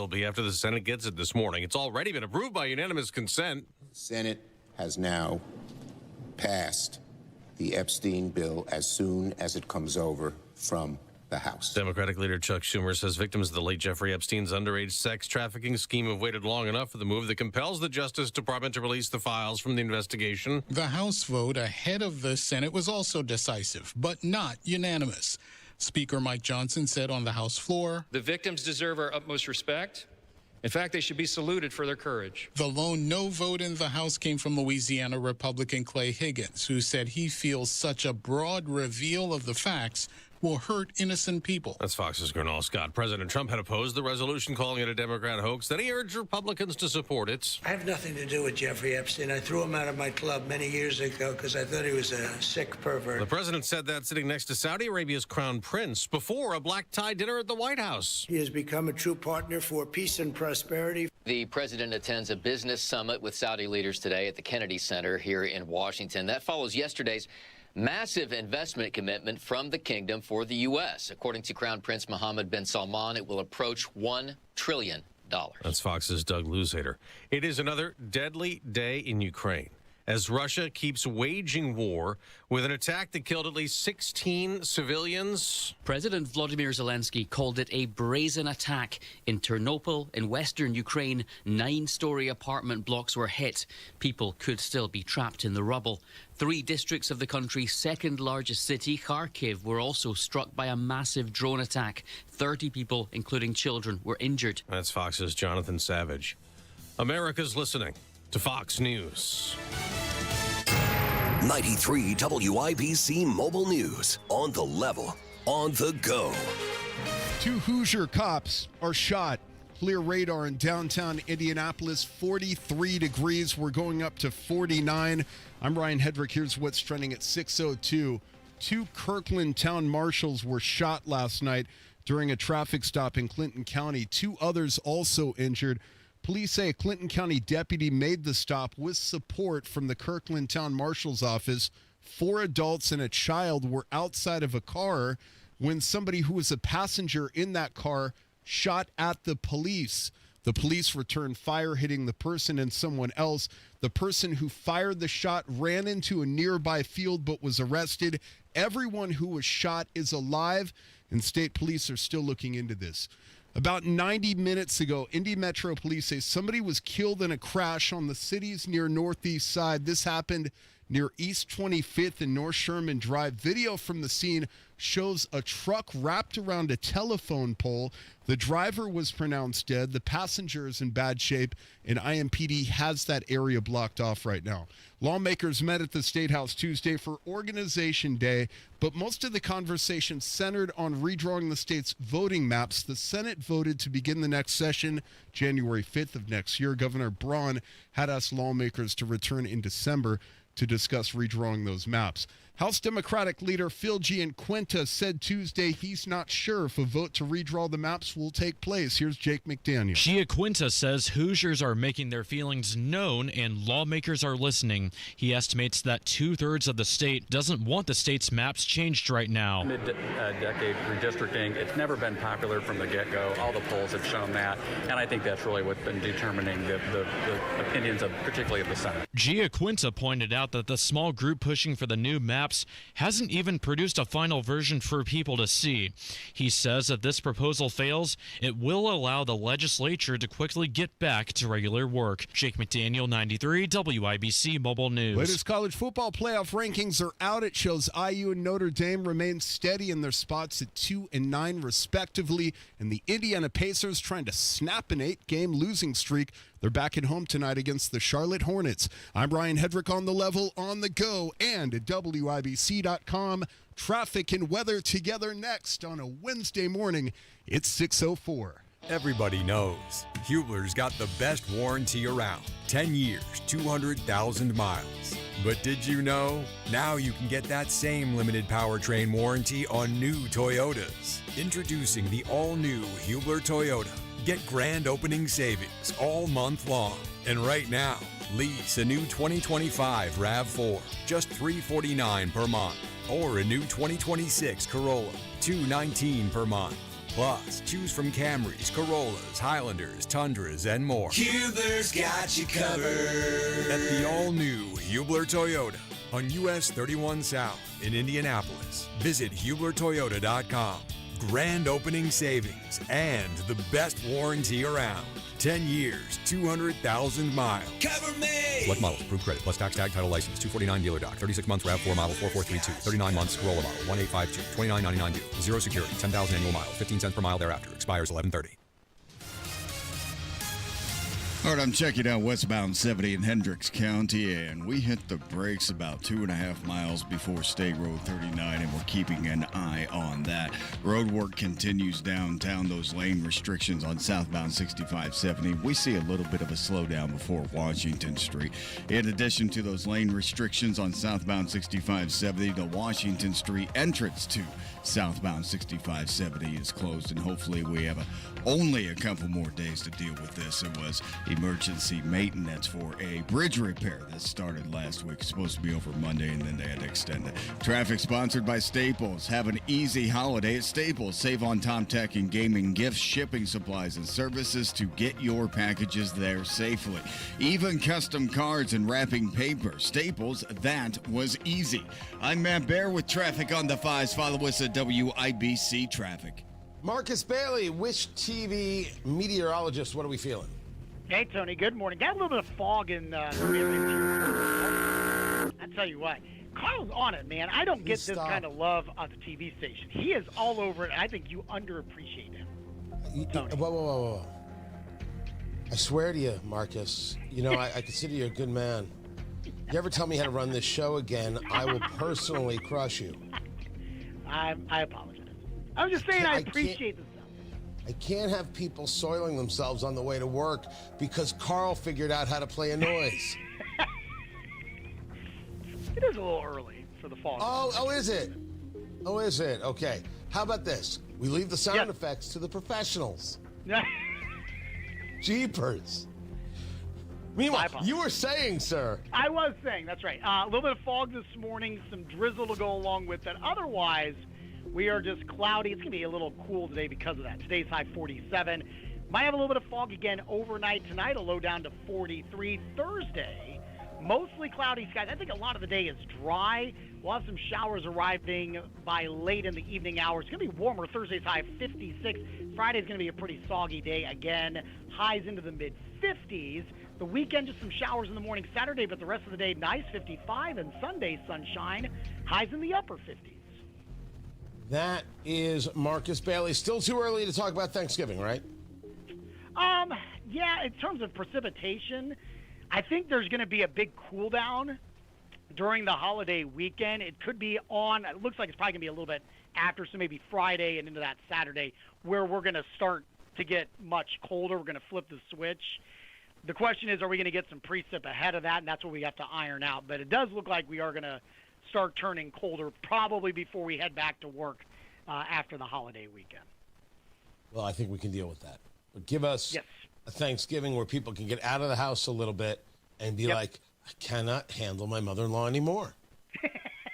be after the Senate gets it this morning. It's already been approved by unanimous consent. The Senate has now passed the Epstein bill as soon as it comes over from the House. Democratic leader Chuck Schumer says victims of the late Jeffrey Epstein's underage sex trafficking scheme have waited long enough for the move that compels the Justice Department to release the files from the investigation. The House vote ahead of the Senate was also decisive, but not unanimous. Speaker Mike Johnson said on the House floor, "The victims deserve our utmost respect. In fact, they should be saluted for their courage." The lone no vote in the House came from Louisiana Republican Clay Higgins, who said he feels such a broad reveal of the facts will hurt innocent people. That's Fox's Gernal Scott. President Trump had opposed the resolution calling it a Democrat hoax. Then he urged Republicans to support it. I have nothing to do with Jeffrey Epstein. I threw him out of my club many years ago because I thought he was a sick pervert. The president said that sitting next to Saudi Arabia's crown prince before a black tie dinner at the White House. He has become a true partner for peace and prosperity. The president attends a business summit with Saudi leaders today at the Kennedy Center here in Washington. That follows yesterday's massive investment commitment from the kingdom for the U.S. According to Crown Prince Mohammed bin Salman, it will approach $1 trillion. That's Fox's Doug Luzader. It is another deadly day in Ukraine as Russia keeps waging war with an attack that killed at least 16 civilians. President Volodymyr Zelensky called it a brazen attack. In Ternopil, in western Ukraine, 9-story apartment blocks were hit. People could still be trapped in the rubble. 3 districts of the country's second largest city, Kharkiv, were also struck by a massive drone attack. 30 people, including children, were injured. That's Fox's Jonathan Savage. America's listening to Fox News. 93 WIBC Mobile News. On the level, on the go. 2 Hoosier cops are shot. Clear radar in downtown Indianapolis, 43 degrees. We're going up to 49. I'm Ryan Hedrick. Here's what's trending at 6:02. 2 Kirkland town marshals were shot last night during a traffic stop in Clinton County. 2 others also injured. Police say a Clinton County deputy made the stop with support from the Kirkland Town Marshal's office. 4 adults and a child were outside of a car when somebody who was a passenger in that car shot at the police. The police returned fire, hitting the person and someone else. The person who fired the shot ran into a nearby field but was arrested. Everyone who was shot is alive, and state police are still looking into this. About 90 minutes ago, Indy Metro Police say somebody was killed in a crash on the city's near northeast side. This happened near East 25th and North Sherman Drive. Video from the scene shows a truck wrapped around a telephone pole. The driver was pronounced dead. The passenger is in bad shape, and IMPD has that area blocked off right now. Lawmakers met at the State House Tuesday for Organization Day, but most of the conversation centered on redrawing the state's voting maps. The Senate voted to begin the next session January 5th of next year. Governor Braun had asked lawmakers to return in December to discuss redrawing those maps. House Democratic leader Phil Gianquinta said Tuesday he's not sure if a vote to redraw the maps will take place. Here's Jake McDaniel. Gianquinta says Hoosiers are making their feelings known and lawmakers are listening. He estimates that 2/3 of the state doesn't want the state's maps changed right now. Mid-decade redistricting, it's never been popular from the get-go. All the polls have shown that, and I think that's really what's been determining the opinions of particularly of the Senate. Gianquinta pointed out that the small group pushing for the new maps hasn't even produced a final version for people to see. He says if this proposal fails, it will allow the legislature to quickly get back to regular work. Jake McDaniel, 93 WIBC Mobile News. Latest college football playoff rankings are out. It shows IU and Notre Dame remain steady in their spots at 2 and 9 respectively, and the Indiana Pacers trying to snap an 8-game losing streak. They're back at home tonight against the Charlotte Hornets. I'm Ryan Hedrick on the level, on the go, and at WIBC.com. Traffic and weather together next on a Wednesday morning. It's 6:04. Everybody knows Hubler's got the best warranty around. 10 years, 200,000 miles. But did you know? Now you can get that same limited powertrain warranty on new Toyotas. Introducing the all-new Hubler Toyota. Get grand opening savings all month long. And right now, lease a new 2025 RAV4, just $349 per month. Or a new 2026 Corolla, $219 per month. Plus, choose from Camrys, Corollas, Highlanders, Tundras, and more. Hubler's got you covered. At the all-new Hubler Toyota on US 31 South in Indianapolis. Visit HublerToyota.com. Grand opening savings and the best warranty around. 10 years, 200,000 miles. Cover me! Select models, approved credit, plus tax tag title license, 249 dealer doc, 36 months RAV4 model 4432, 39 months Corolla model 1852, 29.99 due, 0 security, 10,000 annual miles, 15 cents per mile thereafter, expires 11/30. All right, I'm checking out westbound 70 in Hendricks County, and we hit the brakes about 2.5 miles before State Road 39, and we're keeping an eye on that. Road work continues downtown. Those lane restrictions on southbound 6570. We see a little bit of a slowdown before Washington Street. In addition to those lane restrictions on southbound 6570, the Washington Street entrance to southbound 6570 is closed, and hopefully we have only a couple more days to deal with this. It was emergency maintenance for a bridge repair that started last week. It's supposed to be over Monday, and then they had to extend it. Traffic sponsored by Staples. Have an easy holiday at Staples. Save on Tom Tech and gaming gifts, shipping supplies, and services to get your packages there safely. Even custom cards and wrapping paper. Staples, that was easy. I'm Matt Bear with traffic on the 5s. Follow us at WIBC Traffic. Marcus Bailey, Wish TV meteorologist, what are we feeling? Hey, Tony, good morning. Got a little bit of fog in I tell you what, Carl's on it, man. I don't get this kind of love on the TV station. He is all over it, and I think you underappreciate him. Whoa. I swear to you, Marcus, you know, I consider you a good man. You ever tell me how to run this show again, I will personally crush you. I apologize. I was just saying I appreciate this stuff. I can't have people soiling themselves on the way to work because Carl figured out how to play a noise. It is a little early for the fall. Oh, is it? Oh, is it? Okay. How about this? We leave the sound effects to the professionals. Jeepers. Meanwhile, you were saying, sir. I was saying, that's right. A little bit of fog this morning, some drizzle to go along with it. Otherwise, we are just cloudy. It's going to be a little cool today because of that. Today's high 47. Might have a little bit of fog again overnight tonight, a low down to 43. Thursday, mostly cloudy skies. I think a lot of the day is dry. We'll have some showers arriving by late in the evening hours. It's going to be warmer. Thursday's high 56. Friday's going to be a pretty soggy day again. Highs into the mid-50s. The weekend, just some showers in the morning Saturday, but the rest of the day, nice 55. And Sunday, sunshine. Highs in the upper 50s. That is Marcus Bailey. Still too early to talk about Thanksgiving, right? Yeah, in terms of precipitation, I think there's going to be a big cool down during the holiday weekend. It could be on, it looks like it's probably going to be a little bit after, so maybe Friday and into that Saturday, where we're going to start to get much colder. We're going to flip the switch. The question is, are we going to get some precip ahead of that? And that's what we have to iron out. But it does look like we are going to start turning colder probably before we head back to work after the holiday weekend. Well, I think we can deal with that. But give us a Thanksgiving where people can get out of the house a little bit and be like, I cannot handle my mother-in-law anymore.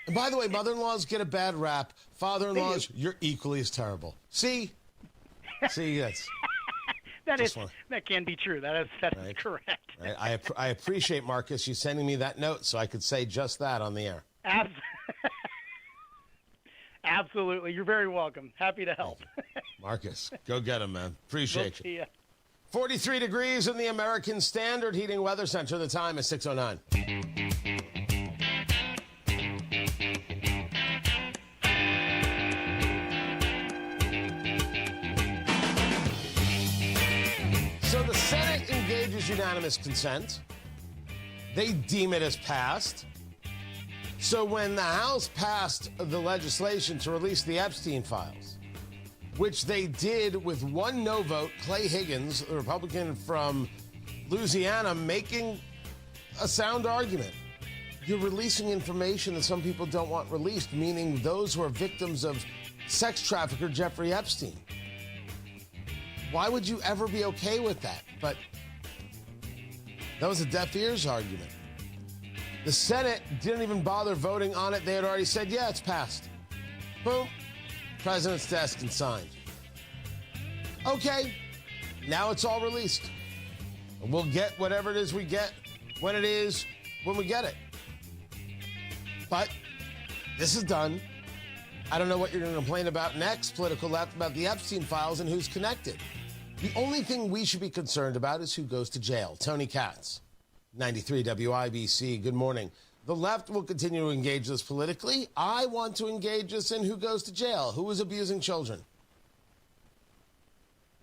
And by the way, mother-in-laws get a bad rap. Father-in-laws, you're equally as terrible. See, that's... That can be true. That is correct. Right. I appreciate, Marcus, you sending me that note so I could say just that on the air. Absolutely. You're very welcome. Happy to help. Marcus, go get him, man. Appreciate you. 43 degrees in the American Standard Heating Weather Center. The time is 6:09. So the Senate engages unanimous consent. They deem it as passed. So when the House passed the legislation to release the Epstein files, which they did with one no vote, Clay Higgins, the Republican from Louisiana, making a sound argument. You're releasing information that some people don't want released, meaning those who are victims of sex trafficker Jeffrey Epstein. Why would you ever be okay with that? But that was a deaf ears argument. The Senate didn't even bother voting on it. They had already said, yeah, it's passed. Boom. President's desk and signed. Okay, now it's all released. We'll get whatever it is we get when we get it. But this is done. I don't know what you're going to complain about next, political left, about the Epstein files and who's connected. The only thing we should be concerned about is who goes to jail. Tony Katz, 93 WIBC, good morning. The left will continue to engage this politically. I want to engage this in who goes to jail, who is abusing children.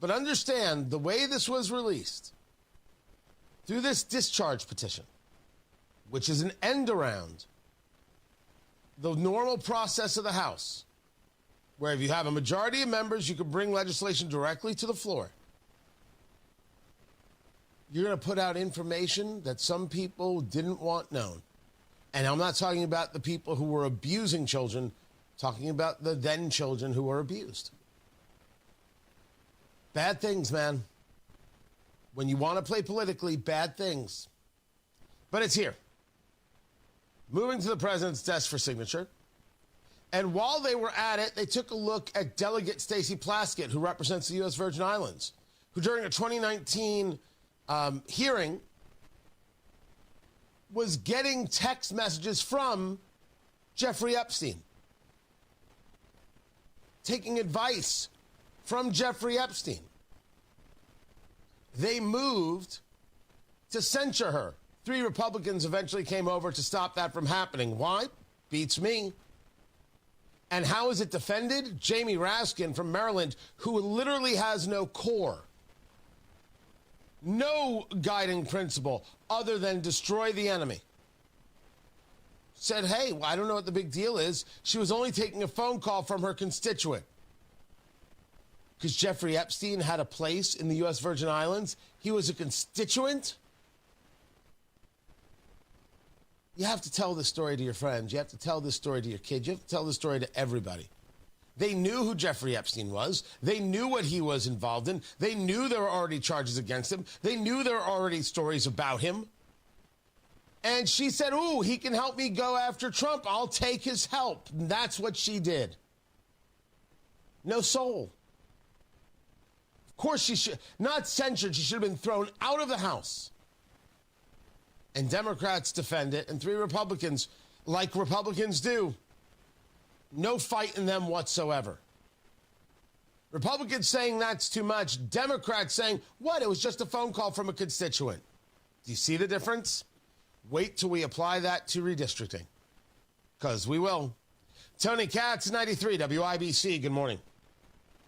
But understand, the way this was released, through this discharge petition, which is an end around the normal process of the House, where if you have a majority of members, you can bring legislation directly to the floor. You're going to put out information that some people didn't want known. And I'm not talking about the people who were abusing children, I'm talking about the then children who were abused. Bad things, man. When you want to play politically, bad things. But it's here. Moving to the president's desk for signature. And while they were at it, they took a look at Delegate Stacey Plaskett, who represents the U.S. Virgin Islands, who during a 2019 hearing was getting text messages from Jeffrey Epstein, taking advice from Jeffrey Epstein. They moved to censure her. 3 Republicans eventually came over to stop that from happening. Why? Beats me. And how is it defended? Jamie Raskin from Maryland, who literally has no core, no guiding principle other than destroy the enemy, said, hey, well, I don't know what the big deal is. She was only taking a phone call from her constituent. Because Jeffrey Epstein had a place in the U.S. Virgin Islands. He was a constituent. You have to tell this story to your friends. You have to tell this story to your kids. You have to tell this story to everybody. They knew who Jeffrey Epstein was. They knew what he was involved in. They knew there were already charges against him. They knew there were already stories about him. And she said, ooh, he can help me go after Trump. I'll take his help. And that's what she did. No soul. Of course, she should not censured. She should have been thrown out of the House. And Democrats defend it, and 3 Republicans, like Republicans do, no fight in them whatsoever. Republicans saying that's too much. Democrats saying, what? It was just a phone call from a constituent. Do you see the difference? Wait till we apply that to redistricting, because we will. Tony Katz, 93 WIBC. Good morning.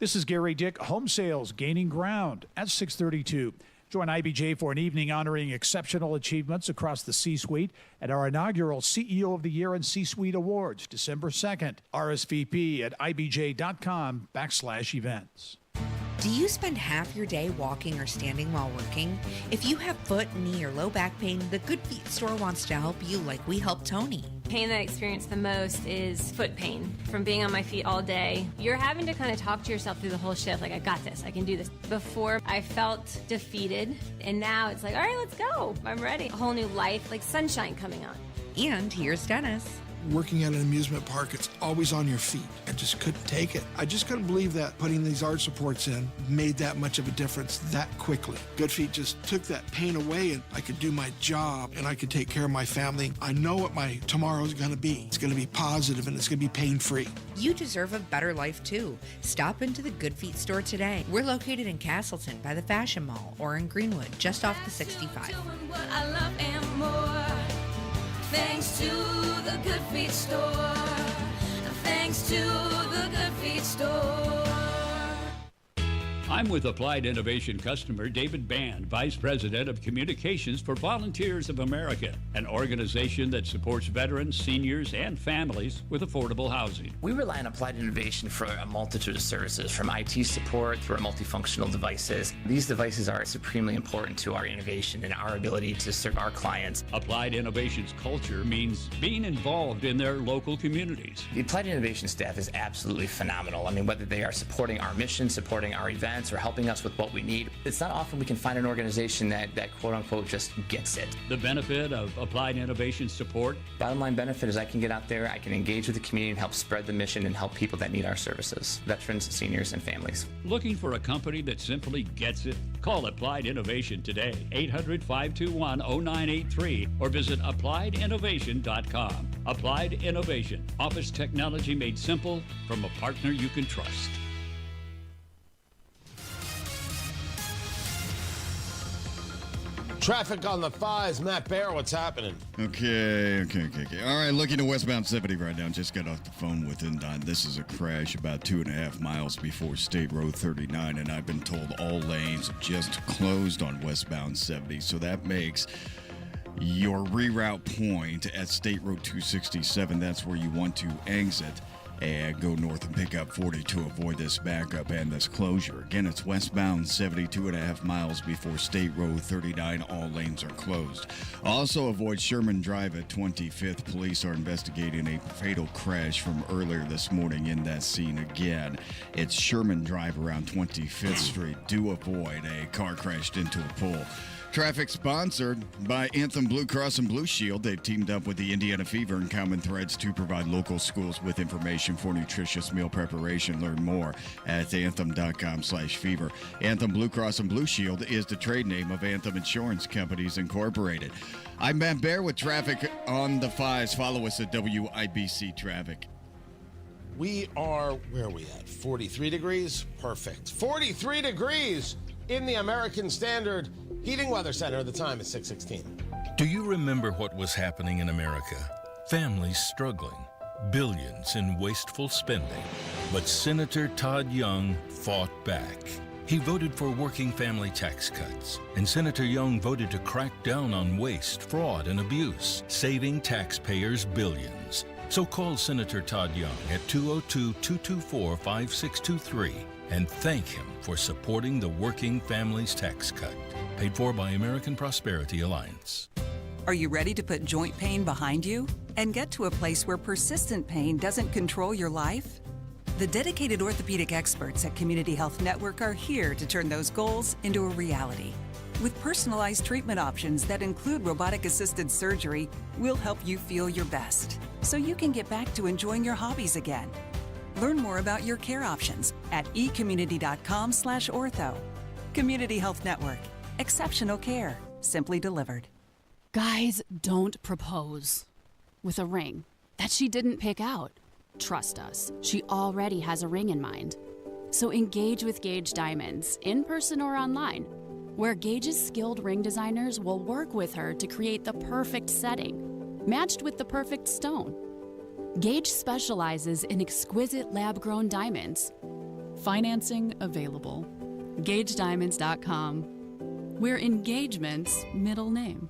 This is Gary Dick. Home sales gaining ground at 632. Join IBJ for an evening honoring exceptional achievements across the C-suite at our inaugural CEO of the Year and C-Suite Awards, December 2nd. RSVP at ibj.com/events. Do you spend half your day walking or standing while working? If you have foot, knee, or low back pain, the Good Feet store wants to help you like we helped Tony. Pain that I experience the most is foot pain from being on my feet all day. You're having to kind of talk to yourself through the whole shift, like, I got this, I can do this. Before, I felt defeated, and now it's like, all right, let's go. I'm ready. A whole new life, like sunshine coming on. And here's Dennis. Working at an amusement park, it's always on your feet. I just couldn't take it. I just couldn't believe that putting these arch supports in made that much of a difference that quickly. Good Feet just took that pain away, and I could do my job, and I could take care of my family. I know what my tomorrow is going to be. It's going to be positive, and it's going to be pain-free. You deserve a better life, too. Stop into the Good Feet store today. We're located in Castleton by the Fashion Mall, or in Greenwood, just off the 65. Thanks to the Good Feet store. Thanks to the Good Feet store. I'm with Applied Innovation customer David Band, Vice President of Communications for Volunteers of America, an organization that supports veterans, seniors, and families with affordable housing. We rely on Applied Innovation for a multitude of services, from IT support through our multifunctional devices. These devices are supremely important to our innovation and our ability to serve our clients. Applied Innovation's culture means being involved in their local communities. The Applied Innovation staff is absolutely phenomenal. I mean, whether they are supporting our mission, supporting our events, clients or helping us with what we need. It's not often we can find an organization that quote unquote just gets it. The benefit of Applied Innovation support? Bottom line benefit is I can get out there, I can engage with the community and help spread the mission and help people that need our services, veterans, seniors, and families. Looking for a company that simply gets it? Call Applied Innovation today, 800-521-0983, or visit appliedinnovation.com. Applied Innovation, office technology made simple from a partner you can trust. Traffic on the 5s. Matt Bear, what's happening? Okay. All right, looking to westbound 70 right now. Just got off the phone with NDOT. This is a crash about 2.5 miles before State Road 39, and I've been told all lanes just closed on westbound 70, so that makes your reroute point at State Road 267. That's where you want to exit and go north and pick up 40 to avoid this backup and this closure. Again, it's westbound 70, 2.5 miles before State Road 39. All lanes are closed. Also avoid Sherman Drive at 25th. Police are investigating a fatal crash from earlier this morning in that scene. Again, it's Sherman Drive around 25th Street. Do avoid a car crashed into a pole. Traffic sponsored by Anthem Blue Cross and Blue Shield. They've teamed up with the Indiana Fever and Common Threads to provide local schools with information for nutritious meal preparation. Learn more at anthem.com/fever. Anthem Blue Cross and Blue Shield is the trade name of Anthem Insurance Companies Incorporated. I'm Matt Bear with traffic on the 5s. Follow us at WIBC Traffic. We are, where are we at? 43 degrees? Perfect. 43 degrees in the American Standard Heating Weather Center. The time is 6:16. Do you remember what was happening in America? Families struggling, billions in wasteful spending. But Senator Todd Young fought back. He voted for working family tax cuts, and Senator Young voted to crack down on waste, fraud, and abuse, saving taxpayers billions. So call Senator Todd Young at 202-224-5623 and thank him for supporting the Working Families Tax Cut. Paid for by American Prosperity Alliance. Are you ready to put joint pain behind you and get to a place where persistent pain doesn't control your life? The dedicated orthopedic experts at Community Health Network are here to turn those goals into a reality. With personalized treatment options that include robotic-assisted surgery, we'll help you feel your best so you can get back to enjoying your hobbies again. Learn more about your care options at ecommunity.com/ortho. Community Health Network. Exceptional care, simply delivered. Guys, don't propose with a ring that she didn't pick out. Trust us, she already has a ring in mind. So engage with Gage Diamonds, in person or online, where Gage's skilled ring designers will work with her to create the perfect setting, matched with the perfect stone. Gage specializes in exquisite lab-grown diamonds. Financing available. GageDiamonds.com. We're engagement's middle name.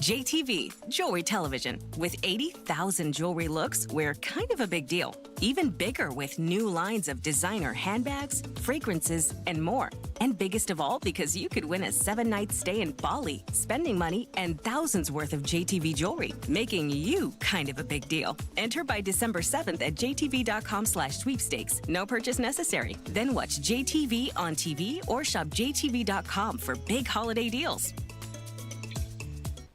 JTV, Jewelry Television. With 80,000 jewelry looks, we're kind of a big deal. Even bigger with new lines of designer handbags, fragrances, and more. And biggest of all, because you could win a 7-night stay in Bali, spending money and thousands worth of JTV jewelry, making you kind of a big deal. Enter by December 7th at jtv.com/sweepstakes. No purchase necessary. Then watch JTV on TV or shop jtv.com for big holiday deals.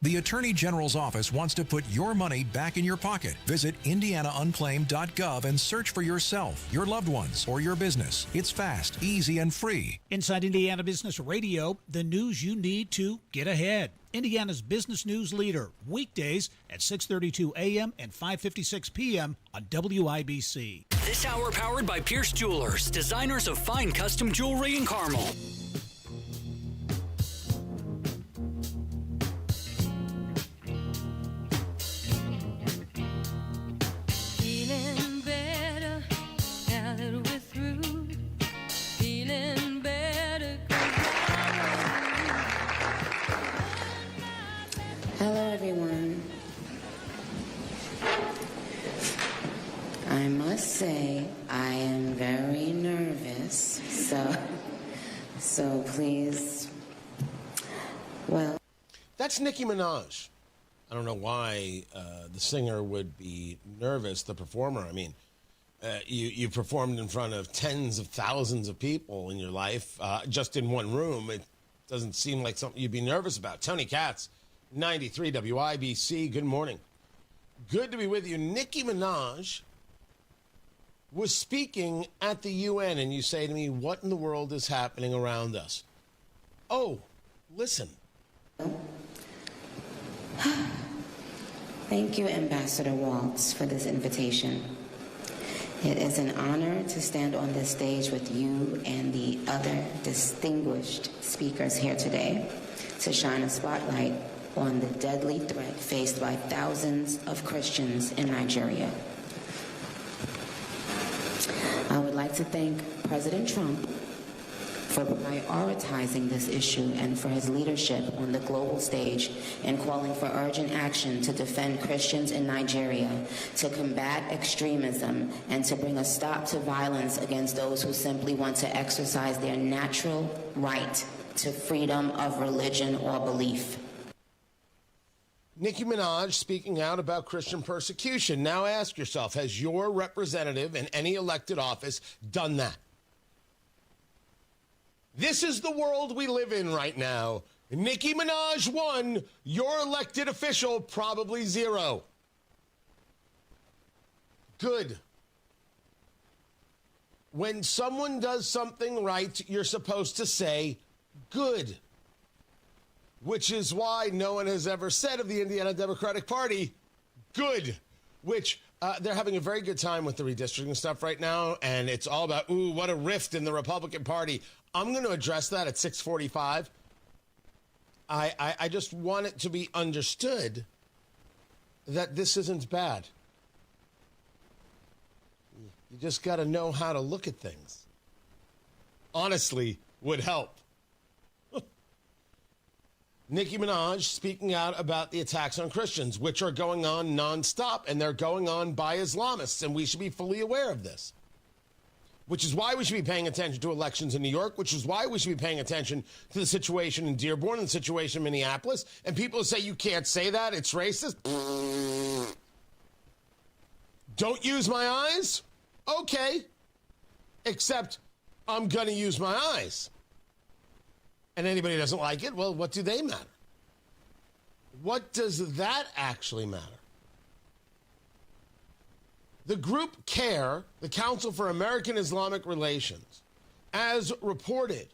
The Attorney General's office wants to put your money back in your pocket. Visit indianaunclaimed.gov and search for yourself, your loved ones, or your business. It's fast, easy, and free. Inside Indiana Business Radio, the news you need to get ahead. Indiana's business news leader, weekdays at 6:32 a.m. and 5:56 p.m. on WIBC. This hour powered by Pierce Jewelers, designers of fine custom jewelry in Carmel. Feeling better now that we're through. Feeling better. Hello, everyone. I must say I am very nervous, so please, well. That's Nicki Minaj. I don't know why the singer would be nervous, the performer. I mean, You performed in front of tens of thousands of people in your life, just in one room. It doesn't seem like something you'd be nervous about. Tony Katz, 93 WIBC, good morning. Good to be with you. Nicki Minaj was speaking at the UN, and you say to me, what in the world is happening around us? Oh, listen. Thank you, Ambassador Waltz, for this invitation. It is an honor to stand on this stage with you and the other distinguished speakers here today to shine a spotlight on the deadly threat faced by thousands of Christians in Nigeria. I would like to thank President Trump for prioritizing this issue and for his leadership on the global stage and calling for urgent action to defend Christians in Nigeria, to combat extremism, and to bring a stop to violence against those who simply want to exercise their natural right to freedom of religion or belief. Nicki Minaj speaking out about Christian persecution. Now ask yourself, has your representative in any elected office done that? This is the world we live in right now. Nicki Minaj 1, your elected official probably 0. Good. When someone does something right, you're supposed to say good. Which is why no one has ever said of the Indiana Democratic Party, good. Which they're having a very good time with the redistricting stuff right now, and it's all about, ooh, what a rift in the Republican Party. I'm going to address that at 6:45. I just want it to be understood that this isn't bad. You just got to know how to look at things. Honestly, would help. Nicki Minaj speaking out about the attacks on Christians, which are going on nonstop, and they're going on by Islamists, and we should be fully aware of this. Which is why we should be paying attention to elections in New York, which is why we should be paying attention to the situation in Dearborn and the situation in Minneapolis. And people say, you can't say that, it's racist. Don't use my eyes? Okay. Except I'm going to use my eyes. And anybody who doesn't like it, well, what do they matter? What does that actually matter? The group CARE, the Council for American Islamic Relations, as reported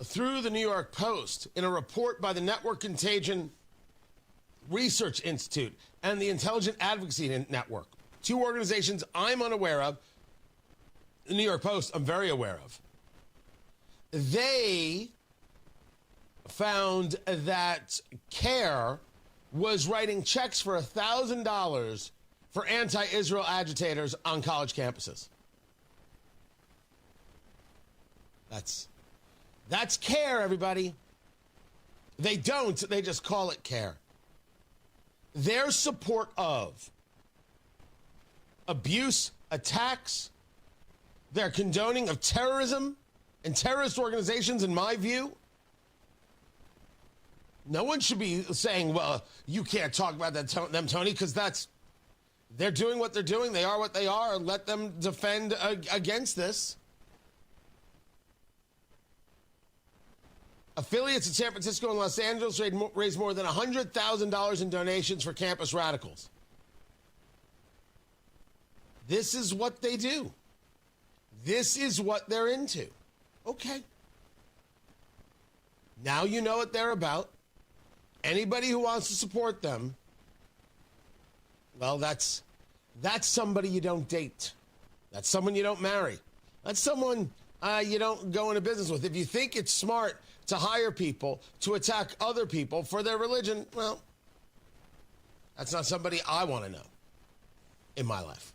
through the New York Post in a report by the Network Contagion Research Institute and the Intelligent Advocacy Network, 2 organizations I'm unaware of, the New York Post I'm very aware of. They found that CARE was writing checks for $1,000 for anti-Israel agitators on college campuses. That's CARE, everybody. They just call it CARE. Their support of abuse, attacks, their condoning of terrorism and terrorist organizations, in my view, no one should be saying, well, you can't talk about them, Tony, because they're doing what they're doing. They are what they are. Let them defend against this. Affiliates in San Francisco and Los Angeles raised more than $100,000 in donations for campus radicals. This is what they do. This is what they're into. Okay. Now you know what they're about. Anybody who wants to support them, well, that's somebody you don't date. That's someone you don't marry. That's someone you don't go into business with. If you think it's smart to hire people to attack other people for their religion, well, that's not somebody I want to know in my life.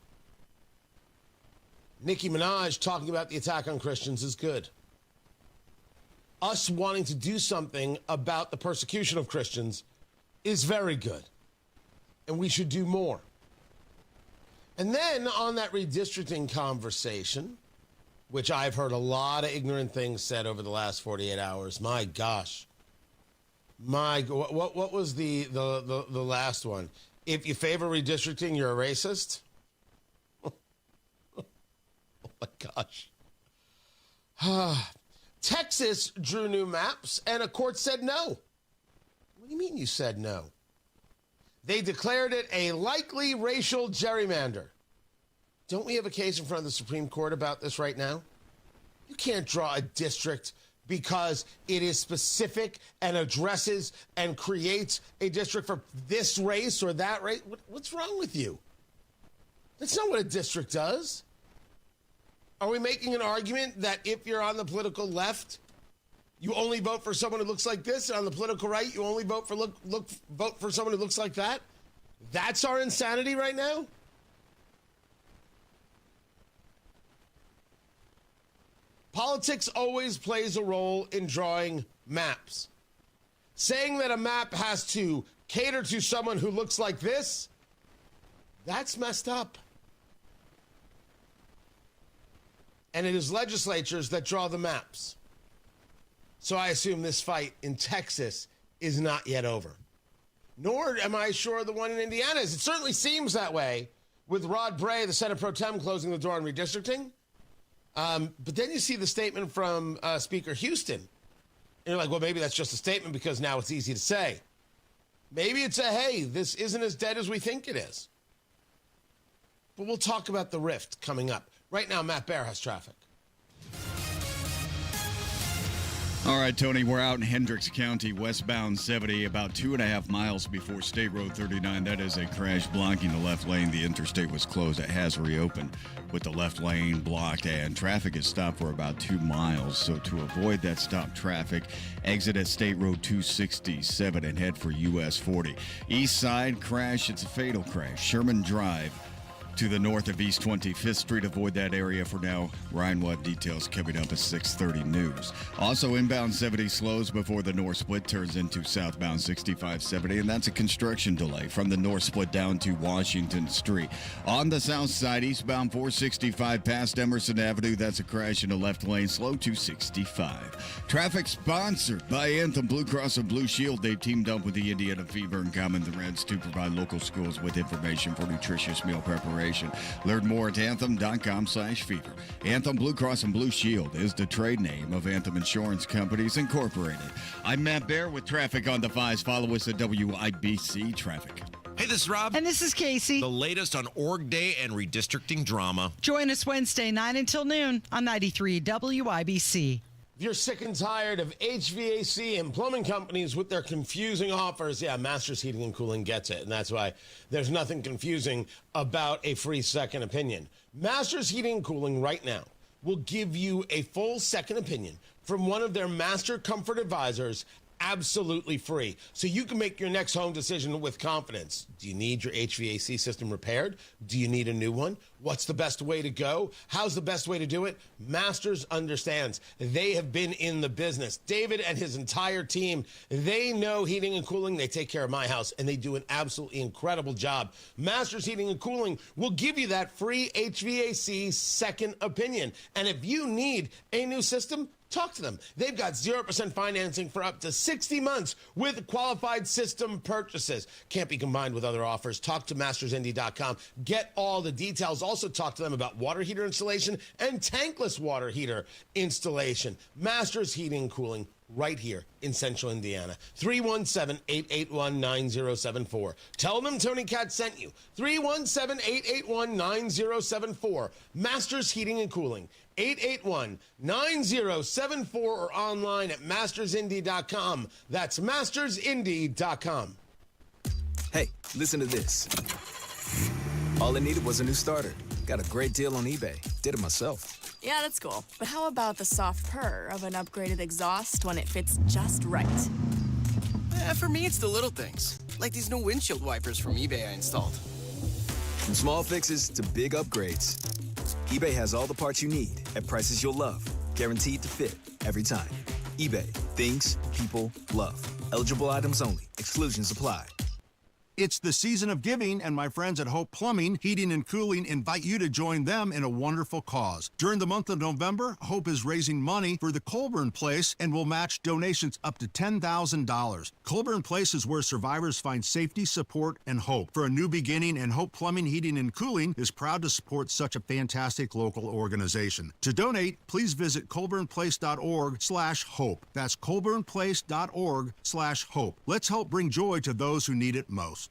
Nicki Minaj talking about the attack on Christians is good. Us wanting to do something about the persecution of Christians is very good. And we should do more. And then on that redistricting conversation, which I've heard a lot of ignorant things said over the last 48 hours. My gosh. What was the last one? If you favor redistricting, you're a racist? my gosh. Texas drew new maps, and a court said no. What do you mean you said no? They declared it a likely racial gerrymander. Don't we have a case in front of the Supreme Court about this right now? You can't draw a district because it is specific and addresses and creates a district for this race or that race. What's wrong with you? That's not what a district does. Are we making an argument that if you're on the political left, you only vote for someone who looks like this, and on the political right, you only vote for vote for someone who looks like that? That's our insanity right now? Politics always plays a role in drawing maps. Saying that a map has to cater to someone who looks like this, that's messed up. And it is legislatures that draw the maps. So I assume this fight in Texas is not yet over. Nor am I sure the one in Indiana is. It certainly seems that way with Rod Bray, the Senate Pro Tem, closing the door on redistricting. But then you see the statement from Speaker Houston. And you're like, well, maybe that's just a statement because now it's easy to say. Maybe it's a, hey, this isn't as dead as we think it is. But we'll talk about the rift coming up. Right now, Matt Baer has traffic. All right, Tony, we're out in Hendricks County, westbound 70, about 2.5 miles before State Road 39. That is a crash blocking the left lane. The interstate was closed. It has reopened with the left lane blocked, and traffic is stopped for about 2 miles. So to avoid that stopped traffic, exit at State Road 267 and head for US 40. East side crash, it's a fatal crash. Sherman Drive to the north of East 25th Street. Avoid that area for now. Ryan will have details coming up at 6:30 news. Also, inbound 70 slows before the north split turns into southbound 6570, and that's a construction delay from the north split down to Washington Street. On the south side, eastbound 465 past Emerson Avenue, that's a crash in the left lane, slow to 65. Traffic sponsored by Anthem Blue Cross and Blue Shield. They've teamed up with the Indiana Fever and Common the Reds to provide local schools with information for nutritious meal preparation. Learn more at anthem.com/fever. Anthem Blue Cross and Blue Shield is the trade name of Anthem Insurance Companies Incorporated. I'm Matt Baer with traffic on the 5s. Follow us at WIBC Traffic. Hey, this is Rob. And this is Casey. The latest on Org Day and redistricting drama. Join us Wednesday, 9 until noon on 93 WIBC. If you're sick and tired of HVAC and plumbing companies with their confusing offers, yeah, Masters Heating and Cooling gets it. And that's why there's nothing confusing about a free second opinion. Masters Heating and Cooling right now will give you a full second opinion from one of their master comfort advisors absolutely free, so you can make your next home decision with confidence. Do you need your HVAC system repaired? Do you need a new one? What's the best way to go? How's the best way to do it? Masters understands. They have been in the business. David and his entire team, they know heating and cooling. They take care of my house, and they do an absolutely incredible job. Masters Heating and Cooling will give you that free HVAC second opinion. And if you need a new system, talk to them. They've got 0% financing for up to 60 months with qualified system purchases. Can't be combined with other offers. Talk to mastersindy.com. Get all the details. Also talk to them about water heater installation and tankless water heater installation. Masters Heating and Cooling right here in Central Indiana. 317-881-9074. Tell them Tony Katz sent you. 317-881-9074. Masters Heating and Cooling. 881-9074 or online at mastersindy.com. That's mastersindy.com. Hey, listen to this. All I needed was a new starter. Got a great deal on eBay. Did it myself. Yeah, that's cool. But how about the soft purr of an upgraded exhaust when it fits just right? For me, it's the little things, like these new windshield wipers from eBay I installed. From small fixes to big upgrades, eBay has all the parts you need at prices you'll love, guaranteed to fit every time. eBay, things people love. Eligible items only. Exclusions apply. It's the season of giving, and my friends at Hope Plumbing, Heating, and Cooling invite you to join them in a wonderful cause. During the month of November, Hope is raising money for the Colburn Place and will match donations up to $10,000. Colburn Place is where survivors find safety, support, and hope for a new beginning, and Hope Plumbing, Heating, and Cooling is proud to support such a fantastic local organization. To donate, please visit colburnplace.org/hope. That's colburnplace.org/hope. Let's help bring joy to those who need it most.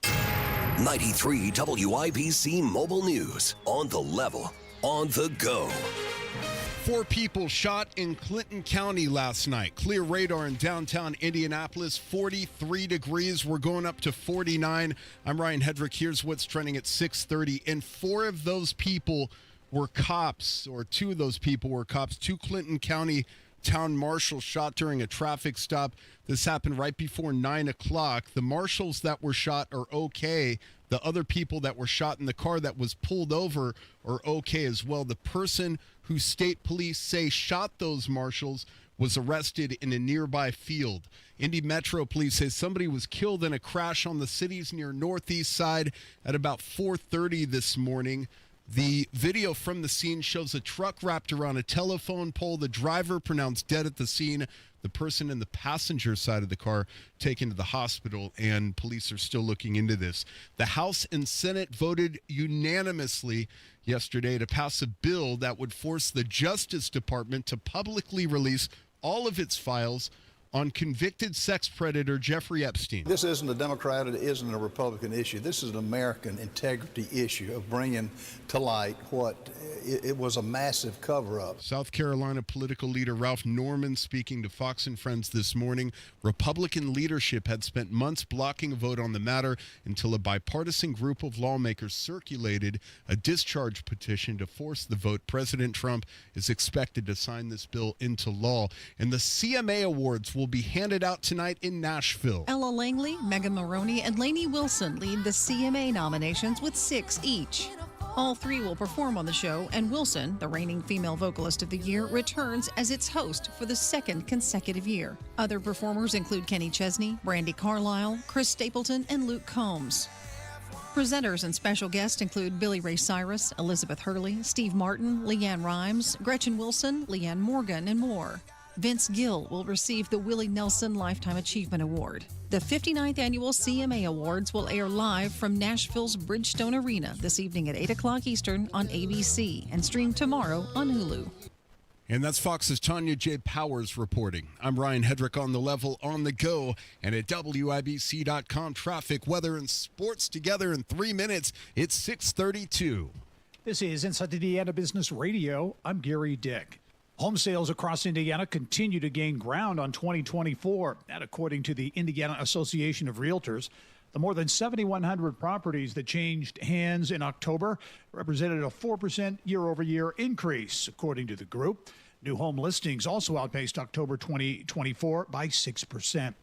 93 WIBC Mobile News. On the level, on the go. 4 people shot in Clinton County last night. Clear radar in downtown Indianapolis, 43 degrees. We're going up to 49. I'm Ryan Hedrick. Here's what's trending at 6:30. And 4 of those people were cops, or 2 of those people were cops. 2 Clinton County town marshals shot during a traffic stop. This happened right before 9 o'clock. The marshals that were shot are okay. The other people that were shot in the car that was pulled over are okay as well. The person who state police say shot those marshals was arrested in a nearby field. Indy Metro Police say somebody was killed in a crash on the city's near northeast side at about 4:30 this morning. The video from the scene shows a truck wrapped around a telephone pole. The driver pronounced dead at the scene. The person in the passenger side of the car taken to the hospital, and police are still looking into this. The House and Senate voted unanimously yesterday to pass a bill that would force the Justice Department to publicly release all of its files on convicted sex predator Jeffrey Epstein. This isn't a Democrat, it isn't a Republican issue. This is an American integrity issue of bringing to light what it was a massive cover-up. South Carolina political leader Ralph Norman speaking to Fox and Friends this morning. Republican leadership had spent months blocking a vote on the matter until a bipartisan group of lawmakers circulated a discharge petition to force the vote. President Trump is expected to sign this bill into law. And the CMA Awards will be handed out tonight in Nashville. Ella Langley, Megan Maroney, and Lainey Wilson lead the CMA nominations with 6 each. All 3 will perform on the show, and Wilson, the reigning female vocalist of the year, returns as its host for the 2nd consecutive year. Other performers include Kenny Chesney, Brandi Carlile, Chris Stapleton, and Luke Combs. Presenters and special guests include Billy Ray Cyrus, Elizabeth Hurley, Steve Martin, Leanne Rimes, Gretchen Wilson, Leanne Morgan, and more. Vince Gill will receive the Willie Nelson Lifetime Achievement Award. The 59th Annual CMA Awards will air live from Nashville's Bridgestone Arena this evening at 8 o'clock Eastern on ABC and stream tomorrow on Hulu. And that's Fox's Tanya J. Powers reporting. I'm Ryan Hedrick on the level, on the go, and at WIBC.com. Traffic, weather, and sports together in 3 minutes. It's 6:32. This is Inside Indiana Business Radio. I'm Gary Dick. Home sales across Indiana continue to gain ground on 2024. That according to the Indiana Association of Realtors. The more than 7,100 properties that changed hands in October represented a 4% year-over-year increase, according to the group. New home listings also outpaced October 2024 by 6%.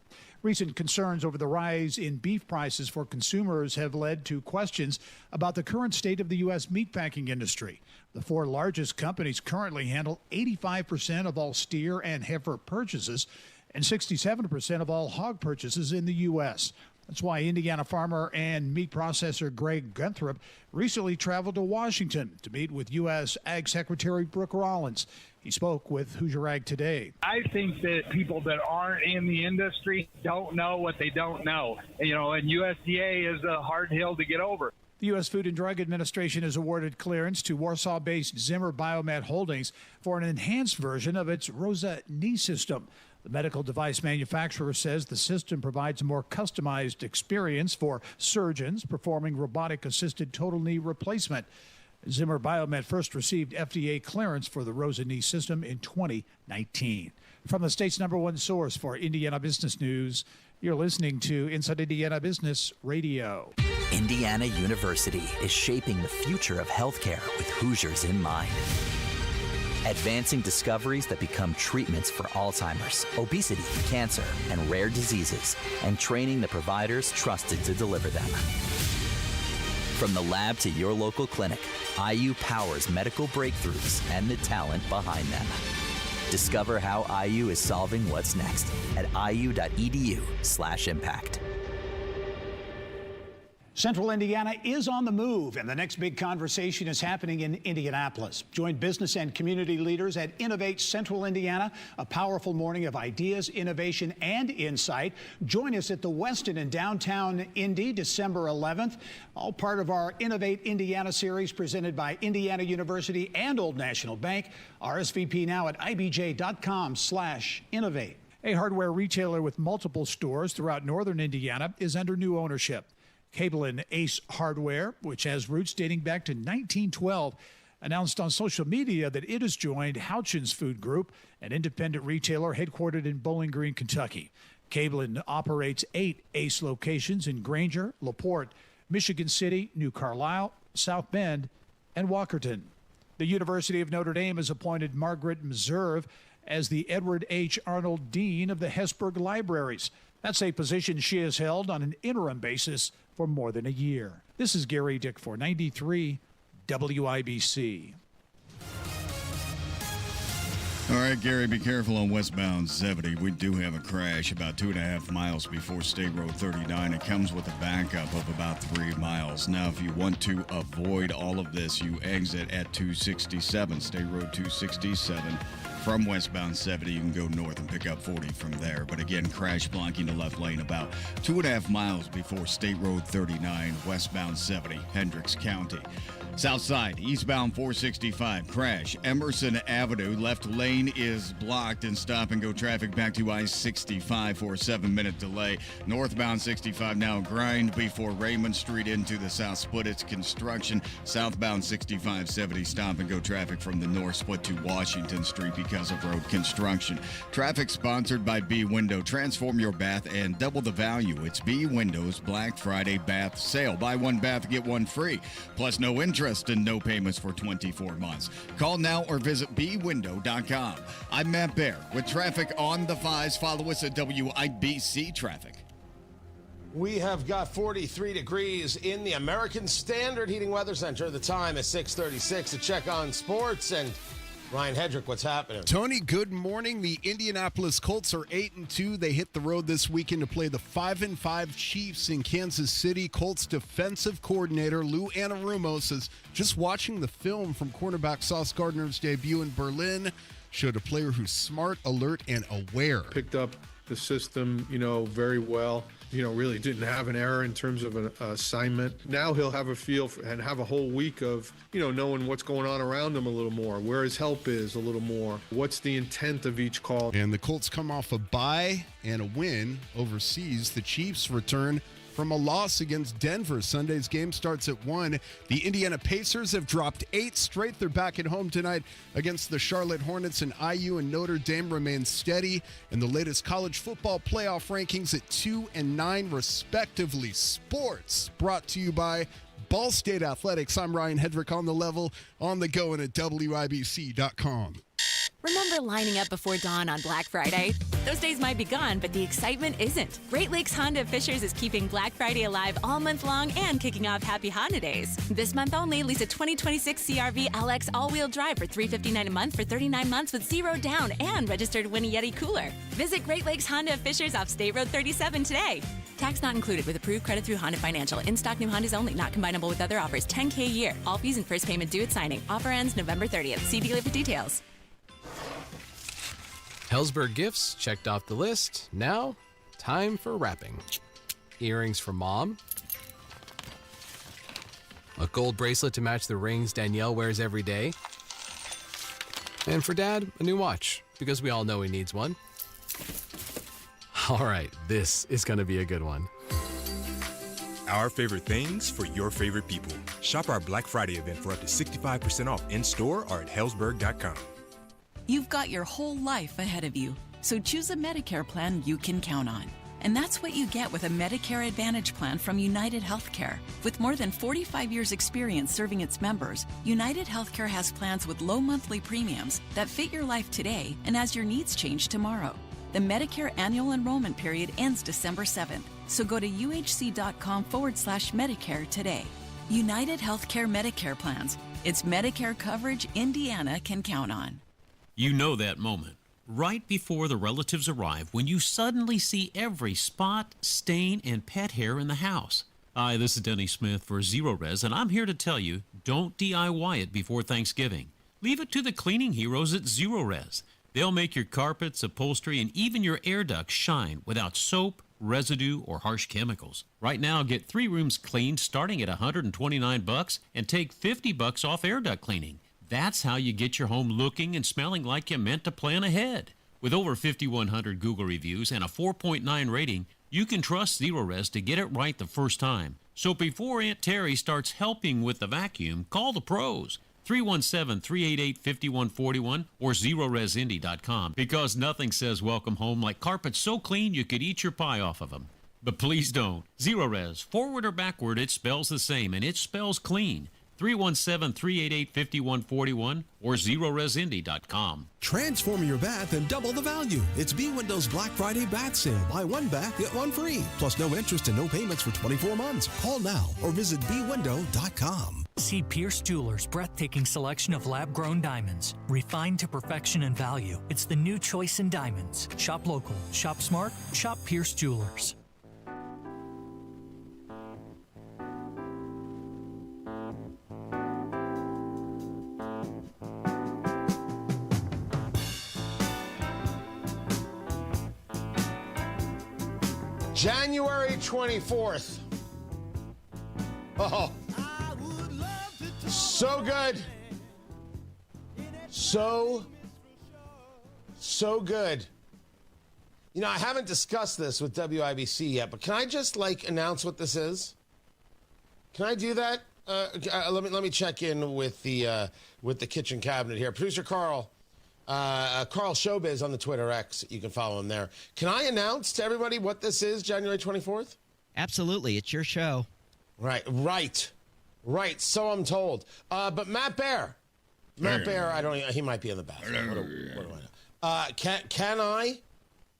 Recent concerns over the rise in beef prices for consumers have led to questions about the current state of the U.S. meatpacking industry. The 4 largest companies currently handle 85% of all steer and heifer purchases and 67% of all hog purchases in the U.S. That's why Indiana farmer and meat processor Greg Gunthrop recently traveled to Washington to meet with U.S. Ag Secretary Brooke Rollins. He spoke with Hoosier Ag Today. I think that people that aren't in the industry don't know what they don't know. You know, and USDA is a hard hill to get over. The U.S. Food and Drug Administration has awarded clearance to Warsaw-based Zimmer Biomet Holdings for an enhanced version of its ROSA knee system. The medical device manufacturer says the system provides a more customized experience for surgeons performing robotic-assisted total knee replacement. Zimmer Biomet first received FDA clearance for the ROSA knee system in 2019. From the state's #1 source for Indiana business news, you're listening to Inside Indiana Business Radio. Indiana University is shaping the future of healthcare with Hoosiers in mind. Advancing discoveries that become treatments for Alzheimer's, obesity, cancer, and rare diseases, and training the providers trusted to deliver them. From the lab to your local clinic, IU powers medical breakthroughs and the talent behind them. Discover how IU is solving what's next at iu.edu/impact. Central Indiana is on the move, and the next big conversation is happening in Indianapolis. Join business and community leaders at Innovate Central Indiana, a powerful morning of ideas, innovation, and insight. Join us at the Westin in downtown Indy, December 11th. All part of our Innovate Indiana series presented by Indiana University and Old National Bank. RSVP now at ibj.com/innovate. A hardware retailer with multiple stores throughout northern Indiana is under new ownership. Cable and Ace Hardware, which has roots dating back to 1912, announced on social media that it has joined Houchins Food Group, an independent retailer headquartered in Bowling Green, Kentucky. Cable operates 8 Ace locations in Granger, LaPorte, Michigan City, New Carlisle, South Bend, and Walkerton. The University of Notre Dame has appointed Margaret Meserve as the Edward H. Arnold Dean of the Hesburgh Libraries. That's a position she has held on an interim basis for more than a year. This is Gary Dick for 93 WIBC. All right, Gary, be careful on westbound 70. We do have a crash about 2.5 miles before State Road 39. It comes with a backup of about 3 miles. Now, if you want to avoid all of this, you exit at 267, State Road 267. From westbound 70, you can go north and pick up 40 from there. But again, crash blocking the left lane about 2.5 miles before State Road 39, westbound 70, Hendricks County. South side, eastbound 465, crash. Emerson Avenue, left lane is blocked and stop and go traffic back to I-65 for a 7-minute delay. Northbound 65 now grind before Raymond Street into the south split. It's construction. Southbound 65-70 stop and go traffic from the north split to Washington Street because of road construction. Traffic sponsored by B Window. Transform your bath and double the value. It's B Windows Black Friday bath sale. Buy one bath, get one free. Plus no interest and no payments for 24 months. Call now or visit bwindow.com. I'm Matt Bear with traffic on the 5s. Follow us at WIBC Traffic. We have got 43 degrees in the American Standard Heating Weather Center. The time is 6:36. To check on sports and Ryan Hedrick, what's happening? Tony, good morning. The Indianapolis Colts are 8-2. They hit the road this weekend to play the 5-5 Chiefs in Kansas City. Colts defensive coordinator Lou Anarumo says just watching the film from cornerback Sauce Gardner's debut in Berlin showed a player who's smart, alert, and aware. Picked up the system, very well. Really didn't have an error in terms of an assignment. Now he'll have a feel and have a whole week of, knowing what's going on around him a little more, where his help is a little more, what's the intent of each call. And the Colts come off a bye and a win overseas. The Chiefs return from a loss against Denver. Sunday's game starts at 1. The Indiana Pacers have dropped 8 straight. They're back at home tonight against the Charlotte Hornets, and IU and Notre Dame remain steady in the latest college football playoff rankings at 2 and 9 respectively. Sports brought to you by Ball State Athletics. I'm Ryan Hedrick on the level, on the go, and at WIBC.com. Remember lining up before dawn on Black Friday? Those days might be gone, but the excitement isn't. Great Lakes Honda of Fishers is keeping Black Friday alive all month long and kicking off Happy Honda Days. This month only, lease a 2026 CRV LX all-wheel drive for $359 a month for 39 months with 0 down and registered to win a Yeti cooler. Visit Great Lakes Honda of Fishers off State Road 37 today. Tax not included with approved credit through Honda Financial. In-stock new Hondas only, not combinable with other offers. $10K a year. All fees and first payment due at signing. Offer ends November 30th. See dealer for details. Hellsberg gifts checked off the list. Now, time for wrapping. Earrings for mom. A gold bracelet to match the rings Danielle wears every day. And for dad, a new watch, because we all know he needs one. All right, this is going to be a good one. Our favorite things for your favorite people. Shop our Black Friday event for up to 65% off in-store or at hellsberg.com. You've got your whole life ahead of you, so choose a Medicare plan you can count on. And that's what you get with a Medicare Advantage plan from United Healthcare. With more than 45 years' experience serving its members, United Healthcare has plans with low monthly premiums that fit your life today and as your needs change tomorrow. The Medicare annual enrollment period ends December 7th, so go to uhc.com/Medicare today. United Healthcare Medicare plans. It's Medicare coverage Indiana can count on. You know that moment, right before the relatives arrive, when you suddenly see every spot, stain, and pet hair in the house. Hi, this is Denny Smith for Zero Res, and I'm here to tell you, don't DIY it before Thanksgiving. Leave it to the cleaning heroes at Zero Res. They'll make your carpets, upholstery, and even your air ducts shine without soap, residue, or harsh chemicals. Right now, get 3 rooms cleaned starting at $129 and take $50 off air duct cleaning. That's how you get your home looking and smelling like you meant to plan ahead. With over 5,100 Google reviews and a 4.9 rating, you can trust Zero Res to get it right the first time. So before Aunt Terry starts helping with the vacuum, call the pros. 317-388-5141 or ZeroResIndy.com, because nothing says welcome home like carpets so clean you could eat your pie off of them. But please don't. Zero Res, forward or backward, it spells the same, and it spells clean. 317-388-5141 or ZeroResIndy.com. Transform your bath and double the value. It's B Windows Black Friday bath sale. Buy one bath, get one free. Plus no interest and no payments for 24 months. Call now or visit bwindow.com. See Pierce Jewelers' breathtaking selection of lab-grown diamonds, refined to perfection and value. It's the new choice in diamonds. Shop local, shop smart, shop Pierce Jewelers. January 24th. Oh, so good. So good. You know, I haven't discussed this with WIBC yet, but can I just announce what this is? Can I do that? Let me check in with the kitchen cabinet here. Producer Carl Showbiz on the Twitter X. You can follow him there. Can I announce to everybody what this is, January 24th? Absolutely. It's your show. Right. So I'm told. But Matt Bear, he might be in the bathroom. What do I know?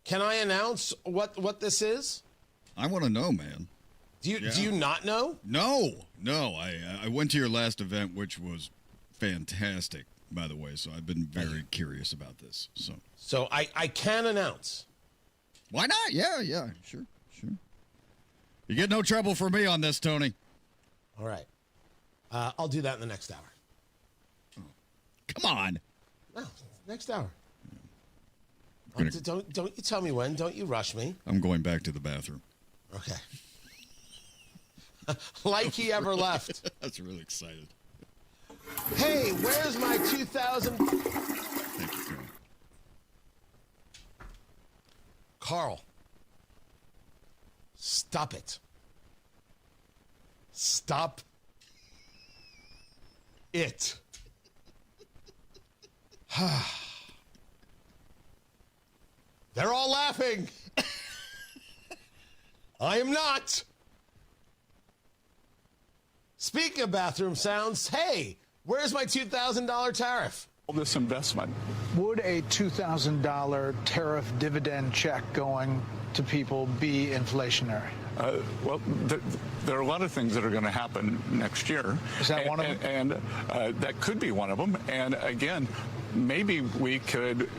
Can I announce what this is? I want to know, man. Do you not know? No. I went to your last event, which was fantastic, by the way, so I've been very curious about this. So I can announce. Why not? Yeah, sure. You get no trouble from me on this, Tony. All right. I'll do that in the next hour. Oh, come on. No, next hour. Don't you tell me when. Don't you rush me. I'm going back to the bathroom. Okay. Like he ever left. That's really excited. Hey, where's my 2000? Thank you, Carl. Stop it. Stop it. They're all laughing. I am not. Speaking of bathroom sounds, hey, where's my $2,000 tariff? This investment. Would a $2,000 tariff dividend check going to people be inflationary? Well, there are a lot of things that are going to happen next year. Is that one of them? And that could be one of them. And again, maybe we could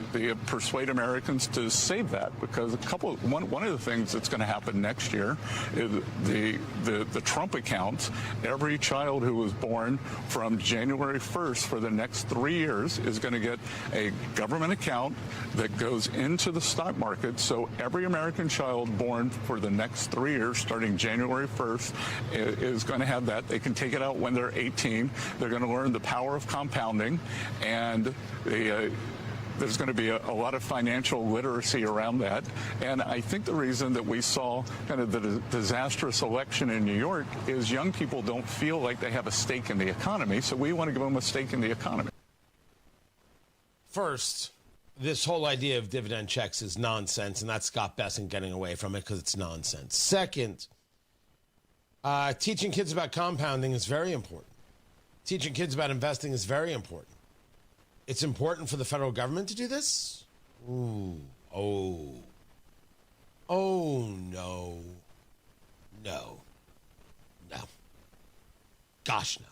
persuade Americans to save that, because one of the things that's going to happen next year is the Trump accounts. Every child who was born from January 1st for the next 3 years is going to get a government account that goes into the stock market. So every American child born for the next 3 years, starting January 1st, is going to have that. They can take it out when they're 18. They're going to learn the power of compounding, and there's going to be a lot of financial literacy around that. And I think the reason that we saw kind of the disastrous election in New York is young people don't feel like they have a stake in the economy, so we want to give them a stake in the economy. First, this whole idea of dividend checks is nonsense, and that's Scott Bessent getting away from it because it's nonsense. Second, teaching kids about compounding is very important. Teaching kids about investing is very important. It's important for the federal government to do this? Ooh. Oh, no. No. Gosh, no.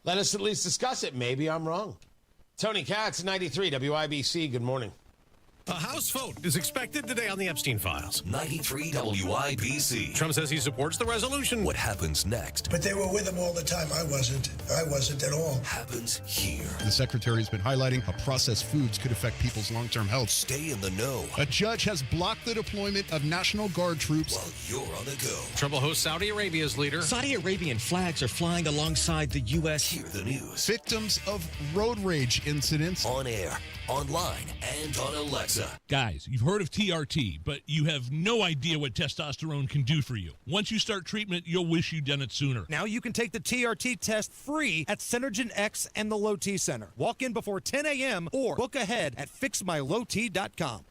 Let us at least discuss it. Maybe I'm wrong. Tony Katz, 93 WIBC. Good morning. A House vote is expected today on the Epstein files. 93 WIBC. Trump says he supports the resolution. What happens next? But they were with him all the time. I wasn't at all. Happens here. The secretary has been highlighting how processed foods could affect people's long-term health. Stay in the know. A judge has blocked the deployment of National Guard troops. While you're on the go. Trump will host Saudi Arabia's leader. Saudi Arabian flags are flying alongside the U.S. Hear the news. Victims of road rage incidents. On air, online, and on Alexa. Guys, you've heard of TRT, but you have no idea what testosterone can do for you. Once you start treatment, you'll wish you'd done it sooner. Now you can take the TRT test free at Synergen X and the Low T Center. Walk in before 10 a.m. or book ahead at fixmylowt.com.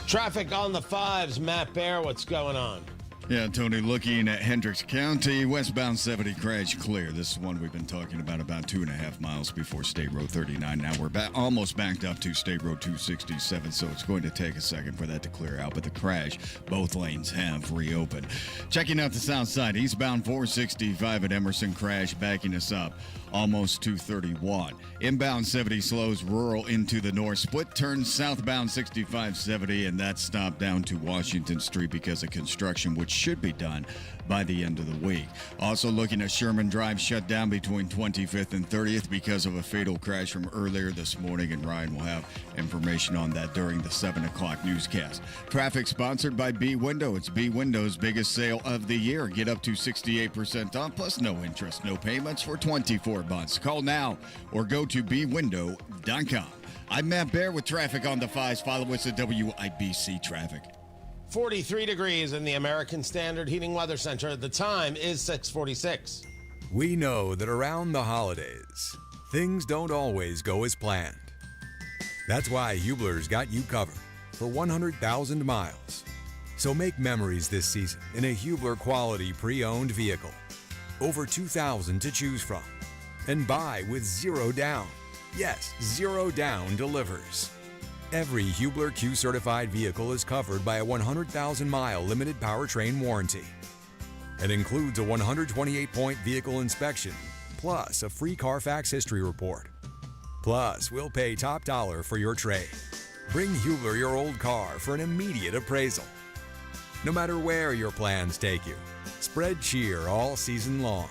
Traffic on the 5s. Matt Bear, what's going on? Yeah, Tony, looking at Hendricks County, westbound 70 crash clear. This is one we've been talking about 2.5 miles before State Road 39. Now we're almost backed up to State Road 267, so it's going to take a second for that to clear out. But the crash, both lanes have reopened. Checking out the south side, eastbound 465 at Emerson crash, backing us up almost 231. Inbound 70 slows rural into the north. Split turns southbound 6570, and that's stopped down to Washington Street because of construction, which should be done by the end of the week. Also looking at Sherman Drive shut down between 25th and 30th because of a fatal crash from earlier this morning, and Ryan will have information on that during the 7 o'clock newscast. Traffic sponsored by B Window. It's B Window's biggest sale of the year. Get up to 68% off plus no interest, no payments for 24 months. Call now or go to bwindow.com. I'm Matt Bear with traffic on the 5s. Follow us at WIBC Traffic. 43 degrees in the American Standard Heating Weather Center. The time is 6:46. We know that around the holidays, things don't always go as planned. That's why Hubler's got you covered for 100,000 miles. So make memories this season in a Hubler quality pre-owned vehicle. Over 2,000 to choose from. And buy with zero down. Yes, zero down delivers. Every Hubler Q-certified vehicle is covered by a 100,000-mile limited powertrain warranty. It includes a 128-point vehicle inspection, plus a free Carfax history report. Plus, we'll pay top dollar for your trade. Bring Hubler your old car for an immediate appraisal. No matter where your plans take you, spread cheer all season long,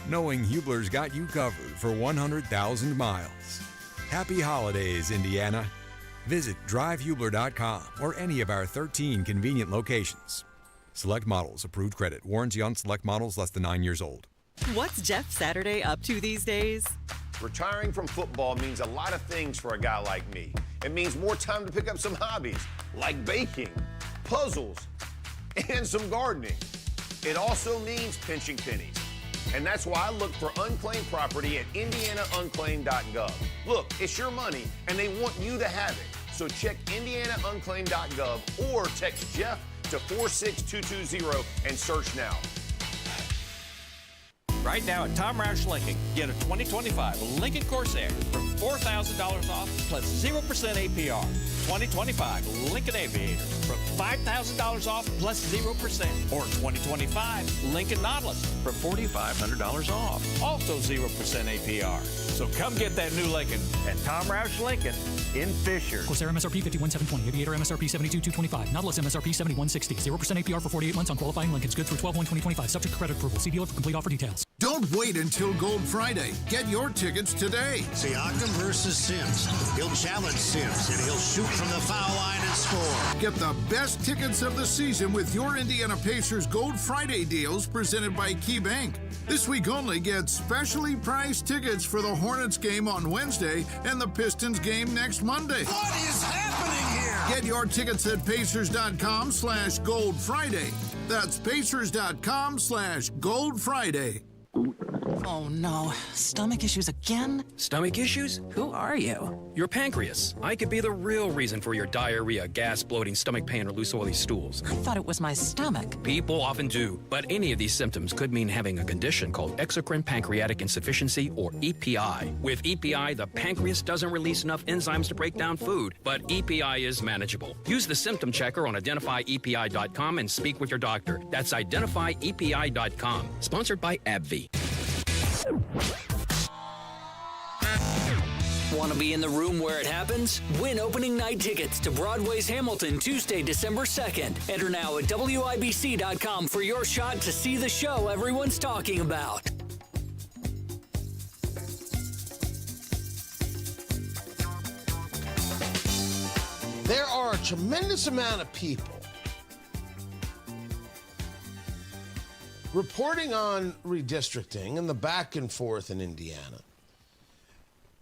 knowing Hubler's got you covered for 100,000 miles. Happy holidays, Indiana. Visit drivehubler.com or any of our 13 convenient locations. Select models, approved credit, warranty on select models less than 9 years old. What's Jeff Saturday up to these days? Retiring from football means a lot of things for a guy like me. It means more time to pick up some hobbies, like baking, puzzles, and some gardening. It also means pinching pennies. And that's why I look for unclaimed property at indianaunclaimed.gov. Look, it's your money, and they want you to have it. So check indianaunclaimed.gov or text Jeff to 46220 and search now. Right now at Tom Roush Lincoln, get a 2025 Lincoln Corsair for $4,000 off plus 0% APR. 2025 Lincoln Aviator from $5,000 off plus 0%. Or 2025 Lincoln Nautilus for $4,500 off. Also 0% APR. So come get that new Lincoln at Tom Roush Lincoln in Fisher. Corsair MSRP 51,720. Aviator MSRP 72,225. Nautilus MSRP 71,660. 0% APR for 48 months on qualifying Lincolns. Good through 12/1/2025. Subject to credit approval. See dealer for complete offer details. Don't wait until Gold Friday. Get your tickets today. Siakam versus Sims. He'll challenge Sims, and he'll shoot from the foul line and score. Get the best tickets of the season with your Indiana Pacers Gold Friday deals presented by KeyBank. This week only, get specially priced tickets for the Hornets game on Wednesday and the Pistons game next Monday. What is happening here? Get your tickets at Pacers.com/Gold Friday. That's Pacers.com/Gold Friday. Oh no, stomach issues again? Stomach issues? Who are you? Your pancreas. I could be the real reason for your diarrhea, gas, bloating, stomach pain, or loose oily stools. I thought it was my stomach. People often do, but any of these symptoms could mean having a condition called exocrine pancreatic insufficiency, or EPI. With EPI, the pancreas doesn't release enough enzymes to break down food, but EPI is manageable. Use the symptom checker on identifyepi.com and speak with your doctor. That's identifyepi.com. Sponsored by AbbVie. Want to be in the room where it happens? Win opening night tickets to Broadway's Hamilton Tuesday, December 2nd. Enter now at WIBC.com for your shot to see the show everyone's talking about. There are a tremendous amount of people reporting on redistricting and the back and forth in Indiana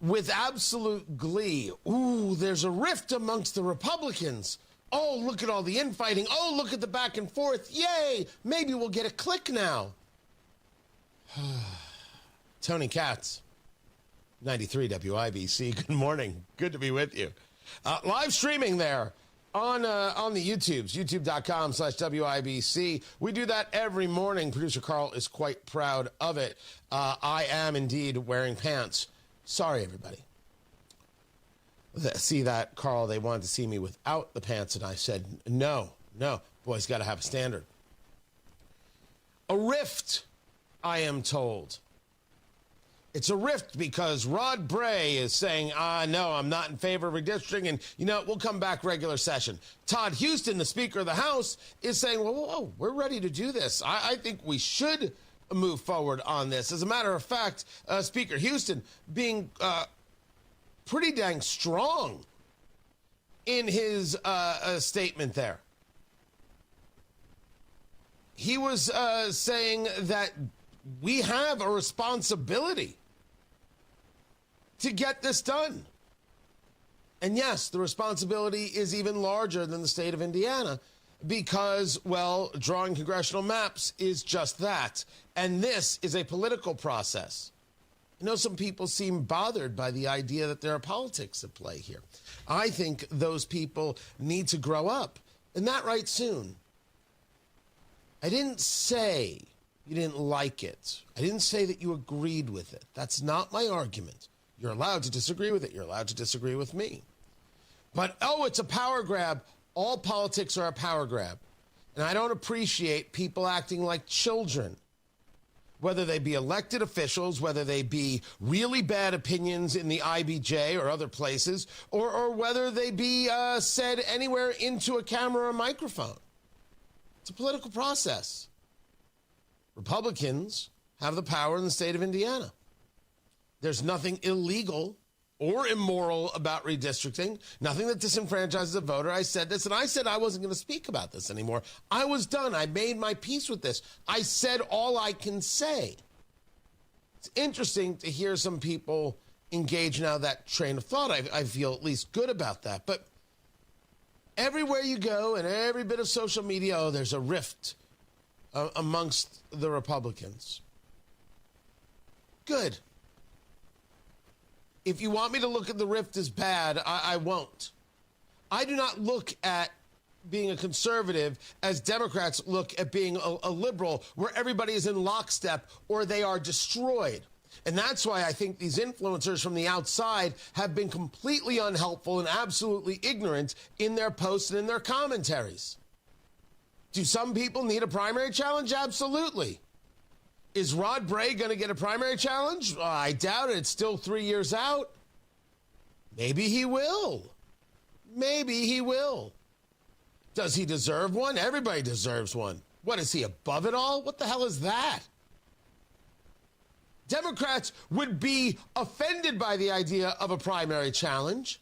with absolute glee. Ooh, there's a rift amongst the Republicans. Oh, look at all the infighting. Oh, look at the back and forth. Yay, maybe we'll get a click now. Tony Katz, 93 WIBC. Good morning. Good to be with you. Live streaming there on the YouTubes, youtube.com/WIBC. We do that every morning. Producer Carl is quite proud of it. I am indeed wearing pants. Sorry, everybody. See that, Carl? They wanted to see me without the pants, and I said, no. Boys got to have a standard. A rift, I am told. It's a rift because Rod Bray is saying, no, I'm not in favor of redistricting, and, we'll come back regular session. Todd Houston, the Speaker of the House, is saying, whoa, we're ready to do this. I think we should move forward on this. As a matter of fact, Speaker Houston being pretty dang strong in his statement there. He was saying that we have a responsibility to get this done. And yes, the responsibility is even larger than the state of Indiana because, drawing congressional maps is just that. And this is a political process. Some people seem bothered by the idea that there are politics at play here. I think those people need to grow up, and that right soon. I didn't say you didn't like it. I didn't say that you agreed with it. That's not my argument. You're allowed to disagree with it. You're allowed to disagree with me. But, it's a power grab. All politics are a power grab. And I don't appreciate people acting like children, whether they be elected officials, whether they be really bad opinions in the IBJ or other places, or whether they be said anywhere into a camera or microphone. It's a political process. Republicans have the power in the state of Indiana. There's nothing illegal or immoral about redistricting, nothing that disenfranchises a voter. I said this, and I said I wasn't going to speak about this anymore. I was done. I made my peace with this. I said all I can say. It's interesting to hear some people engage now that train of thought. I feel at least good about that. But everywhere you go and every bit of social media, there's a rift amongst the Republicans. Good. If you want me to look at the rift as bad, I won't. I do not look at being a conservative as Democrats look at being a liberal, where everybody is in lockstep or they are destroyed. And that's why I think these influencers from the outside have been completely unhelpful and absolutely ignorant in their posts and in their commentaries. Do some people need a primary challenge? Absolutely. Is Rod Bray going to get a primary challenge? I doubt it. It's still 3 years out. Maybe he will. Maybe he will. Does he deserve one? Everybody deserves one. What, is he above it all? What the hell is that? Democrats would be offended by the idea of a primary challenge.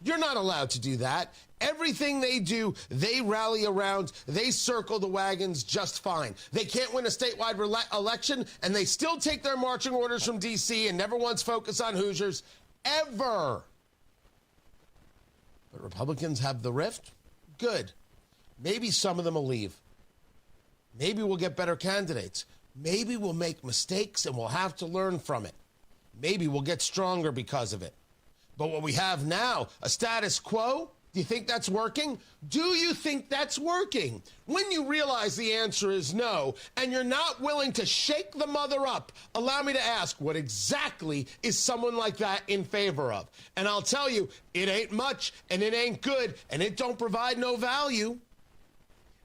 You're not allowed to do that. Everything they do, they rally around, they circle the wagons just fine. They can't win a statewide election, and they still take their marching orders from D.C. and never once focus on Hoosiers, ever. But Republicans have the rift? Good. Maybe some of them will leave. Maybe we'll get better candidates. Maybe we'll make mistakes and we'll have to learn from it. Maybe we'll get stronger because of it. But what we have now, a status quo, do you think that's working? Do you think that's working? When you realize the answer is no, and you're not willing to shake the mother up, allow me to ask, what exactly is someone like that in favor of? And I'll tell you, it ain't much, and it ain't good, and it don't provide no value.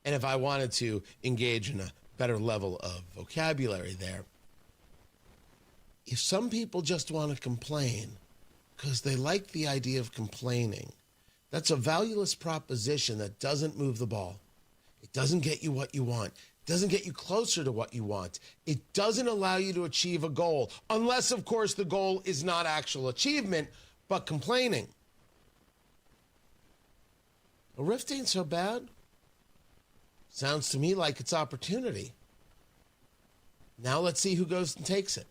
And if I wanted to engage in a better level of vocabulary there, if some people just want to complain, because they like the idea of complaining. That's a valueless proposition that doesn't move the ball. It doesn't get you what you want. It doesn't get you closer to what you want. It doesn't allow you to achieve a goal, unless, of course, the goal is not actual achievement, but complaining. A rift ain't so bad. Sounds to me like it's opportunity. Now let's see who goes and takes it.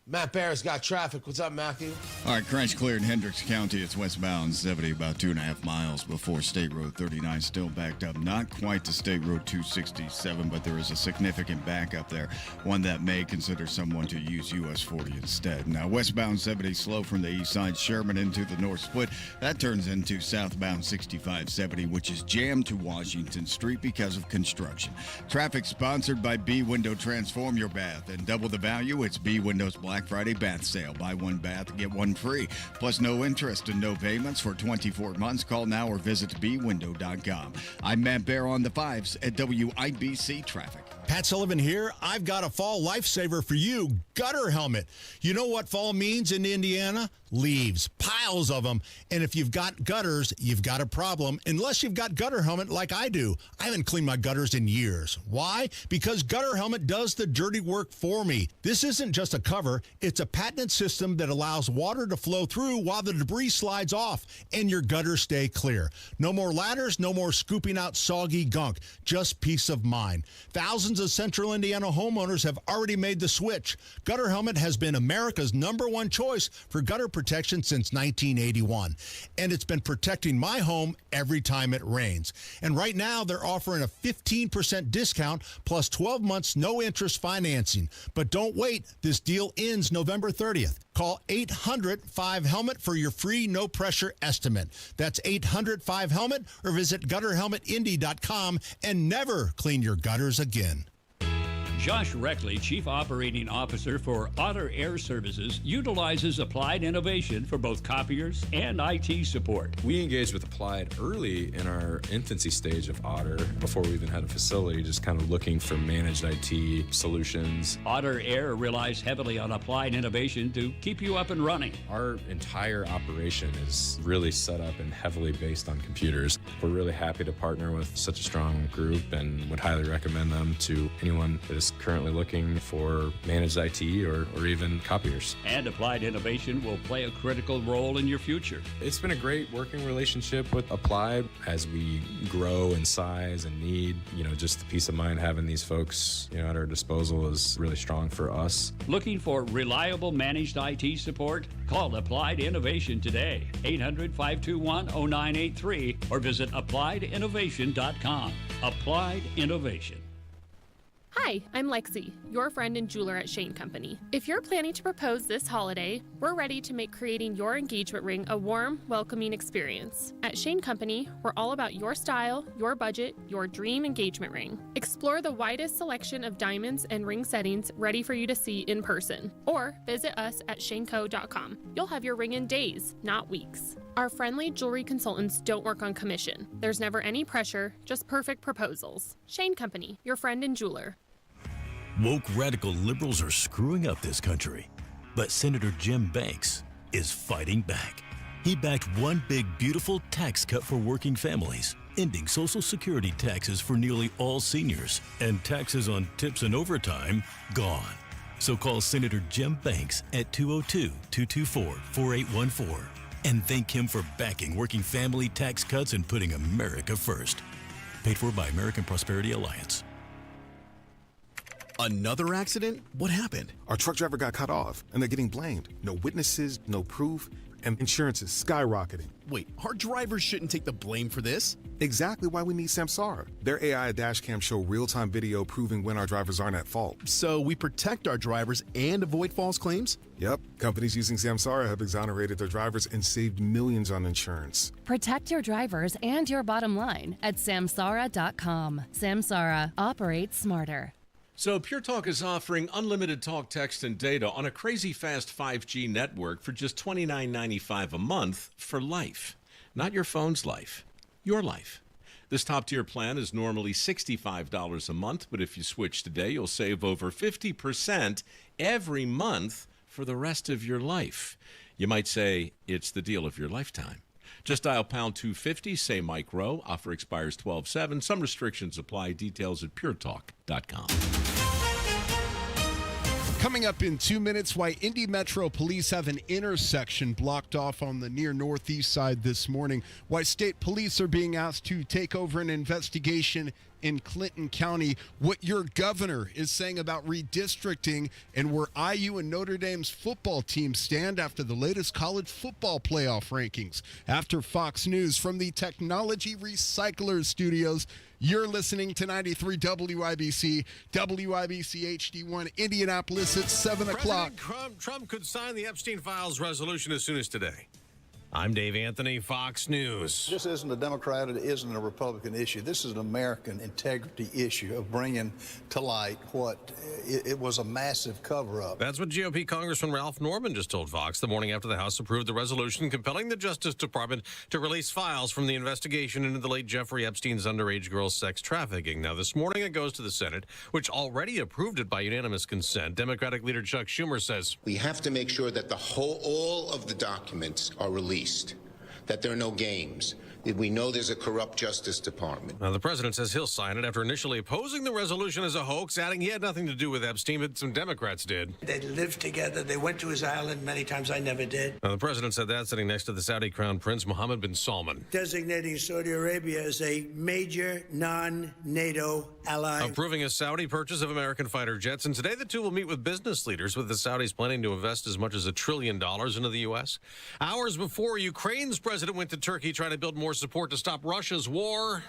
Matt Bear's got traffic. What's up, Matthew? All right, crash clear in Hendricks County. It's westbound 70, about 2.5 miles before State Road 39. Still backed up. Not quite to State Road 267, but there is a significant backup there. One that may consider someone to use US 40 instead. Now, westbound 70 slow from the east side, Sherman into the north split. That turns into southbound 6570, which is jammed to Washington Street because of construction. Traffic sponsored by B Window. Transform your bath and double the value. It's B Window's Black Friday bath sale. Buy one bath, get one free. Plus no interest and no payments for 24 months. Call now or visit bwindow.com. I'm Matt Bear on the 5s at WIBC Traffic. Pat Sullivan here. I've got a fall lifesaver for you, gutter helmet. You know what fall means in Indiana? Leaves, piles of them. And if you've got gutters, you've got a problem, unless you've got gutter helmet like I do. I haven't cleaned my gutters in years. Why? Because gutter helmet does the dirty work for me. This isn't just a cover. It's a patented system that allows water to flow through while the debris slides off and your gutters stay clear. No more ladders, no more scooping out soggy gunk. Just peace of mind. Thousands of Central Indiana homeowners have already made the switch. Gutter helmet has been America's #1 choice for gutter protection since 1981. And it's been protecting my home every time it rains. And right now they're offering a 15% discount plus 12 months no interest financing. But don't wait. This deal ends November 30th. Call 800-5HELMET for your free no-pressure estimate. That's 800-5HELMET or visit gutterhelmetindy.com and never clean your gutters again. Josh Reckley, Chief Operating Officer for Otter Air Services, utilizes Applied Innovation for both copiers and IT support. We engaged with Applied early in our infancy stage of Otter, before we even had a facility, just kind of looking for managed IT solutions. Otter Air relies heavily on Applied Innovation to keep you up and running. Our entire operation is really set up and heavily based on computers. We're really happy to partner with such a strong group and would highly recommend them to anyone that is currently looking for managed IT or even copiers. And Applied Innovation will play a critical role in your future. It's been a great working relationship with Applied as we grow in size and need, just the peace of mind having these folks, at our disposal is really strong for us. Looking for reliable managed IT support? Call Applied Innovation today, 800-521-0983, or visit applieddinnovation.com. Applied Innovation. Hi, I'm Lexi, your friend and jeweler at Shane Company. If you're planning to propose this holiday, we're ready to make creating your engagement ring a warm, welcoming experience. At Shane Company, we're all about your style, your budget, your dream engagement ring. Explore the widest selection of diamonds and ring settings ready for you to see in person, or visit us at shaneco.com. You'll have your ring in days, not weeks. Our friendly jewelry consultants don't work on commission. There's never any pressure, just perfect proposals. Shane Company, your friend and jeweler. Woke radical liberals are screwing up this country, but Senator Jim Banks is fighting back. He backed one big, beautiful tax cut for working families, ending Social Security taxes for nearly all seniors, and taxes on tips and overtime gone. So call Senator Jim Banks at 202-224-4814 and thank him for backing working family tax cuts and putting America first. Paid for by American Prosperity Alliance. Another accident? What happened? Our truck driver got cut off, and they're getting blamed. No witnesses, no proof, and insurance is skyrocketing. Wait, our drivers shouldn't take the blame for this? Exactly why we need Samsara. Their AI dashcam show real-time video proving when our drivers aren't at fault. So we protect our drivers and avoid false claims? Yep. Companies using Samsara have exonerated their drivers and saved millions on insurance. Protect your drivers and your bottom line at Samsara.com. Samsara. Operate smarter. So Pure Talk is offering unlimited talk, text, and data on a crazy fast 5G network for just $29.95 a month for life. Not your phone's life, your life. This top-tier plan is normally $65 a month, but if you switch today, you'll save over 50% every month for the rest of your life. You might say it's the deal of your lifetime. Just dial pound 250, say Mike Rowe. Offer expires 12/7. Some restrictions apply. Details at puretalk.com. Coming up in 2 minutes, why Indy Metro Police have an intersection blocked off on the near northeast side this morning, why state police are being asked to take over an investigation in Clinton County, what your governor is saying about redistricting, and where IU and Notre Dame's football teams stand after the latest college football playoff rankings. After Fox News from the Technology Recyclers Studios, you're listening to 93 WIBC, WIBC HD1, Indianapolis at 7 o'clock. President Trump could sign the Epstein Files resolution as soon as today. I'm Dave Anthony, Fox News. This isn't a Democrat, it isn't a Republican issue. This is an American integrity issue of bringing to light what it was a massive cover-up. That's what GOP Congressman Ralph Norman just told Fox the morning after the House approved the resolution compelling the Justice Department to release files from the investigation into the late Jeffrey Epstein's underage girls' sex trafficking. Now, this morning it goes to the Senate, which already approved it by unanimous consent. Democratic leader Chuck Schumer says, we have to make sure that all of the documents are released. That there are no games, that we know there's a corrupt Justice Department. Now, the president says he'll sign it after initially opposing the resolution as a hoax, adding he had nothing to do with Epstein, but some Democrats did. They lived together. They went to his island many times. I never did. Now, the president said that sitting next to the Saudi Crown Prince Mohammed bin Salman. Designating Saudi Arabia as a major non-NATO ally. Approving a Saudi purchase of American fighter jets. And today the two will meet with business leaders, with the Saudis planning to invest as much as $1 trillion into the U.S. Hours before Ukraine's president went to Turkey trying to build more support to stop Russia's war.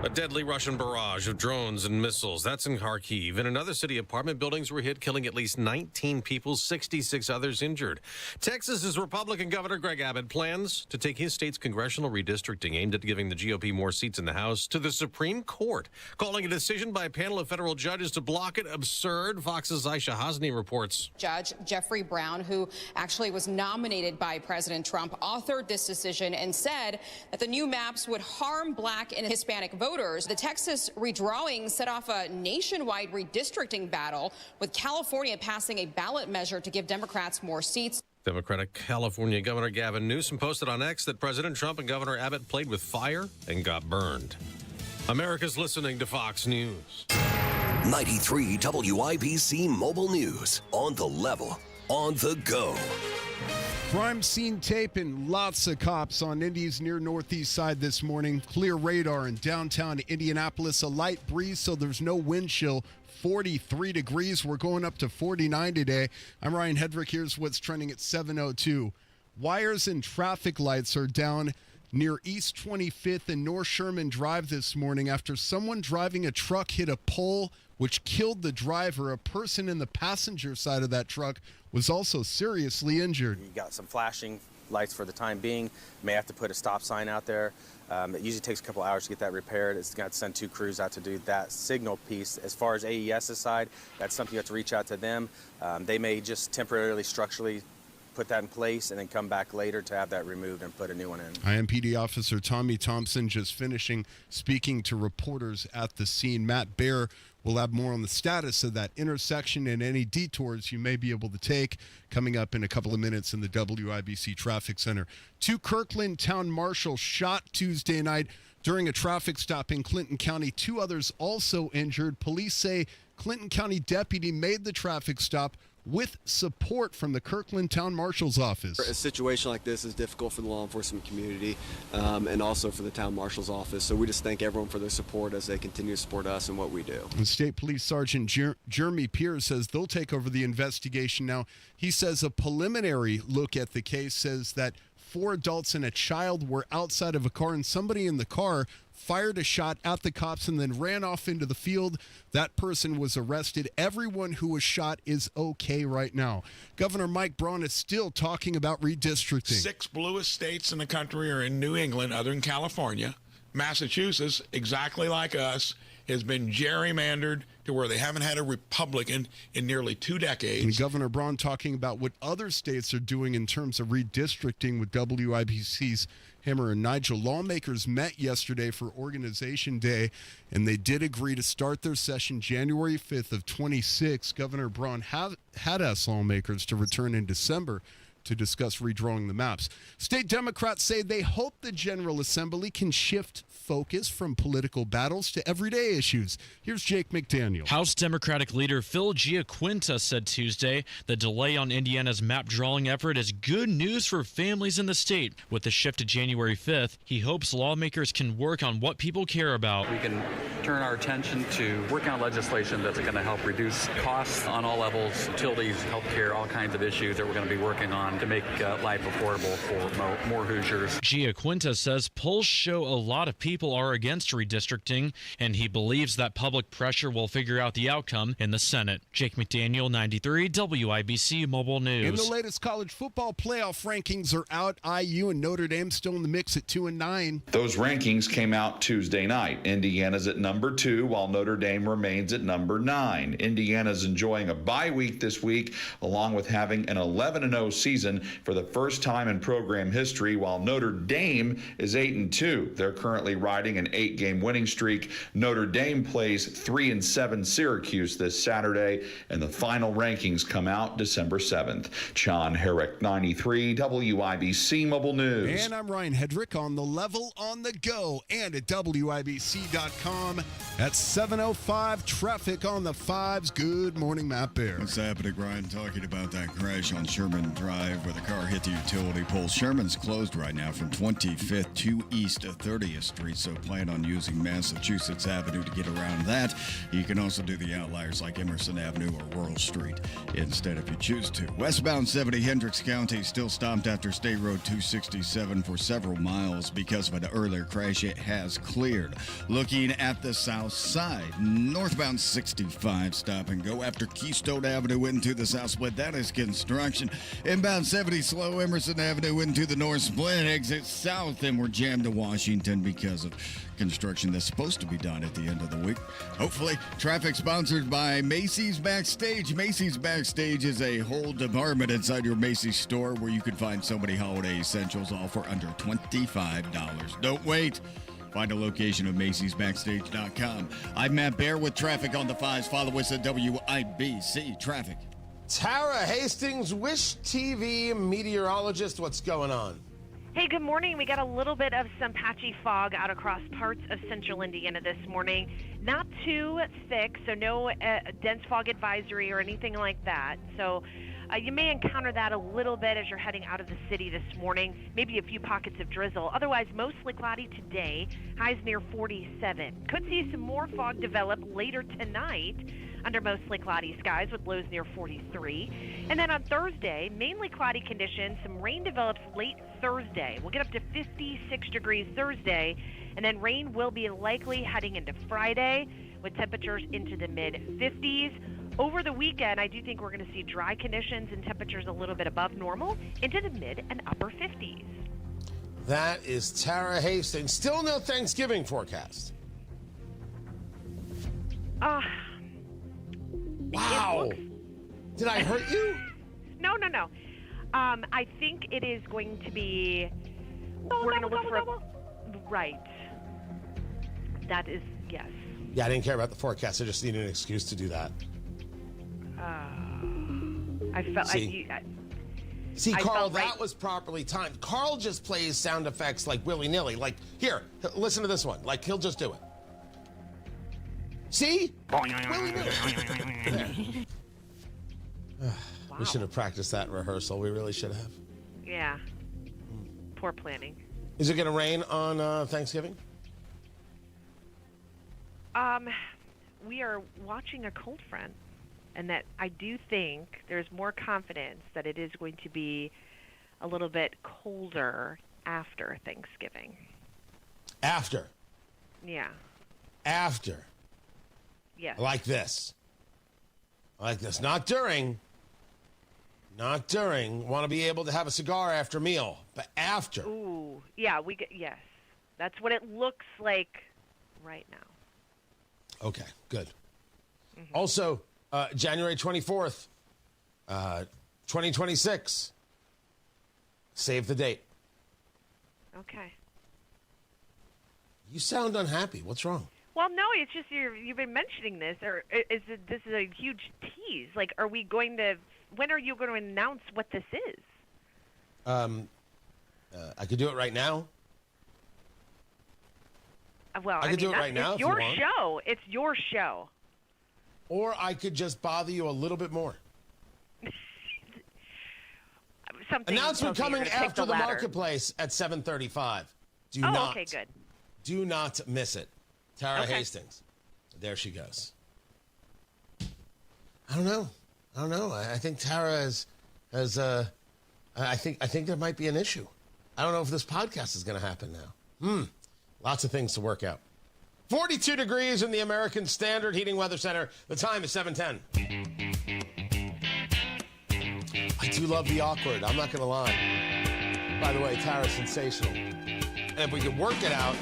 A deadly Russian barrage of drones and missiles. That's in Kharkiv. In another city, apartment buildings were hit, killing at least 19 people, 66 others injured. Texas's Republican Governor Greg Abbott plans to take his state's congressional redistricting aimed at giving the GOP more seats in the House to the Supreme Court, calling a decision by a panel of federal judges to block it absurd. Fox's Aisha Hasni reports. Judge Jeffrey Brown, who actually was nominated by President Trump, authored this decision and said that the new maps would harm Black and Hispanic voters. The Texas redrawing set off a nationwide redistricting battle, with California passing a ballot measure to give Democrats more seats. Democratic California Governor Gavin Newsom posted on X that President Trump and Governor Abbott played with fire and got burned. America's listening to Fox News. 93 WIBC Mobile News. On the level, on the go. Crime scene tape and lots of cops on Indy's near northeast side this morning. Clear radar in downtown Indianapolis. A light breeze, so there's no wind chill. 43 degrees. We're going up to 49 today. I'm Ryan Hedrick. Here's what's trending at 7:02. Wires and traffic lights are down near East 25th and North Sherman Drive this morning after someone driving a truck hit a pole, which killed the driver. A person in the passenger side of that truck was also seriously injured. You got some flashing lights for the time being. You may have to put a stop sign out there. It usually takes a couple hours to get that repaired. It's going to send 2 crews out to do that signal piece. As far as AES's side, that's something you have to reach out to them. They may just temporarily structurally put that in place and then come back later to have that removed and put a new one in. IMPD Officer Tommy Thompson just finishing speaking to reporters at the scene. Matt Baer will have more on the status of that intersection and any detours you may be able to take coming up in a couple of minutes in the WIBC Traffic Center. 2 Kirkland Town marshals shot Tuesday night during a traffic stop in Clinton County. 2 others also injured. Police say Clinton County deputy made the traffic stop with support from the Kirkland Town Marshal's Office. A situation like this is difficult for the law enforcement community and also for the Town Marshal's Office. So we just thank everyone for their support as they continue to support us and what we do. And State Police Sergeant Jeremy Pierce says they'll take over the investigation now. He says a preliminary look at the case says that 4 adults and a child were outside of a car, and somebody in the car fired a shot at the cops and then ran off into the field. That person was arrested. Everyone who was shot is okay right now. Governor Mike Braun is still talking about redistricting. 6 bluest states in the country are in New England, other than California. Massachusetts, exactly like us, has been gerrymandered to where they haven't had a Republican in nearly 2 decades. And Governor Braun talking about what other states are doing in terms of redistricting with WIBC's Hammer and Nigel. Lawmakers met yesterday for Organization Day, and they did agree to start their session January 5th of 26. Governor Braun had asked lawmakers to return in December to discuss redrawing the maps. State Democrats say they hope the General Assembly can shift focus from political battles to everyday issues. Here's Jake McDaniel. House Democratic leader Phil Giaquinta said Tuesday the delay on Indiana's map drawing effort is good news for families in the state. With the shift to January 5th, he hopes lawmakers can work on what people care about. We can turn our attention to working on legislation that's going to help reduce costs on all levels, utilities, healthcare, all kinds of issues that we're going to be working on to make life affordable for more Hoosiers. Giaquinta says polls show a lot of people are against redistricting, and he believes that public pressure will figure out the outcome in the Senate. Jake McDaniel, 93 WIBC Mobile News. In the latest college football playoff rankings are out. IU and Notre Dame still in the mix at 2-9. Those rankings came out Tuesday night. Indiana's at number 2, while Notre Dame remains at number 9. Indiana's enjoying a bye week this week, along with having an 11-0 season for the first time in program history, while Notre Dame is 8-2. They're currently riding an 8-game winning streak. Notre Dame plays 3-7 Syracuse this Saturday, and the final rankings come out December 7th. John Herrick, 93 WIBC Mobile News. And I'm Ryan Hedrick on the Level on the Go and at WIBC.com at 7:05. Traffic on the 5s. Good morning, Matt Bear. What's happening, Ryan? Talking about that crash on Sherman Drive where the car hit the utility pole. Sherman's closed right now from 25th to East 30th Street, so plan on using Massachusetts Avenue to get around that. You can also do the outliers like Emerson Avenue or Worrell Street instead if you choose to. Westbound 70 Hendricks County still stopped after State Road 267 for several miles because of an earlier crash. It has cleared. Looking at the south side, northbound 65 stop and go after Keystone Avenue into the south split. That is construction. Inbound 70 slow Emerson Avenue into the north split, exit south, and we're jammed to Washington because of construction that's supposed to be done at the end of the week. Hopefully. Traffic sponsored by Macy's Backstage. Macy's Backstage is a whole department inside your Macy's store where you can find so many holiday essentials all for under $25. Don't wait. Find a location at Macy'sBackstage.com. I'm Matt Bear with traffic on the 5s. Follow us at WIBC Traffic. Tara Hastings, Wish TV meteorologist. What's going on? Hey, good morning. We got a little bit of some patchy fog out across parts of central Indiana this morning. Not too thick, so no dense fog advisory or anything like that. So you may encounter that a little bit as you're heading out of the city this morning. Maybe a few pockets of drizzle. Otherwise, mostly cloudy today. Highs near 47. Could see some more fog develop later tonight under mostly cloudy skies with lows near 43. And then on Thursday, mainly cloudy conditions. Some rain develops late Thursday. We'll get up to 56 degrees Thursday, and then rain will be likely heading into Friday with temperatures into the mid-50s. Over the weekend, I do think we're going to see dry conditions and temperatures a little bit above normal into the mid and upper 50s. That is Tara Hastings. Still no Thanksgiving forecast. Wow. Did I hurt you? No. I think it is going to be... we're going to look for... Right. That is, yes. Yeah, I didn't care about the forecast. I just needed an excuse to do that. I felt... See, I Carl, felt right. that was properly timed. Carl just plays sound effects like willy-nilly. Like, here, listen to this one. Like, he'll just do it. See? Willy-nilly. We should have practiced that in rehearsal. We really should have. Yeah. Poor planning. Is it going to rain on Thanksgiving? We are watching a cold front, and that I do think there's more confidence that it is going to be a little bit colder after Thanksgiving. After? Yeah. After? Yes. I like this. Not during. Not during. Want to be able to have a cigar after meal, but after. Ooh, yeah, yes. That's what it looks like right now. Okay, good. Also, January 24th, 2026. Save the date. Okay. You sound unhappy. What's wrong? Well, no, it's just you've been mentioning this, or this is a huge tease. Like, are we going to? When are you going to announce what this is? I could do it right now. Well, I could do it right now It's if you your want. show. It's your show. Or I could just bother you a little bit more. Something Announcement tells me coming you're gonna pick after the latter. marketplace at 7:35. Do Oh, not. okay, good. Do not miss it. Tara Okay. Hastings. There she goes. I don't know. I think Tara has I think there might be an issue. I don't know if this podcast is going to happen now. Lots of things to work out. 42 degrees in the American Standard Heating Weather Center. The time is 7:10. I do love the awkward. I'm not going to lie. By the way, Tara's sensational. And if we could work it out,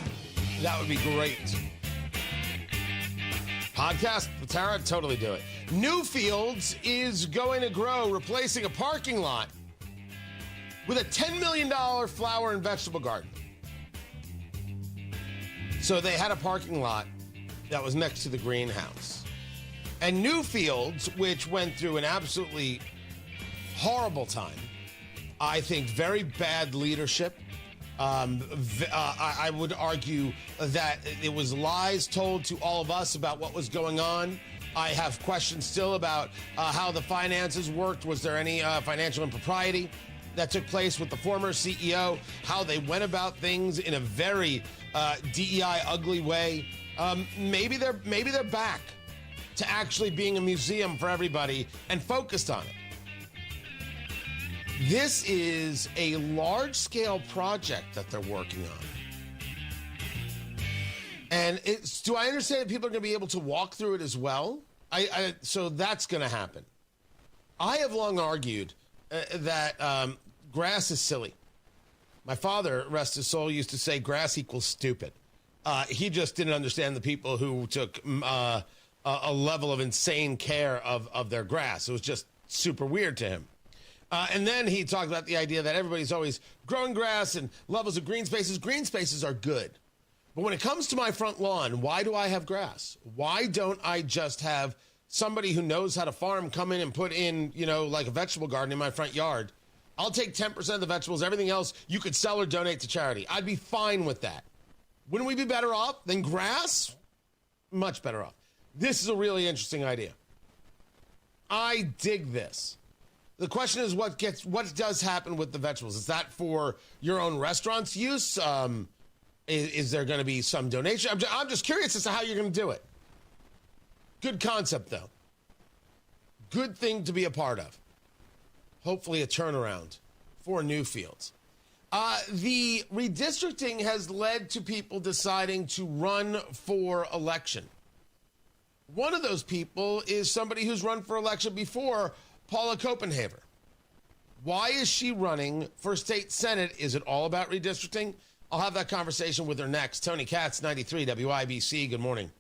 that would be great. Podcast with Tara, totally do it. Newfields is going to grow, replacing a parking lot with a $10 million flower and vegetable garden. So they had a parking lot that was next to the greenhouse. And Newfields, which went through an absolutely horrible time, I think very bad leadership. I would argue that it was lies told to all of us about what was going on. I have questions still about how the finances worked. Was there any financial impropriety that took place with the former CEO? How they went about things in a very DEI ugly way. Maybe they're back to actually being a museum for everybody and focused on it. This is a large-scale project that they're working on. And do I understand that people are going to be able to walk through it as well? So that's going to happen. I have long argued that grass is silly. My father, rest his soul, used to say grass equals stupid. He just didn't understand the people who took a level of insane care of their grass. It was just super weird to him. And then he talked about the idea that everybody's always growing grass and levels of green spaces. Green spaces are good. But when it comes to my front lawn, why do I have grass? Why don't I just have somebody who knows how to farm come in and put in, like a vegetable garden in my front yard? I'll take 10% of the vegetables. Everything else you could sell or donate to charity. I'd be fine with that. Wouldn't we be better off than grass? Much better off. This is a really interesting idea. I dig this. The question is what does happen with the vegetables? Is that for your own restaurant's use? Is there going to be some donation? I'm just curious as to how you're going to do it. Good concept, though. Good thing to be a part of. Hopefully a turnaround for Newfields. The redistricting has led to people deciding to run for election. One of those people is somebody who's run for election before, Paula Copenhaver. Why is she running for state senate? Is it all about redistricting? I'll have that conversation with her next. Tony Katz, 93 WIBC. Good morning.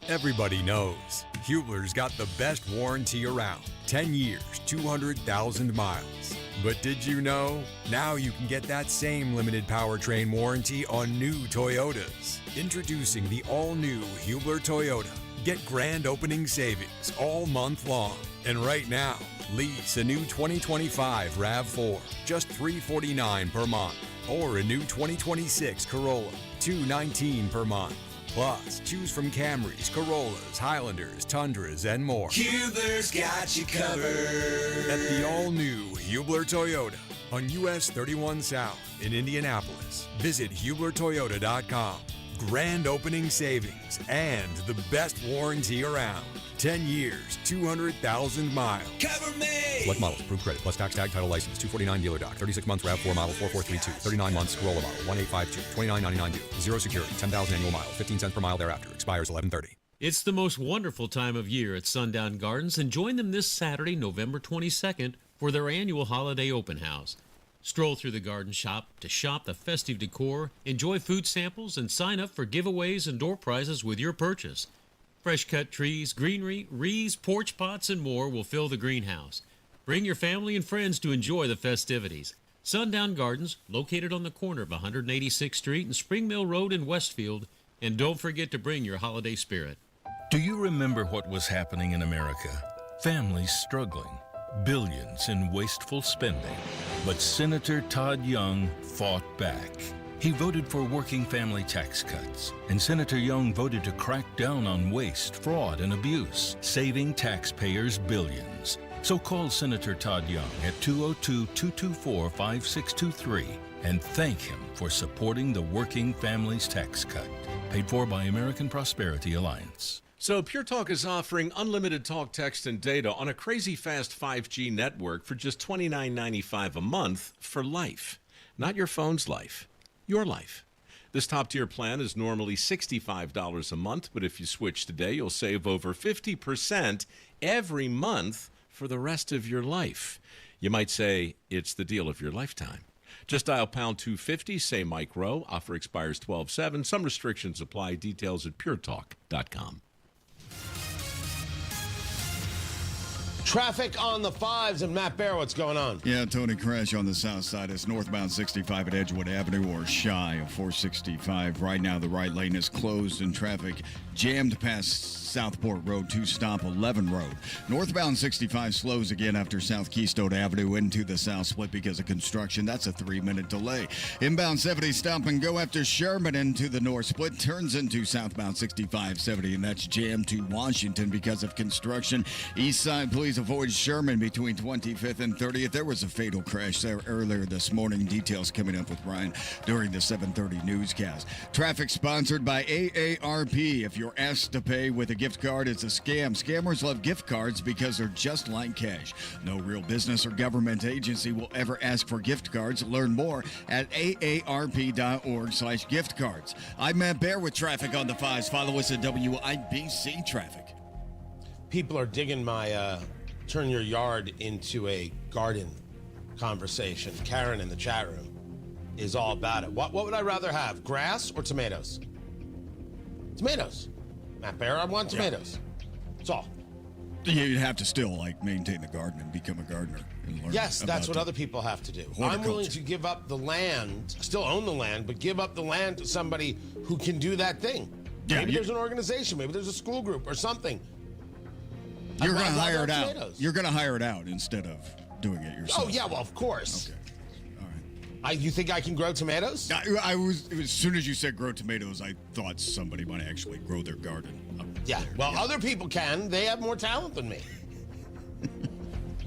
Everybody knows Hubler's got the best warranty around. 10 years, 200,000 miles. But did you know? Now you can get that same limited powertrain warranty on new Toyotas. Introducing the all-new Hubler Toyota. Get grand opening savings all month long. And right now, lease a new 2025 RAV4, just $349 per month. Or a new 2026 Corolla, $219 per month. Plus, choose from Camrys, Corollas, Highlanders, Tundras, and more. Hubler's got you covered. At the all-new Hubler Toyota on US 31 South in Indianapolis. Visit HublerToyota.com. Grand opening savings and the best warranty around. 10 years, 200,000 miles. Cover me! Select models, approved credit, plus tax tag title license, 249 dealer doc, 36 months RAV4 model 4432, 39 months Corolla model 1852, 29.99 due, 0 security, 10,000 annual miles, 15 cents per mile thereafter, expires 11/30. It's the most wonderful time of year at Sundown Gardens, and join them this Saturday, November 22nd, for their annual holiday open house. Stroll through the garden shop to shop the festive decor, enjoy food samples, and sign up for giveaways and door prizes with your purchase. Fresh-cut trees, greenery, wreaths, porch pots, and more will fill the greenhouse. Bring your family and friends to enjoy the festivities. Sundown Gardens, located on the corner of 186th Street and Spring Mill Road in Westfield. And don't forget to bring your holiday spirit. Do you remember what was happening in America? Families struggling, billions in wasteful spending. But Senator Todd Young fought back. He voted for working family tax cuts, and Senator Young voted to crack down on waste, fraud, and abuse, saving taxpayers billions. So call Senator Todd Young at 202-224-5623 and thank him for supporting the Working Families Tax Cut. Paid for by American Prosperity Alliance. So Pure Talk is offering unlimited talk, text, and data on a crazy fast 5G network for just $29.95 a month for life. Not your phone's life, your life. This top-tier plan is normally $65 a month, but if you switch today, you'll save over 50% every month for the rest of your life. You might say it's the deal of your lifetime. Just dial pound 250, say Mike Rowe. Offer expires 12/7. Some restrictions apply. Details at puretalk.com. Traffic on the 5s, and Matt Bear, what's going on? Yeah, Tony, crash on the south side. It's northbound 65 at Edgewood Avenue or shy of 465. Right now, the right lane is closed and traffic jammed past Southport Road to stop 11 Road. Northbound 65 slows again after South Keystone Avenue into the south split because of construction. That's a 3-minute delay. Inbound 70 stop and go after Sherman into the north split. Turns into southbound 65-70, and that's jammed to Washington because of construction. East side, please avoid Sherman between 25th and 30th. There was a fatal crash there earlier this morning. Details coming up with Ryan during the 7:30 newscast. Traffic sponsored by AARP. If you're asked to pay with a gift card, it's a scam. Scammers love gift cards because they're just like cash. No real business or government agency will ever ask for gift cards. Learn more at aarp.org/gift cards. I'm Matt Bear with Traffic on the 5s. Follow us at WIBC Traffic. People are digging my turn your yard into a garden conversation. Karen in the chat room is all about it. What would I rather have, grass or tomatoes? Tomatoes. Matt Bear, I want tomatoes. That's all. You'd have to still maintain the garden and become a gardener and learn. Yes, that's what other people have to do. I'm willing to give up the land, still own the land, but give up the land to somebody who can do that thing. Yeah, maybe there's an organization, maybe there's a school group or something. You're going to hire it out. You're going to hire it out instead of doing it yourself. Oh, yeah, well, of course. Okay. All right. You think I can grow tomatoes? I was as soon as you said grow tomatoes, I thought somebody might actually grow their garden. Yeah, well, other people can. They have more talent than me.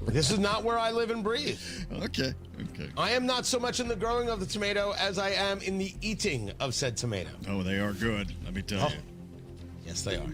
This is not where I live and breathe. Okay. I am not so much in the growing of the tomato as I am in the eating of said tomato. Oh, they are good, let me tell you. Yes, they are.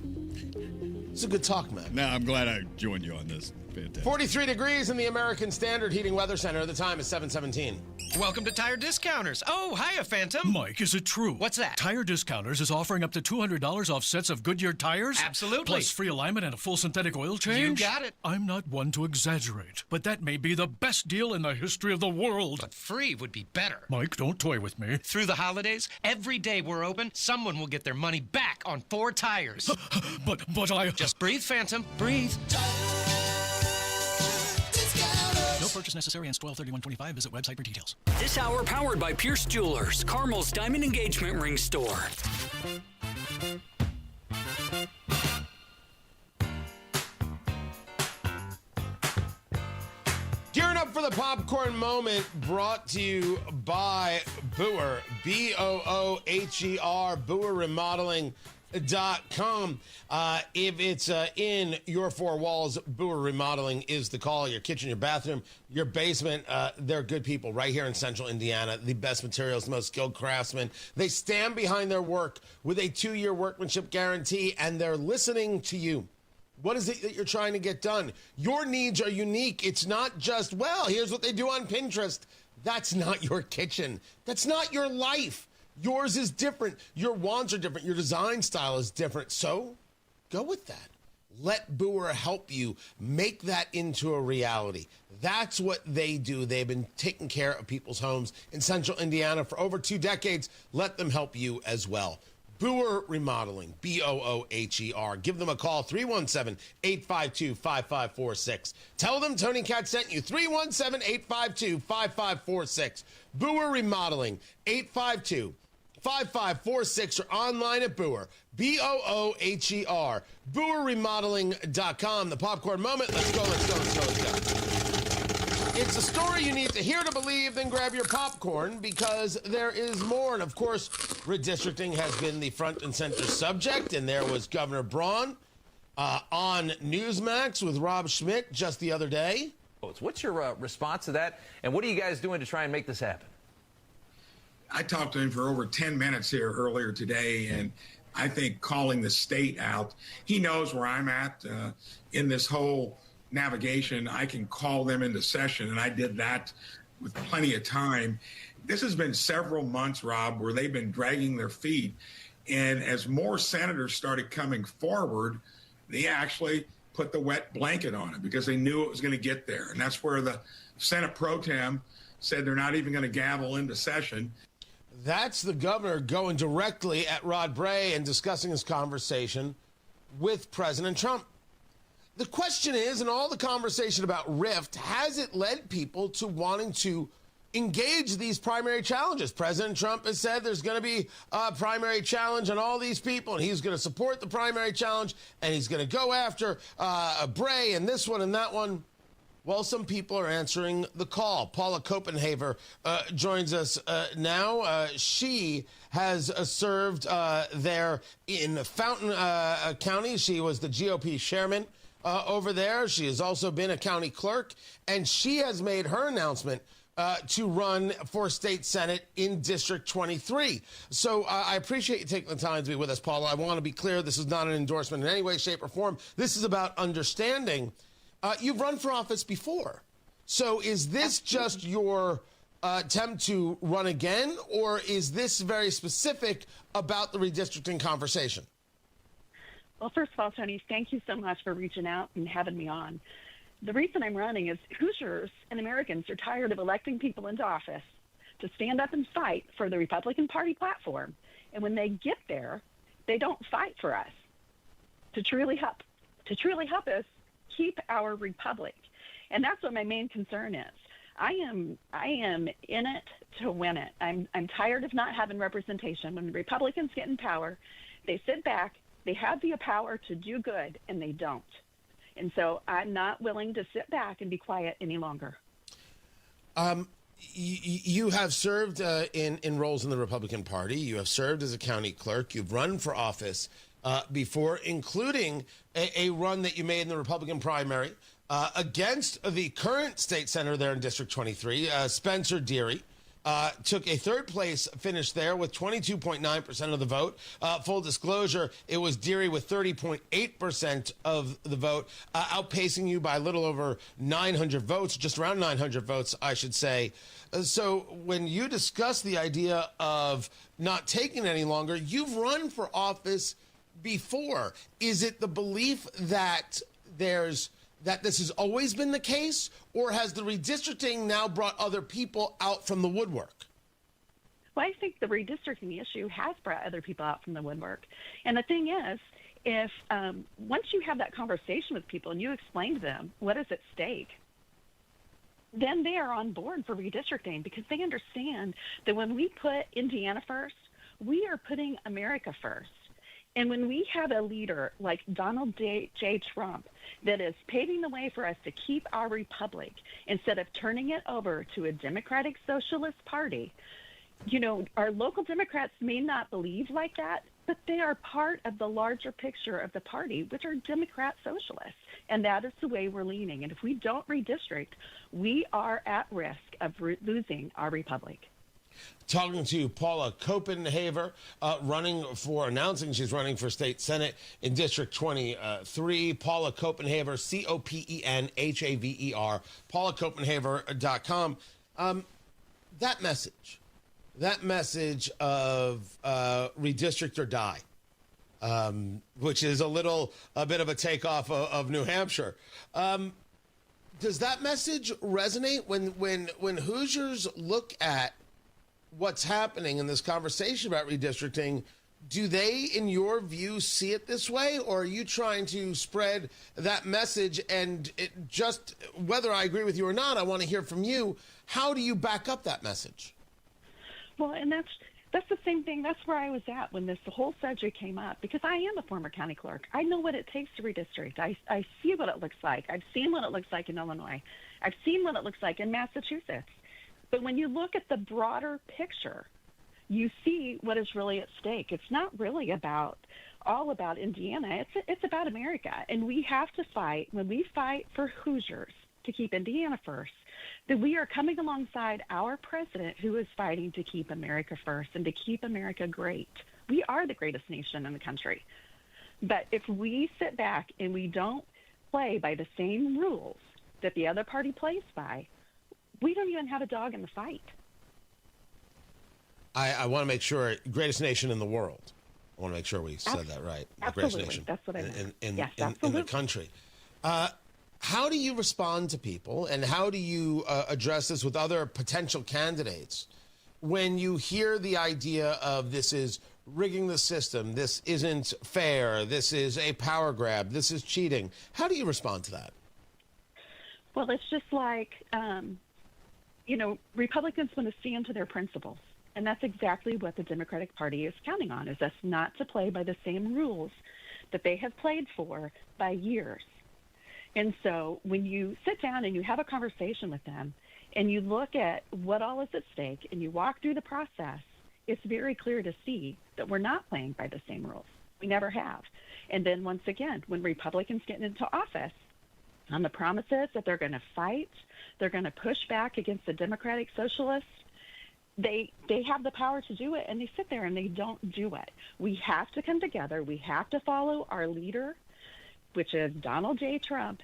It's a good talk, man. No, I'm glad I joined you on this. Fantastic. 43 degrees in the American Standard Heating Weather Center. The time is 7:17. Welcome to Tire Discounters. Oh, hiya, Phantom. Mike, is it true? What's that? Tire Discounters is offering up to $200 off sets of Goodyear tires? Absolutely. Plus free alignment and a full synthetic oil change? You got it. I'm not one to exaggerate, but that may be the best deal in the history of the world. But free would be better. Mike, don't toy with me. Through the holidays, every day we're open, someone will get their money back on 4 tires. But I... Just breathe, Phantom. Breathe. No purchase necessary. Ends 12/31/25. Visit website for details. This hour powered by Pierce Jewelers, Carmel's Diamond Engagement Ring Store. Gearing up for the popcorn moment, brought to you by Booher, Booher, BooherRemodeling.com. If it's in your 4 walls, Booher Remodeling is the call. Your kitchen, your bathroom, your basement, they're good people right here in Central Indiana. The best materials, the most skilled craftsmen. They stand behind their work with a 2-year workmanship guarantee, and they're listening to you. What is it that you're trying to get done? Your needs are unique. It's not just, well, here's what they do on Pinterest. That's not your kitchen. That's not your life. Yours is different. Your wants are different. Your design style is different. So go with that. Let Booher help you make that into a reality. That's what they do. They've been taking care of people's homes in Central Indiana for over 2 decades. Let them help you as well. Booher Remodeling, Booher. Give them a call, 317-852-5546. Tell them Tony Katz sent you, 317-852-5546. Booher Remodeling, 852-5546, or online at Booher, Booher. BooherRemodeling.com. The popcorn moment. Let's go. It's a story you need to hear to believe, then grab your popcorn, because there is more. And, of course, redistricting has been the front and center subject, and there was Governor Braun on Newsmax with Rob Schmidt just the other day. What's your response to that, and what are you guys doing to try and make this happen? I talked to him for over 10 minutes here earlier today, and I think calling the state out, he knows where I'm at in this whole navigation. I can call them into session, and I did that with plenty of time. This has been several months, Rob, where they've been dragging their feet. And as more senators started coming forward, they actually put the wet blanket on it because they knew it was going to get there. And that's where the Senate pro tem said they're not even going to gavel into session. That's the governor going directly at Rod Bray and discussing his conversation with President Trump. The question is, in all the conversation about RIFT, has it led people to wanting to engage these primary challenges? President Trump has said there's going to be a primary challenge on all these people, and he's going to support the primary challenge, and he's going to go after Bray and this one and that one. Well, some people are answering the call. Paula Copenhaver joins us now. She has served there in Fountain County. She was the GOP chairman over there. She has also been a county clerk, and she has made her announcement to run for state senate in District 23. So I appreciate you taking the time to be with us, Paula. I want to be clear, this is not an endorsement in any way, shape, or form. This is about understanding. You've run for office before. So is this just your attempt to run again, or is this very specific about the redistricting conversation? Well, first of all, Tony, thank you so much for reaching out and having me on. The reason I'm running is Hoosiers and Americans are tired of electing people into office to stand up and fight for the Republican Party platform. And when they get there, they don't fight for us to truly help us keep our republic. And that's what my main concern is. I am in it to win it. I'm tired of not having representation. When the Republicans get in power, they sit back, they have the power to do good, and they don't. And so I'm not willing to sit back and be quiet any longer. You have served in roles in the Republican Party. You have served as a county clerk. You've run for office before, including a run that you made in the Republican primary against the current state senator there in District 23, Spencer Deary. Took a third place finish there with 22.9% of the vote. Full disclosure, it was Deary with 30.8% of the vote, outpacing you by a little over 900 votes, just around 900 votes, I should say. So when you discuss the idea of not taking any longer, you've run for office before. Is it the belief that this has always been the case, or has the redistricting now brought other people out from the woodwork? Well, I think the redistricting issue has brought other people out from the woodwork. And the thing is, if once you have that conversation with people and you explain to them what is at stake, then they are on board for redistricting, because they understand that when we put Indiana first, we are putting America first. And when we have a leader like Donald J. Trump that is paving the way for us to keep our republic instead of turning it over to a Democratic Socialist Party, you know, our local Democrats may not believe like that, but they are part of the larger picture of the party, which are Democrat Socialists. And that is the way we're leaning. And if we don't redistrict, we are at risk of losing our republic. Talking to Paula Copenhaver, announcing she's running for state senate in District 23. Paula Copenhaver, Copenhaver, paulacopenhaver.com. That message of redistrict or die, which is a bit of a takeoff of New Hampshire. Does that message resonate when Hoosiers look at what's happening in this conversation about redistricting? Do they, in your view, see it this way, or are you trying to spread that message? And just whether I agree with you or not, I want to hear from you. How do you back up that message? Well, and that's the same thing. That's where I was at when this whole subject came up, because I am a former county clerk. I know what it takes to redistrict. I see what it looks like. I've seen what it looks like in Illinois. I've seen what it looks like in Massachusetts. But when you look at the broader picture, you see what is really at stake. It's not really all about Indiana. It's about America. And we have to fight. When we fight for Hoosiers to keep Indiana first, that we are coming alongside our president, who is fighting to keep America first and to keep America great. We are the greatest nation in the country. But if we sit back and we don't play by the same rules that the other party plays by, we don't even have a dog in the fight. I want to make sure, greatest nation in the world. I want to make sure we said that right. The greatest nation. That's what I meant. In the country. How do you respond to people, and how do you address this with other potential candidates when you hear the idea of this is rigging the system, this isn't fair, this is a power grab, this is cheating? How do you respond to that? Well, it's just like, Republicans want to stand to their principles. And that's exactly what the Democratic Party is counting on, is us not to play by the same rules that they have played for by years. And so when you sit down and you have a conversation with them and you look at what all is at stake and you walk through the process, it's very clear to see that we're not playing by the same rules. We never have. And then once again, when Republicans get into office, on the promises that they're going to fight, they're going to push back against the Democratic Socialists, they have the power to do it, and they sit there and they don't do it. We have to come together. We have to follow our leader, which is Donald J. Trump,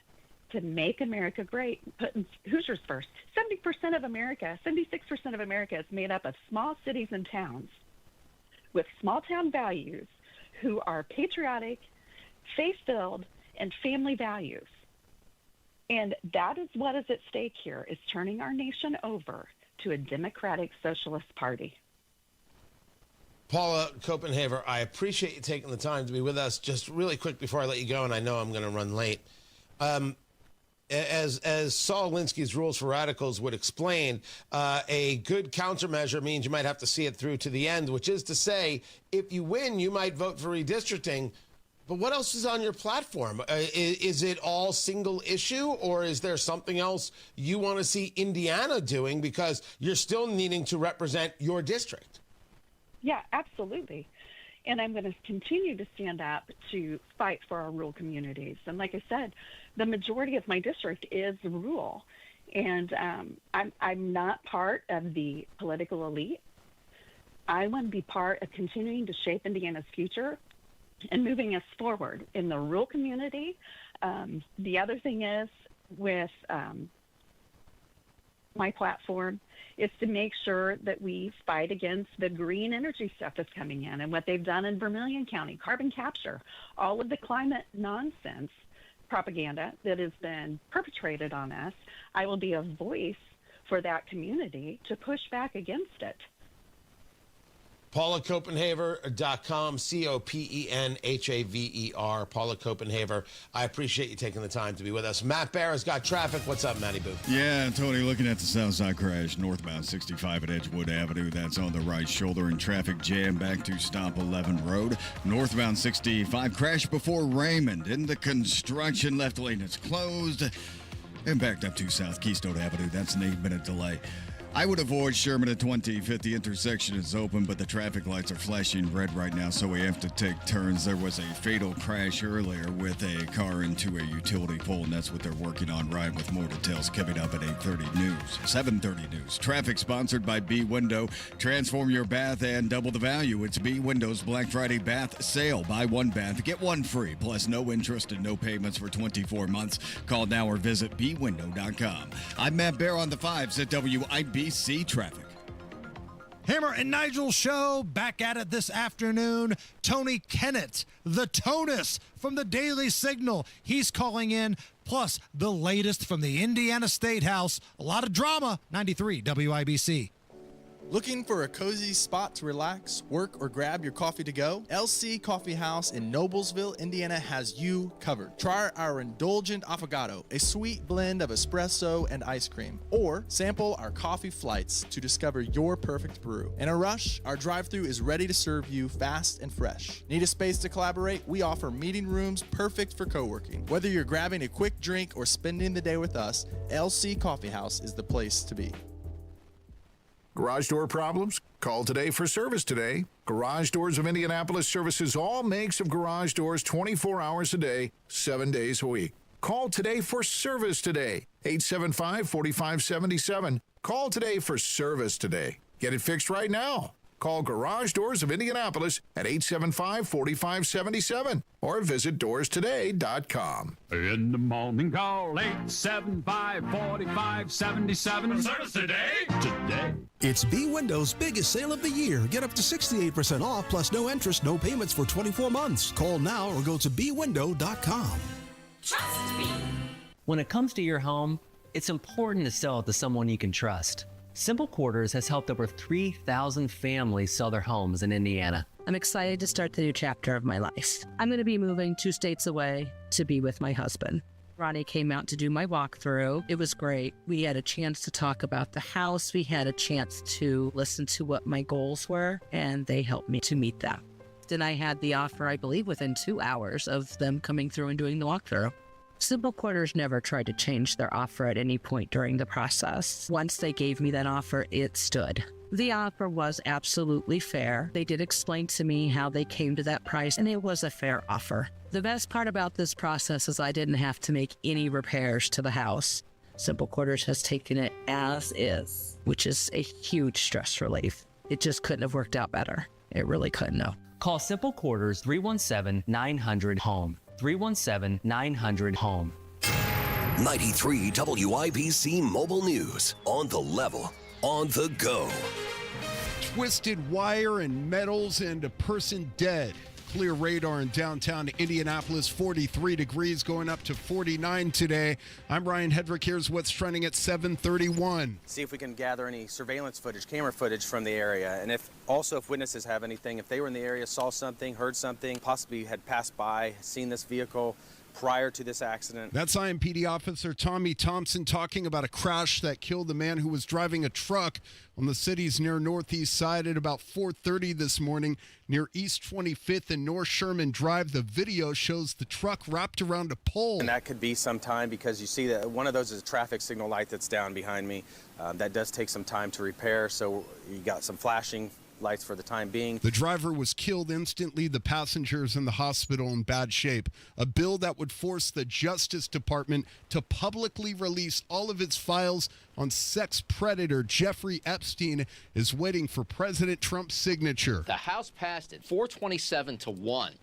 to make America great, putting Hoosiers first. 70% of America, 76% of America is made up of small cities and towns with small town values who are patriotic, faith-filled, and family values. And that is what is at stake here, is turning our nation over to a Democratic Socialist Party. Paula Copenhaver, I appreciate you taking the time to be with us. Just really quick before I let you go, and I know I'm going to run late. As Saul Alinsky's Rules for Radicals would explain, a good countermeasure means you might have to see it through to the end, which is to say, if you win, you might vote for redistricting. But what else is on your platform? Is it all single issue, or is there something else you want to see Indiana doing, because you're still needing to represent your district? Yeah, absolutely. And I'm going to continue to stand up to fight for our rural communities. And like I said, the majority of my district is rural. And I'm not part of the political elite. I want to be part of continuing to shape Indiana's future and moving us forward in the rural community. The other thing is with my platform is to make sure that we fight against the green energy stuff that's coming in and what they've done in Vermilion County, carbon capture, all of the climate nonsense propaganda that has been perpetrated on us. I will be a voice for that community to push back against it. PaulaCopenhaver.com, Copenhaver, Paula Copenhaver. I appreciate you taking the time to be with us. Matt Barra's got traffic. What's up, Matty Boo? Yeah, Tony, looking at the south side crash, northbound 65 at Edgewood Avenue. That's on the right shoulder, and traffic jam back to stop 11 Road. Northbound 65 crash before Raymond. In the construction, left lane is closed. And backed up to South Keystone Avenue. That's an 8-minute delay. I would avoid Sherman at 25th. The intersection is open, but the traffic lights are flashing red right now, so we have to take turns. There was a fatal crash earlier with a car into a utility pole, and that's what they're working on. Ryan with more details coming up at 8:30 news. 7:30 news. Traffic sponsored by B Window. Transform your bath and double the value. It's B Window's Black Friday bath sale. Buy one bath, get one free, plus no interest and no payments for 24 months. Call now or visit bwindow.com. I'm Matt Bear on the 5s at WIBC Traffic. Hammer and Nigel show back at it this afternoon. Tony Kennett, the Tonus from the Daily Signal. He's calling in, plus the latest from the Indiana State House. A lot of drama. 93 WIBC. Looking for a cozy spot to relax, work, or grab your coffee to go? LC Coffee House in Noblesville, Indiana has you covered. Try our indulgent affogato, a sweet blend of espresso and ice cream, or sample our coffee flights to discover your perfect brew. In a rush, our drive-thru is ready to serve you fast and fresh. Need a space to collaborate? We offer meeting rooms perfect for co-working. Whether you're grabbing a quick drink or spending the day with us, LC Coffee House is the place to be. Garage door problems? Call today for service today. Garage Doors of Indianapolis services all makes of garage doors 24 hours a day, 7 days a week. Call today for service today. 875-4577. Call today for service today. Get it fixed right now. Call Garage Doors of Indianapolis at 875-4577 or visit doorstoday.com. In the morning, call 875-4577. Service today? Today. It's B Windows' biggest sale of the year. Get up to 68% off plus no interest, no payments for 24 months. Call now or go to bwindow.com. Trust me. When it comes to your home, it's important to sell it to someone you can trust. Simple Quarters has helped over 3,000 families sell their homes in Indiana. I'm excited to start the new chapter of my life. I'm going to be moving 2 states away to be with my husband. Ronnie came out to do my walkthrough. It was great. We had a chance to talk about the house. We had a chance to listen to what my goals were, and they helped me to meet them. Then I had the offer, I believe, within 2 hours of them coming through and doing the walkthrough. Simple Quarters never tried to change their offer at any point during the process. Once they gave me that offer, it stood. The offer was absolutely fair. They did explain to me how they came to that price, and it was a fair offer. The best part about this process is I didn't have to make any repairs to the house. Simple Quarters has taken it as is, which is a huge stress relief. It just couldn't have worked out better. It really couldn't have. Call Simple Quarters 317-900-HOME. 317-900-HOME. 93 WIBC Mobile News. On the level, on the go. Twisted wire and metals and a person dead. Clear radar in downtown Indianapolis, 43 degrees, going up to 49 today. I'm Ryan Hedrick. Here's what's trending at 7:31. See if we can gather any surveillance footage, camera footage from the area. And if witnesses have anything, if they were in the area, saw something, heard something, possibly had passed by, seen this vehicle prior to this accident. That's IMPD Officer Tommy Thompson talking about a crash that killed the man who was driving a truck on the city's near northeast side at about 4:30 this morning near East 25th and North Sherman Drive. The video shows the truck wrapped around a pole. And that could be some time because you see that one of those is a traffic signal light that's down behind me. That does take some time to repair, so you got some flashing lights for the time being. The driver was killed instantly. The passengers in the hospital in bad shape. A bill that would force the Justice Department to publicly release all of its files on sex predator Jeffrey Epstein is waiting for President Trump's signature. The House passed it 427-1,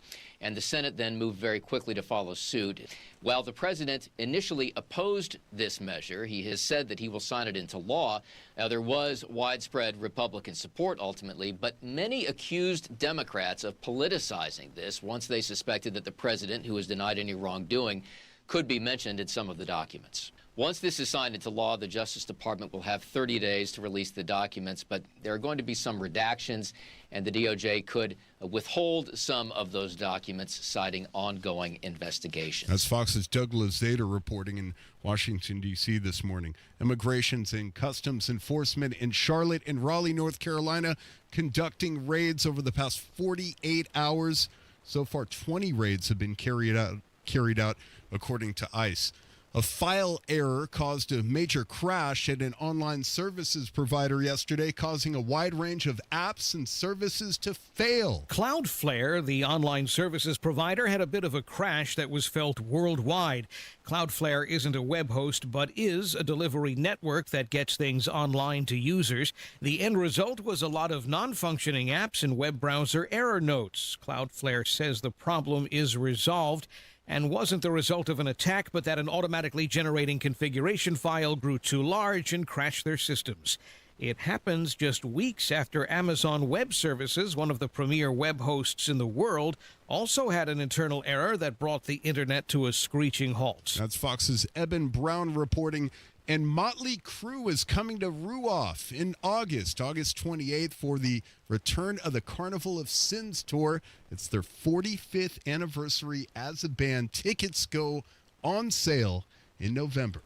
and the Senate then moved very quickly to follow suit. While the president initially opposed this measure, he has said that he will sign it into law. Now, there was widespread Republican support ultimately, but many accused Democrats of politicizing this once they suspected that the president, who has denied any wrongdoing, could be mentioned in some of the documents. Once this is signed into law, the Justice Department will have 30 days to release the documents, but there are going to be some redactions, and the DOJ could withhold some of those documents, citing ongoing investigations. That's Fox's Douglas Zader reporting in Washington, D.C. this morning. Immigrations and Customs Enforcement in Charlotte and Raleigh, North Carolina, conducting raids over the past 48 hours. So far, 20 raids have been carried out, according to ICE. A file error caused a major crash at an online services provider yesterday, causing a wide range of apps and services to fail. Cloudflare, the online services provider, had a bit of a crash that was felt worldwide. Cloudflare isn't a web host, but is a delivery network that gets things online to users. The end result was a lot of non-functioning apps and web browser error notes. Cloudflare says the problem is resolved and wasn't the result of an attack, but that an automatically generating configuration file grew too large and crashed their systems. It happens just weeks after Amazon Web Services, one of the premier web hosts in the world, also had an internal error that brought the internet to a screeching halt. That's Fox's Eben Brown reporting. And Motley Crue is coming to Ruoff in August 28th, for the return of the Carnival of Sins tour. It's their 45th anniversary as a band. Tickets go on sale in November.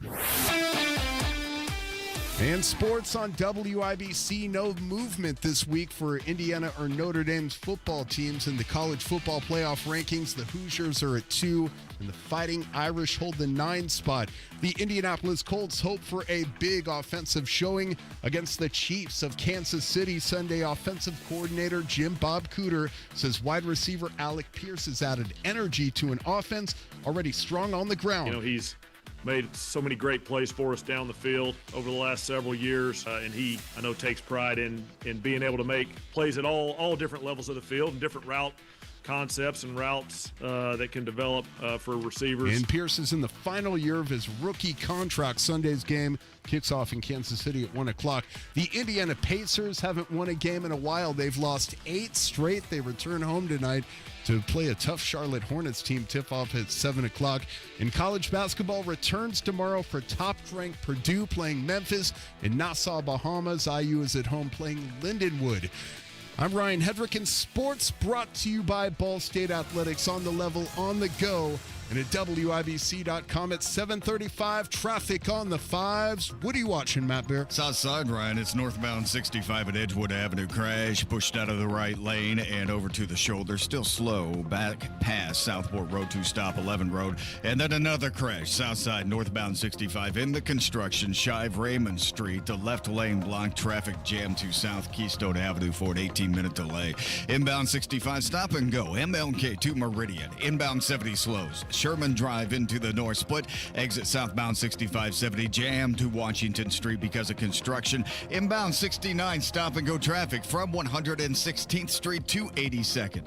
And sports on WIBC. No movement this week for Indiana or Notre Dame's football teams in the college football playoff rankings. The Hoosiers are at 2, and the Fighting Irish hold the 9 spot. The Indianapolis Colts hope for a big offensive showing against the Chiefs of Kansas City Sunday. Offensive coordinator Jim Bob Cooter says wide receiver Alec Pierce has added energy to an offense already strong on the ground. You know, he's made so many great plays for us down the field over the last several years, and he, I know, takes pride in being able to make plays at all different levels of the field and different route concepts and routes that can develop for receivers. And Pierce is in the final year of his rookie contract. Sunday's game kicks off in Kansas City at 1 o'clock. The Indiana Pacers haven't won a game in a while. They've lost 8 straight. They return home tonight to play a tough Charlotte Hornets team. Tip-off at 7 o'clock. In college basketball, returns tomorrow for top-ranked Purdue playing Memphis. In Nassau, Bahamas, IU is at home playing Lindenwood. I'm Ryan Hedrick, and sports brought to you by Ball State Athletics. On the level, on the go, and at WIBC.com at 7:35. Traffic on the 5s. What are you watching, Matt Bear? South side, Ryan. It's northbound 65 at Edgewood Avenue. Crash pushed out of the right lane and over to the shoulder. Still slow back past Southport Road to stop 11 Road. And then another crash. South side, northbound 65 in the construction. Shive Raymond Street. The left lane blocked. Traffic jam to South Keystone Avenue for an 18-minute delay. Inbound 65, stop and go. MLK to Meridian. Inbound 70 slows. Sherman Drive into the north split. Exit southbound 6570 jam to Washington Street because of construction. Inbound 69 stop and go traffic from 116th Street to 82nd.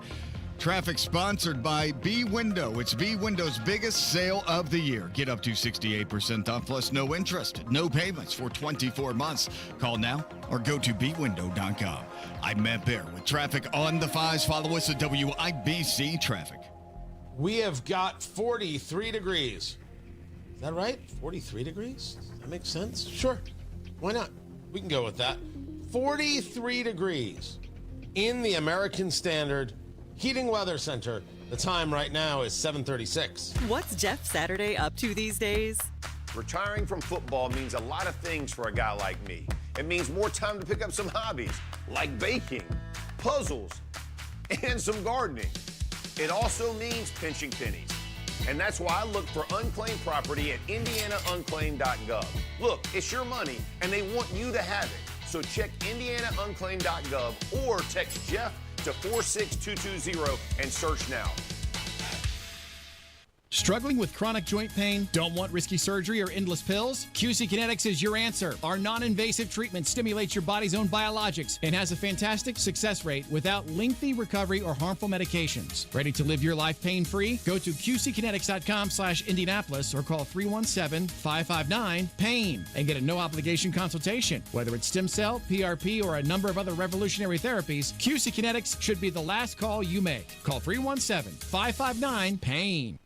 Traffic sponsored by B Window. It's B Window's biggest sale of the year. Get up to 68% off plus no interest, no payments for 24 months. Call now or go to bwindow.com. I'm Matt Bear with traffic on the 5s. Follow us at WIBC Traffic. We have got 43 degrees. Is that right? 43 degrees? That makes sense? Sure. Why not? We can go with that. 43 degrees in the American Standard Heating Weather Center. The time right now is 7:36. What's Jeff Saturday up to these days? Retiring from football means a lot of things for a guy like me. It means more time to pick up some hobbies, like baking, puzzles, and some gardening. It also means pinching pennies. And that's why I look for unclaimed property at indianaunclaimed.gov. Look, it's your money, and they want you to have it. So check indianaunclaimed.gov or text Jeff to 46220 and search now. Struggling with chronic joint pain? Don't want risky surgery or endless pills? QC Kinetics is your answer. Our non-invasive treatment stimulates your body's own biologics and has a fantastic success rate without lengthy recovery or harmful medications. Ready to live your life pain-free? Go to qckinetics.com/Indianapolis or call 317-559-PAIN and get a no-obligation consultation. Whether it's stem cell, PRP, or a number of other revolutionary therapies, QC Kinetics should be the last call you make. Call 317-559-PAIN.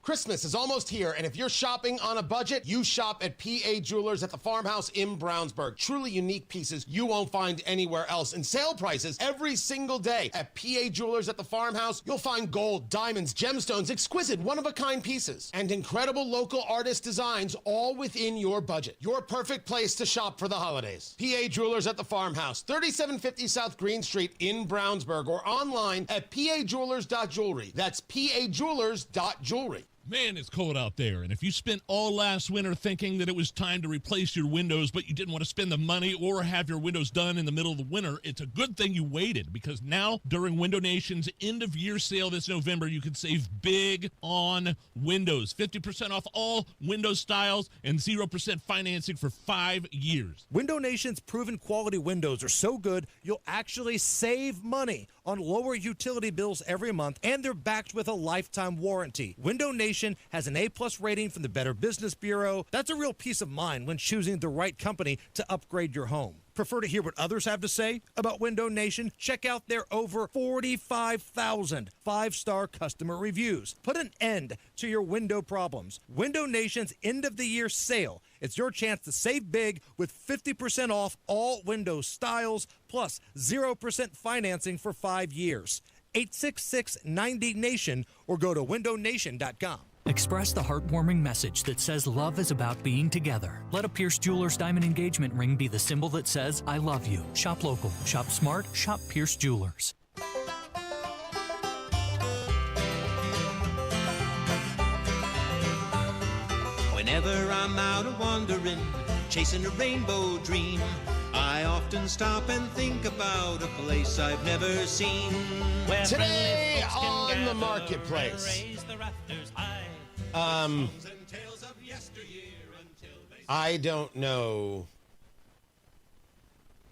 Christmas is almost here, and if you're shopping on a budget, you shop at PA Jewelers at the Farmhouse in Brownsburg. Truly unique pieces you won't find anywhere else, and sale prices every single day. At PA Jewelers at the Farmhouse, you'll find gold, diamonds, gemstones, exquisite, one-of-a-kind pieces, and incredible local artist designs, all within your budget. Your perfect place to shop for the holidays. PA Jewelers at the Farmhouse, 3750 South Green Street in Brownsburg, or online at pajewelers.jewelry. That's pajewelers.jewelry. Man, it's cold out there, and if you spent all last winter thinking that it was time to replace your windows, but you didn't want to spend the money or have your windows done in the middle of the winter, it's a good thing you waited, because now, during Window Nation's end-of-year sale this November, you can save big on windows. 50% off all window styles and 0% financing for 5 years. Window Nation's proven quality windows are so good, you'll actually save money on lower utility bills every month, and they're backed with a lifetime warranty. Window Nation has an A+ rating from the Better Business Bureau. That's a real peace of mind when choosing the right company to upgrade your home. Prefer to hear what others have to say about Window Nation? Check out their over 45,000 five-star customer reviews. Put an end to your window problems. Window Nation's end-of-the-year sale. It's your chance to save big with 50% off all window styles, plus 0% financing for 5 years. 866-90-NATION or go to windownation.com. Express the heartwarming message that says love is about being together. Let a Pierce Jewelers diamond engagement ring be the symbol that says, I love you. Shop local, shop smart, shop Pierce Jewelers. Whenever I'm out a-wandering, chasing a rainbow dream, I often stop and think about a place I've never seen. Today on the marketplace, I don't know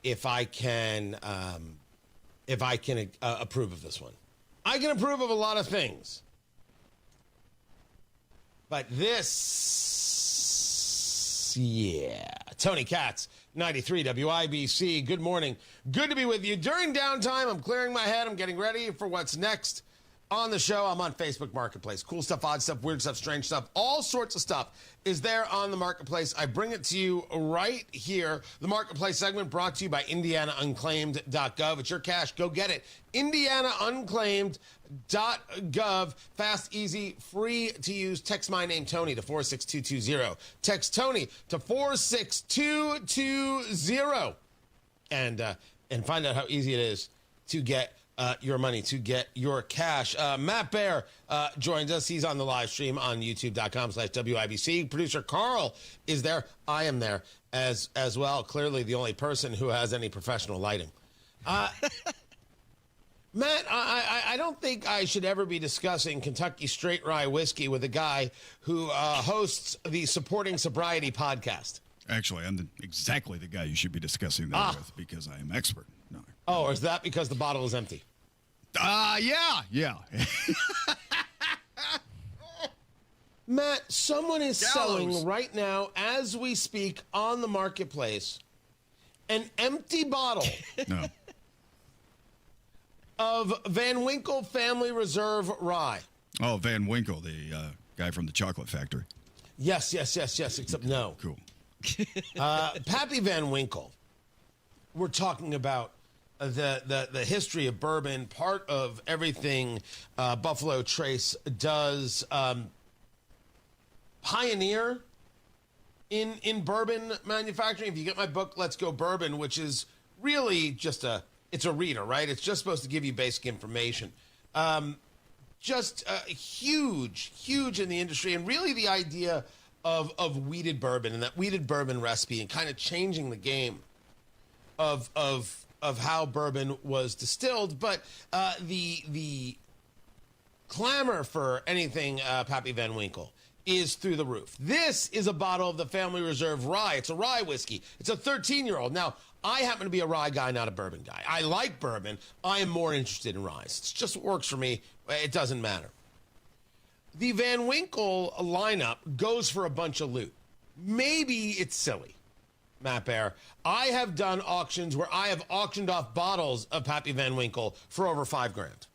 if I can approve of this one. I can approve of a lot of things, but this, yeah. Tony Katz, 93 WIBC. Good morning. Good to be with you. During downtime, I'm clearing my head. I'm getting ready for what's next on the show. I'm on Facebook Marketplace. Cool stuff, odd stuff, weird stuff, strange stuff. All sorts of stuff is there on the Marketplace. I bring it to you right here. The Marketplace segment brought to you by IndianaUnclaimed.gov. It's your cash. Go get it. IndianaUnclaimed.gov. Fast, easy, free to use. Text my name, Tony, to 46220. Text Tony to 46220. And find out how easy it is to get your money, to get your cash. Matt Bear joins us. He's on the live stream on youtube.com/WIBC. Producer Carl is there. I am there as well. Clearly the only person who has any professional lighting. Matt, I don't think I should ever be discussing Kentucky Straight Rye Whiskey with a guy who hosts the Supporting Sobriety podcast. Actually, I'm exactly the guy you should be discussing that with, because I am expert. No. Oh, is that because the bottle is empty? Yeah. Matt, someone is selling right now, as we speak, on the Marketplace, an empty bottle of Van Winkle Family Reserve Rye. Oh, Van Winkle, the guy from the chocolate factory. Yes, except no. Cool. Pappy Van Winkle, we're talking about the history of bourbon, part of everything Buffalo Trace does, pioneer in bourbon manufacturing. If you get my book, Let's Go Bourbon, which is really just it's a reader, right? It's just supposed to give you basic information. Just huge in the industry, and really the idea of wheated bourbon and that wheated bourbon recipe, and kind of changing the game of how bourbon was distilled. But the clamor for anything Pappy Van Winkle is through the roof. This is a bottle of the Family Reserve Rye. It's a rye whiskey. It's a 13-year-old. Now, I happen to be a rye guy, not a bourbon guy. I like bourbon. I am more interested in rye. It's just what works for me. It doesn't matter. The Van Winkle lineup goes for a bunch of loot. Maybe it's silly, Matt Bear. I have done auctions where I have auctioned off bottles of Pappy Van Winkle for over $5,000.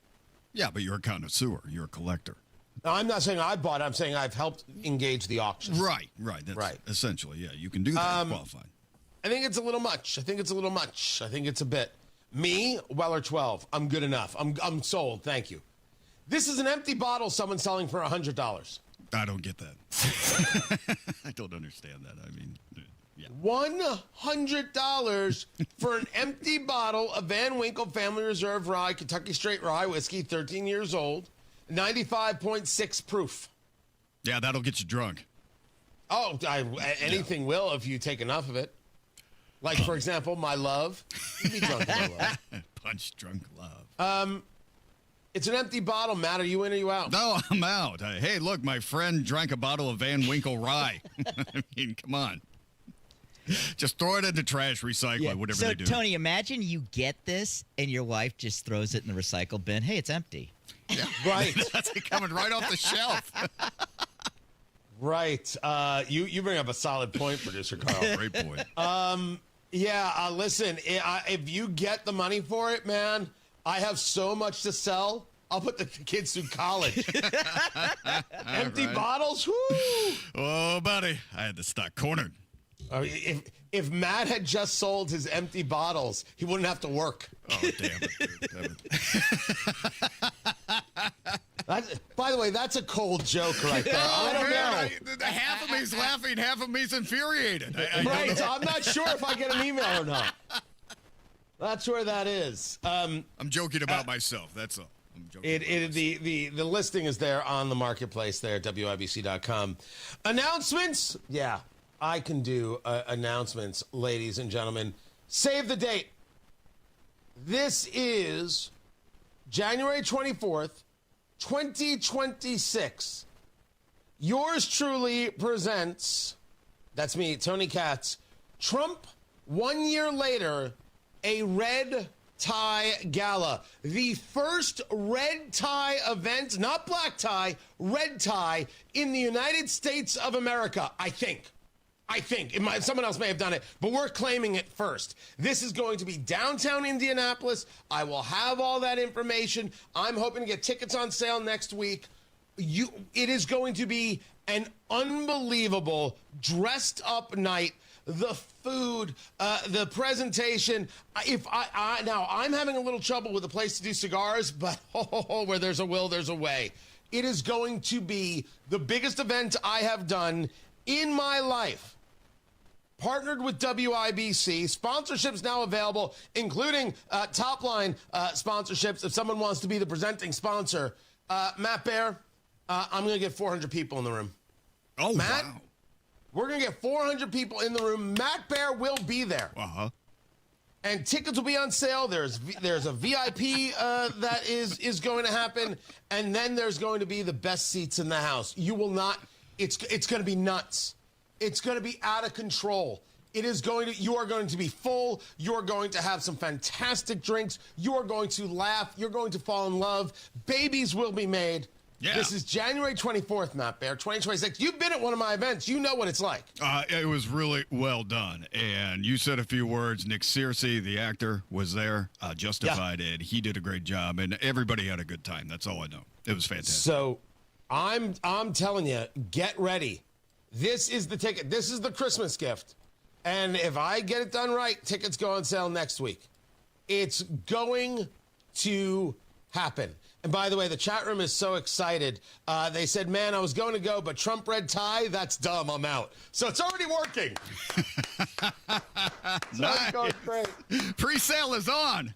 Yeah, but you're a connoisseur. You're a collector. Now, I'm not saying I bought it. I'm saying I've helped engage the auction. Right. That's right. Essentially, yeah, you can do that qualified. I think it's a little much. I think it's a bit. Me, Weller 12. I'm good enough. I'm sold. Thank you. This is an empty bottle someone's selling for $100. I don't get that. I don't understand that. I mean, yeah. $100 for an empty bottle of Van Winkle Family Reserve Rye, Kentucky Straight Rye Whiskey, 13 years old, 95.6 proof. Yeah, that'll get you drunk. Oh, anything will if you take enough of it. Like, for example, my love. You'd be drunk with my love. Punch drunk love. It's an empty bottle. Matt, are you in or you out? No, I'm out. Hey, look, my friend drank a bottle of Van Winkle Rye. I mean, come on. Just throw it in the trash, recycle it, whatever they do. So, Tony, imagine you get this and your wife just throws it in the recycle bin. Hey, it's empty. Yeah. Right. That's coming right off the shelf. Right. You bring up a solid point, producer Carl. Great point. Yeah, listen, if you get the money for it, man, I have so much to sell. I'll put the kids through college. Empty bottles? Whoo! Oh, buddy, I had to stock cornered. If Matt had just sold his empty bottles, he wouldn't have to work. Oh, damn it. By the way, that's a cold joke right there. I don't know. Half of me's laughing, half of me's infuriated. Right, I'm not sure if I get an email or not. That's where that is. I'm joking about myself, that's all. The listing is there on the marketplace there at WIBC.com. Announcements? Yeah, I can do announcements, ladies and gentlemen. Save the date. This is January 24th, 2026. Yours truly presents, that's me, Tony Katz, Trump 1 year later, a red tie gala. The first red tie event, not black tie, red tie in the United States of America, I think. Someone else may have done it, but we're claiming it first. This is going to be downtown Indianapolis. I will have all that information. I'm hoping to get tickets on sale next week. It is going to be an unbelievable dressed up night. The food, the presentation. Now I'm having a little trouble with a place to do cigars, but where there's a will, there's a way. It is going to be the biggest event I have done in my life. Partnered with WIBC. Sponsorships now available, including top-line sponsorships if someone wants to be the presenting sponsor. Matt Bear, I'm going to get 400 people in the room. Oh, Matt, wow. We're going to get 400 people in the room. Matt Bear will be there. Uh-huh. And tickets will be on sale. There's a VIP that is going to happen. And then there's going to be the best seats in the house. You will not, it's going to be nuts. It's going to be out of control. You are going to be full. You're going to have some fantastic drinks. You are going to laugh. You're going to fall in love. Babies will be made. Yeah. This is January 24th, Matt Bear, 2026. You've been at one of my events. You know what it's like. It was really well done. And you said a few words. Nick Searcy, the actor, was there, justified it. He did a great job, and everybody had a good time. That's all I know. It was fantastic. So I'm telling you, get ready. This is the ticket. This is the Christmas gift. And if I get it done right, tickets go on sale next week. It's going to happen. And by the way, the chat room is so excited. They said, man, I was going to go, but Trump red tie, that's dumb. I'm out. So it's already working. Nice. Going great. Pre-sale is on.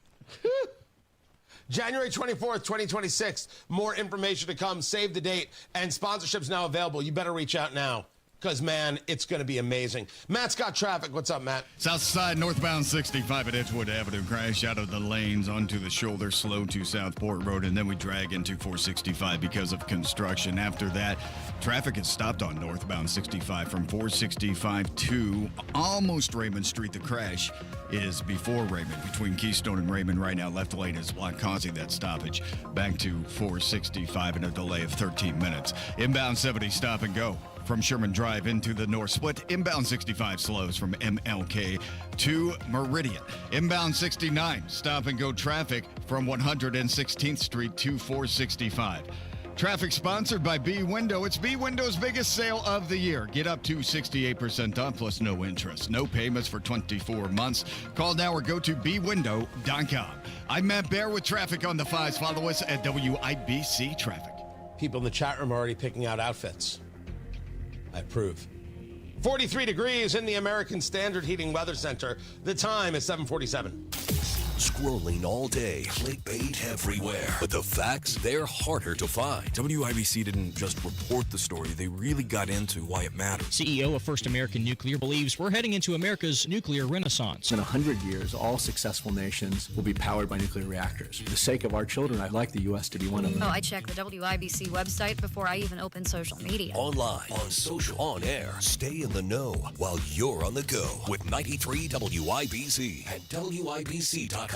January 24th, 2026. More information to come. Save the date. And sponsorships now available. You better reach out now. Because, man, it's going to be amazing. Matt's got traffic. What's up, Matt? South side, northbound 65 at Edgewood Avenue. Crash out of the lanes onto the shoulder, slow to Southport Road, and then we drag into 465 because of construction. After that, traffic is stopped on northbound 65 from 465 to almost Raymond Street. The crash is before Raymond, between Keystone and Raymond right now. Left lane is blocked, causing that stoppage. Back to 465 and a delay of 13 minutes. Inbound 70, stop and go. From Sherman Drive into the North Split. Inbound 65 slows from MLK to Meridian. Inbound 69, stop and go traffic from 116th Street to 465. Traffic sponsored by B Window. It's B Window's biggest sale of the year. Get up to 68% off plus no interest. No payments for 24 months. Call now or go to bwindow.com. I'm Matt Bear with traffic on the 5s. Follow us at WIBC Traffic. People in the chat room are already picking out outfits. I approve. 43 degrees in the American Standard Heating Weather Center. The time is 7:47. Scrolling all day, clickbait everywhere. But the facts, they're harder to find. WIBC didn't just report the story, they really got into why it matters. CEO of First American Nuclear believes we're heading into America's nuclear renaissance. In 100 years, all successful nations will be powered by nuclear reactors. For the sake of our children, I'd like the U.S. to be one of them. Oh, I check the WIBC website before I even open social media. Online, on social, on air. Stay in the know while you're on the go with 93 WIBC and WIBC.com.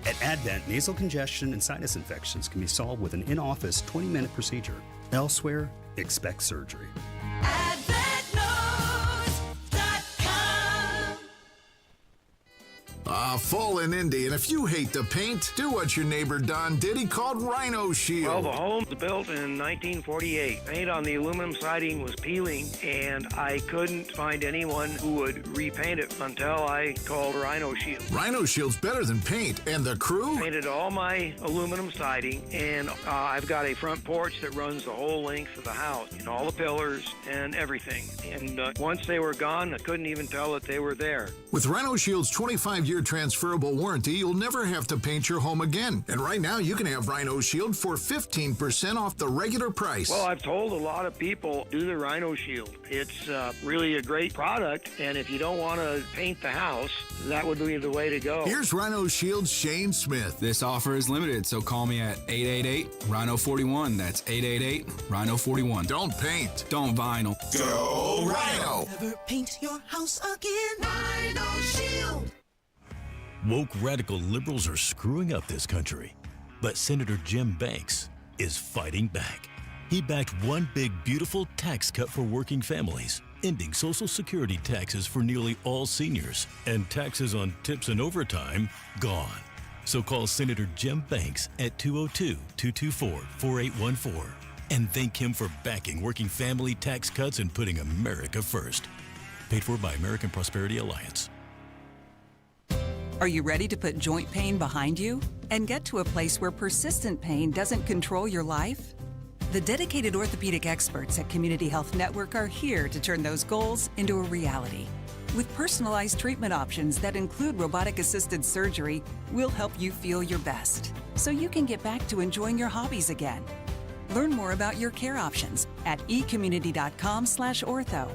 At Advent, nasal congestion and sinus infections can be solved with an in-office 20-minute procedure. Elsewhere, expect surgery. Advent knows Fall in Indy, and if you hate to paint, do what your neighbor Don did. He called Rhino Shield. Well, the home was built in 1948. Paint on the aluminum siding was peeling, and I couldn't find anyone who would repaint it until I called Rhino Shield. Rhino Shield's better than paint, and the crew? Painted all my aluminum siding, and I've got a front porch that runs the whole length of the house, and all the pillars and everything. And once they were gone, I couldn't even tell that they were there. With Rhino Shield's 25-year transferable warranty, you'll never have to paint your home again. And right now, you can have Rhino Shield for 15% off the regular price. Well, I've told a lot of people, do the Rhino Shield. It's really a great product, and if you don't want to paint the house, that would be the way to go. Here's Rhino Shield's Shane Smith. This offer is limited, so call me at 888-RHINO-41. That's 888-RHINO-41. Don't paint. Don't vinyl. Go Rhino! Never paint your house again. Rhino Shield. Woke radical liberals are screwing up this country, but Senator Jim Banks is fighting back. He backed one big, beautiful tax cut for working families, ending Social Security taxes for nearly all seniors, and taxes on tips and overtime gone. So call Senator Jim Banks at 202-224-4814 and thank him for backing working family tax cuts and putting America first. Paid for by American Prosperity Alliance. Are you ready to put joint pain behind you and get to a place where persistent pain doesn't control your life? The dedicated orthopedic experts at Community Health Network are here to turn those goals into a reality. With personalized treatment options that include robotic-assisted surgery, we'll help you feel your best so you can get back to enjoying your hobbies again. Learn more about your care options at ecommunity.com/ortho.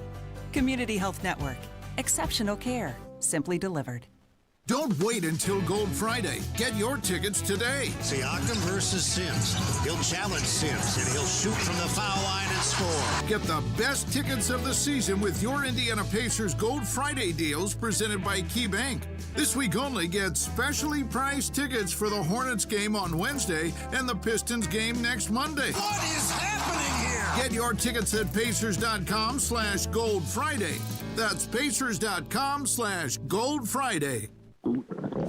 Community Health Network. Exceptional care, simply delivered. Don't wait until Gold Friday. Get your tickets today. Siakam versus Sims. He'll challenge Sims, and he'll shoot from the foul line and score. Get the best tickets of the season with your Indiana Pacers Gold Friday deals presented by KeyBank. This week only, get specially priced tickets for the Hornets game on Wednesday and the Pistons game next Monday. What is happening here? Get your tickets at Pacers.com/Gold Friday. That's Pacers.com/Gold Friday.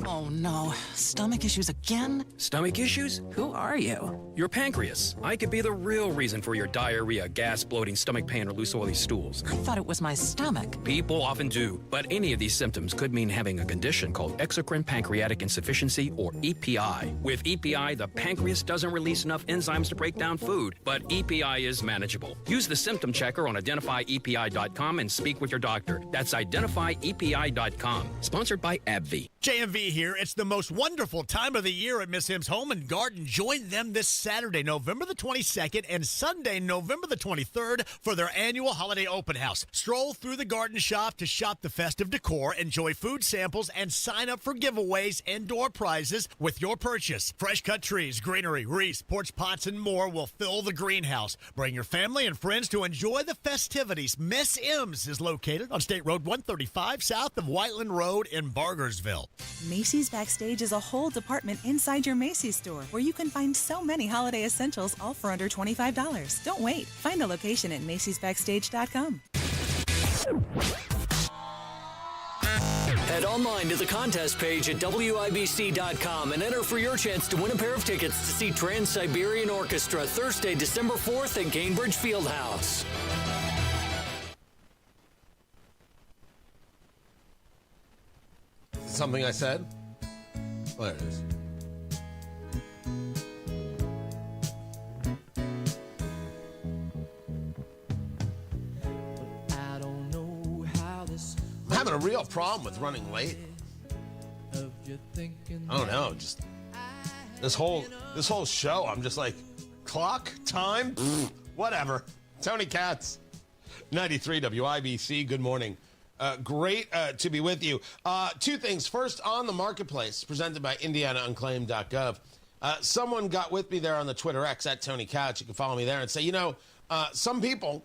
Oh no, stomach issues again? Stomach issues? Who are you? Your pancreas. I could be the real reason for your diarrhea, gas, bloating, stomach pain, or loose oily stools. I thought it was my stomach. People often do, but any of these symptoms could mean having a condition called exocrine pancreatic insufficiency, or EPI. With EPI, the pancreas doesn't release enough enzymes to break down food, but EPI is manageable. Use the symptom checker on identifyepi.com and speak with your doctor. That's identifyepi.com. Sponsored by AbbVie. JMV here. It's the most wonderful time of the year at Miss M's Home and Garden. Join them this Saturday, November the 22nd, and Sunday, November the 23rd, for their annual holiday open house. Stroll through the garden shop to shop the festive decor, enjoy food samples, and sign up for giveaways and door prizes with your purchase. Fresh cut trees, greenery, wreaths, porch pots, and more will fill the greenhouse. Bring your family and friends to enjoy the festivities. Miss M's is located on State Road 135, south of Whiteland Road in Bargersville. Macy's Backstage is a whole department inside your Macy's store where you can find so many holiday essentials all for under $25. Don't wait. Find a location at Macy'sBackstage.com. Head online to the contest page at WIBC.com and enter for your chance to win a pair of tickets to see Trans-Siberian Orchestra Thursday, December 4th at Gainbridge Fieldhouse. Something I said? Oh, there it is. I'm having a real problem with running late. I don't know, just this whole show, I'm just like, clock, time, whatever. Tony Katz, 93 WIBC, good morning. Great to be with you. Two things. First, on the marketplace, presented by IndianaUnclaimed.gov, someone got with me there on the Twitter X at Tony Katz. You can follow me there and say, some people,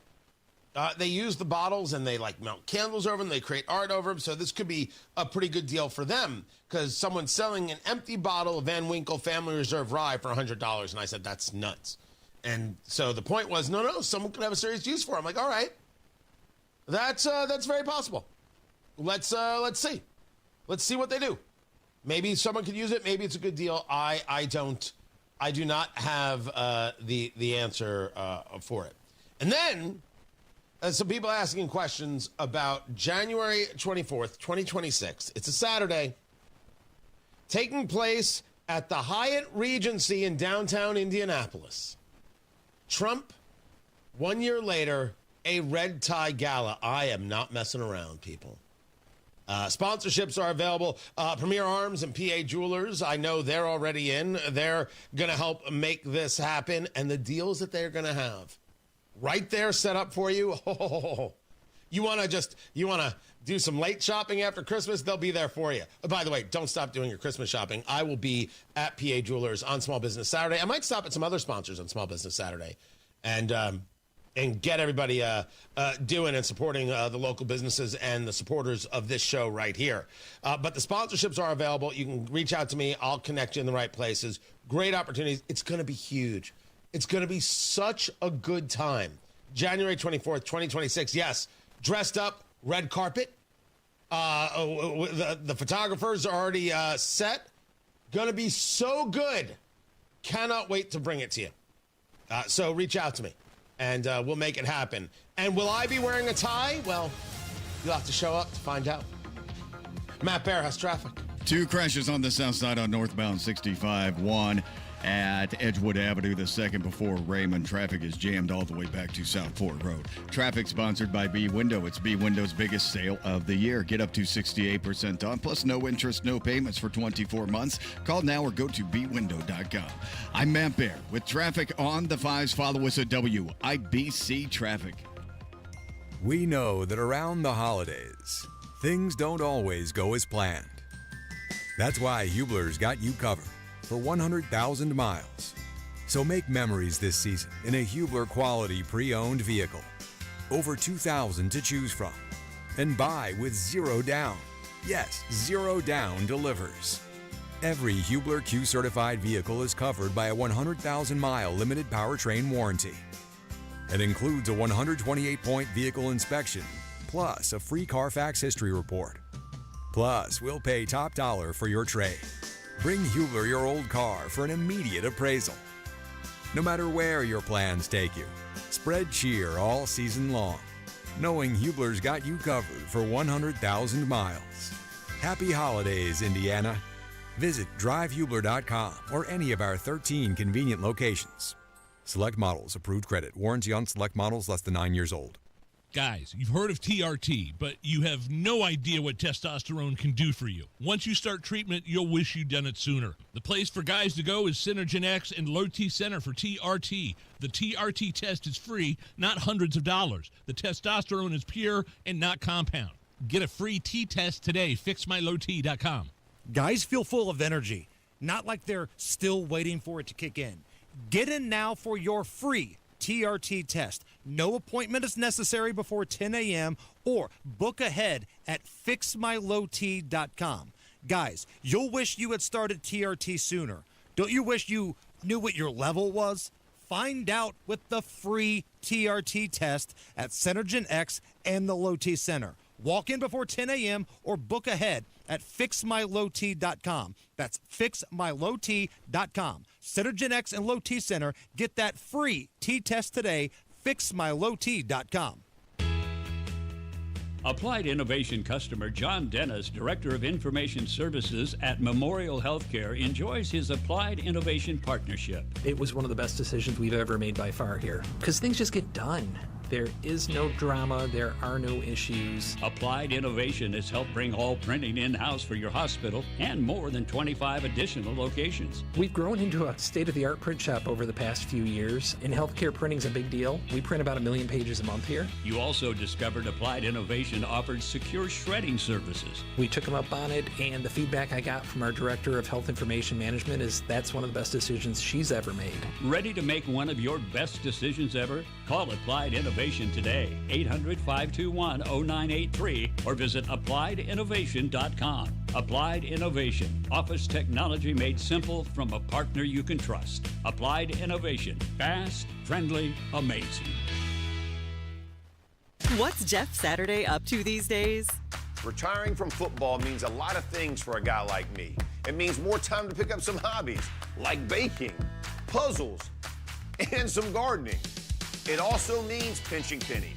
they use the bottles and they mount candles over them. They create art over them. So this could be a pretty good deal for them because someone's selling an empty bottle of Van Winkle Family Reserve Rye for $100. And I said, that's nuts. And so the point was, no, someone could have a serious use for it. I'm like, all right. That's very possible. Let's see. Let's see what they do. Maybe someone could use it. Maybe it's a good deal. I do not have the answer for it. And then some people asking questions about January 24th, 2026. It's a Saturday. Taking place at the Hyatt Regency in downtown Indianapolis. Trump, 1 year later, a red tie gala. I am not messing around, people. Sponsorships are available. Premier Arms and PA Jewelers, I know they're already in. They're going to help make this happen. And the deals that they're going to have right there set up for you. Oh, you want to do some late shopping after Christmas? They'll be there for you. By the way, don't stop doing your Christmas shopping. I will be at PA Jewelers on Small Business Saturday. I might stop at some other sponsors on Small Business Saturday and get everybody doing and supporting the local businesses and the supporters of this show right here. But the sponsorships are available. You can reach out to me. I'll connect you in the right places. Great opportunities. It's going to be huge. It's going to be such a good time. January 24th, 2026. Yes, dressed up, red carpet. The photographers are already set. Going to be so good. Cannot wait to bring it to you. So reach out to me. And we'll make it happen. And will I be wearing a tie? Well, you'll have to show up to find out. Matt Bear has traffic. 2 crashes on the south side on northbound 65. 1 at Edgewood Avenue. The second before Raymond. Traffic is jammed all the way back to South Fort Road. Traffic sponsored by B Window. It's B Window's biggest sale of the year. Get up to 68% off, plus no interest, no payments for 24 months. Call now or go to bwindow.com. I'm Matt Bear with traffic on the 5s. Follow us at WIBC Traffic. We know that around the holidays, things don't always go as planned. That's why Hubler's got you covered for 100,000 miles. So make memories this season in a Hubler quality pre-owned vehicle. Over 2,000 to choose from. And buy with 0 down. Yes, 0 down delivers. Every Hubler Q certified vehicle is covered by a 100,000 mile limited powertrain warranty. It includes a 128-point vehicle inspection, plus a free Carfax history report. Plus, we'll pay top dollar for your trade. Bring Hubler your old car for an immediate appraisal. No matter where your plans take you, spread cheer all season long, knowing Hubler's got you covered for 100,000 miles. Happy holidays, Indiana. Visit drivehubler.com or any of our 13 convenient locations. Select models, approved credit, warranty on select models less than 9 years old. Guys, you've heard of TRT, but you have no idea what testosterone can do for you. Once you start treatment, you'll wish you'd done it sooner. The place for guys to go is Synergen X and Low T Center for TRT. The TRT test is free, not hundreds of dollars. The testosterone is pure and not compound. Get a free T-test today, fixmylowt.com. Guys feel full of energy, not like they're still waiting for it to kick in. Get in now for your free TRT test. No appointment is necessary before 10 a.m. or book ahead at fixmylowt.com. Guys, you'll wish you had started TRT sooner. Don't you wish you knew what your level was? Find out with the free TRT test at Synergen X and the Low T Center. Walk in before 10 a.m. or book ahead at fixmylowt.com. That's fixmylowt.com. Synergen X and Low T Center. Get that free T-test today. fixmylowt.com. Applied Innovation customer John Dennis, Director of Information Services at Memorial Healthcare, enjoys his Applied Innovation partnership. It was one of the best decisions we've ever made by far here, because things just get done. There is no drama. There are no issues. Applied Innovation has helped bring all printing in-house for your hospital and more than 25 additional locations. We've grown into a state-of-the-art print shop over the past few years, and healthcare printing's a big deal. We print about 1 million pages a month here. You also discovered Applied Innovation offered secure shredding services. We took them up on it, and the feedback I got from our Director of Health Information Management is that's one of the best decisions she's ever made. Ready to make one of your best decisions ever? Call Applied Innovation today, 800-521-0983, or visit appliedinnovation.com. Applied Innovation, office technology made simple from a partner you can trust. Applied Innovation, fast, friendly, amazing. What's Jeff Saturday up to these days? Retiring from football means a lot of things for a guy like me. It means more time to pick up some hobbies, like baking, puzzles, and some gardening. It also means pinching pennies.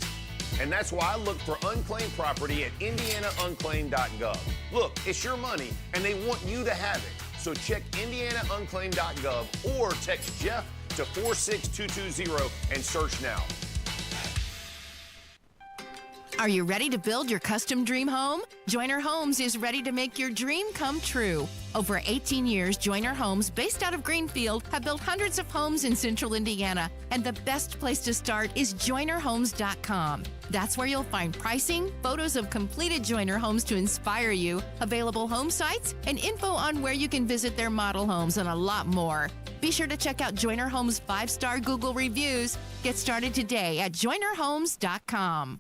And that's why I look for unclaimed property at indianaunclaimed.gov. Look, it's your money, and they want you to have it. So check indianaunclaimed.gov or text Jeff to 46220 and search now. Are you ready to build your custom dream home? Joyner Homes is ready to make your dream come true. Over 18 years, Joyner Homes, based out of Greenfield, have built hundreds of homes in central Indiana. And the best place to start is JoynerHomes.com. That's where you'll find pricing, photos of completed Joyner homes to inspire you, available home sites, and info on where you can visit their model homes and a lot more. Be sure to check out Joyner Homes' 5-star Google reviews. Get started today at JoynerHomes.com.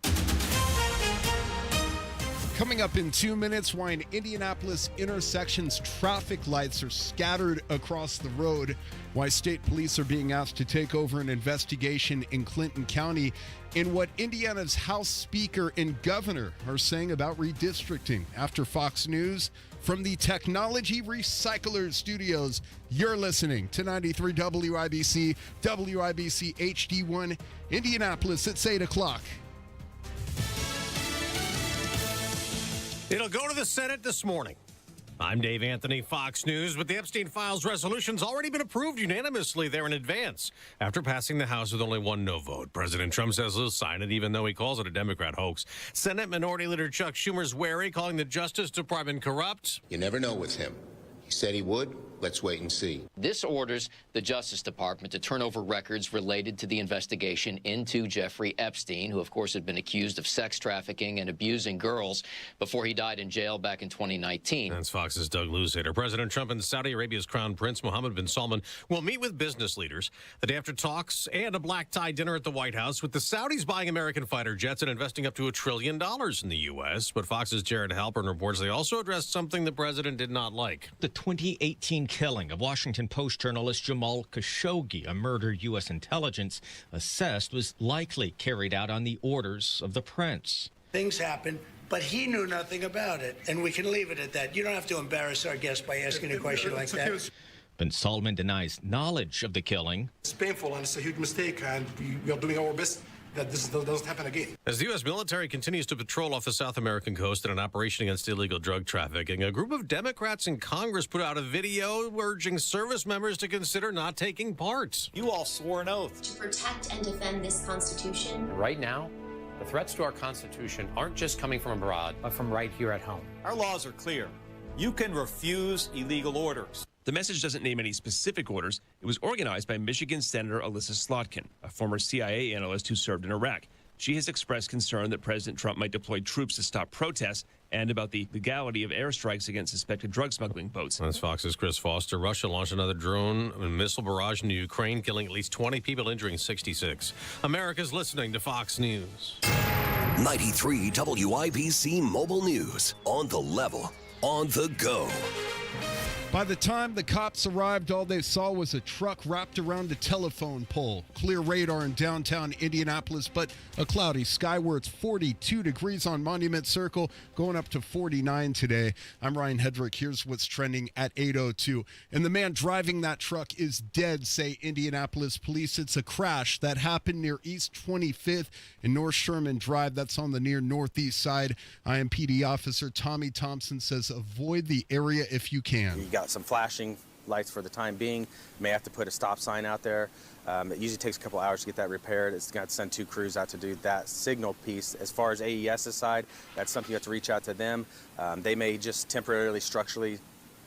Coming up in 2 minutes, why in Indianapolis intersections traffic lights are scattered across the road, why state police are being asked to take over an investigation in Clinton County, and what Indiana's House Speaker and Governor are saying about redistricting. After Fox News, from the Technology Recyclers Studios, you're listening to 93 WIBC, WIBC HD1, Indianapolis. It's 8 o'clock. It'll go to the Senate this morning. I'm Dave Anthony, Fox News. But the Epstein Files resolution's already been approved unanimously there in advance after passing the House with only one no vote. President Trump says he'll sign it, even though he calls it a Democrat hoax. Senate Minority Leader Chuck Schumer's wary, calling the Justice Department corrupt. You never know with him. He said he would. Let's wait and see. This orders the Justice Department to turn over records related to the investigation into Jeffrey Epstein, who, of course, had been accused of sex trafficking and abusing girls before he died in jail back in 2019. That's Fox's Doug Luzader. President Trump and Saudi Arabia's Crown Prince Mohammed bin Salman will meet with business leaders the day after talks and a black-tie dinner at the White House, with the Saudis buying American fighter jets and investing up to $1 trillion in the U.S. But Fox's Jared Halpern reports they also addressed something the president did not like. The 2018 killing of Washington Post journalist Jamal Khashoggi, a murdered U.S. intelligence assessed was likely carried out on the orders of the prince. Things happen, but he knew nothing about it, and we can leave it at that. You don't have to embarrass our guest by asking a question like that. Bin Salman denies knowledge of the killing. It's painful and it's a huge mistake, and we are doing our best that this doesn't happen again. As the U.S. military continues to patrol off the South American coast in an operation against illegal drug trafficking, a group of Democrats in Congress put out a video urging service members to consider not taking part. You all swore an oath to protect and defend this Constitution. Right now, the threats to our Constitution aren't just coming from abroad, but from right here at home. Our laws are clear. You can refuse illegal orders. The message doesn't name any specific orders. It was organized by Michigan Senator Alyssa Slotkin, a former CIA analyst who served in Iraq. She has expressed concern that President Trump might deploy troops to stop protests and about the legality of airstrikes against suspected drug smuggling boats. That's Fox's Chris Foster. Russia launched another drone and missile barrage into Ukraine, killing at least 20 people, injuring 66. America's listening to Fox News. 93 WIBC Mobile News. On the level, on the go. By the time the cops arrived, all they saw was a truck wrapped around a telephone pole. Clear radar in downtown Indianapolis, but a cloudy sky where it's 42 degrees on Monument Circle, going up to 49 today. I'm Ryan Hedrick. Here's what's trending at 8:02. And the man driving that truck is dead, say Indianapolis police. It's a crash that happened near East 25th and North Sherman Drive. That's on the near northeast side. IMPD officer Tommy Thompson says avoid the area if you can. Got some flashing lights for the time being. May have to put a stop sign out there. It usually takes a couple hours to get that repaired. It's got to send 2 crews out to do that signal piece. As far as AES's side, that's something you have to reach out to them. They may just temporarily structurally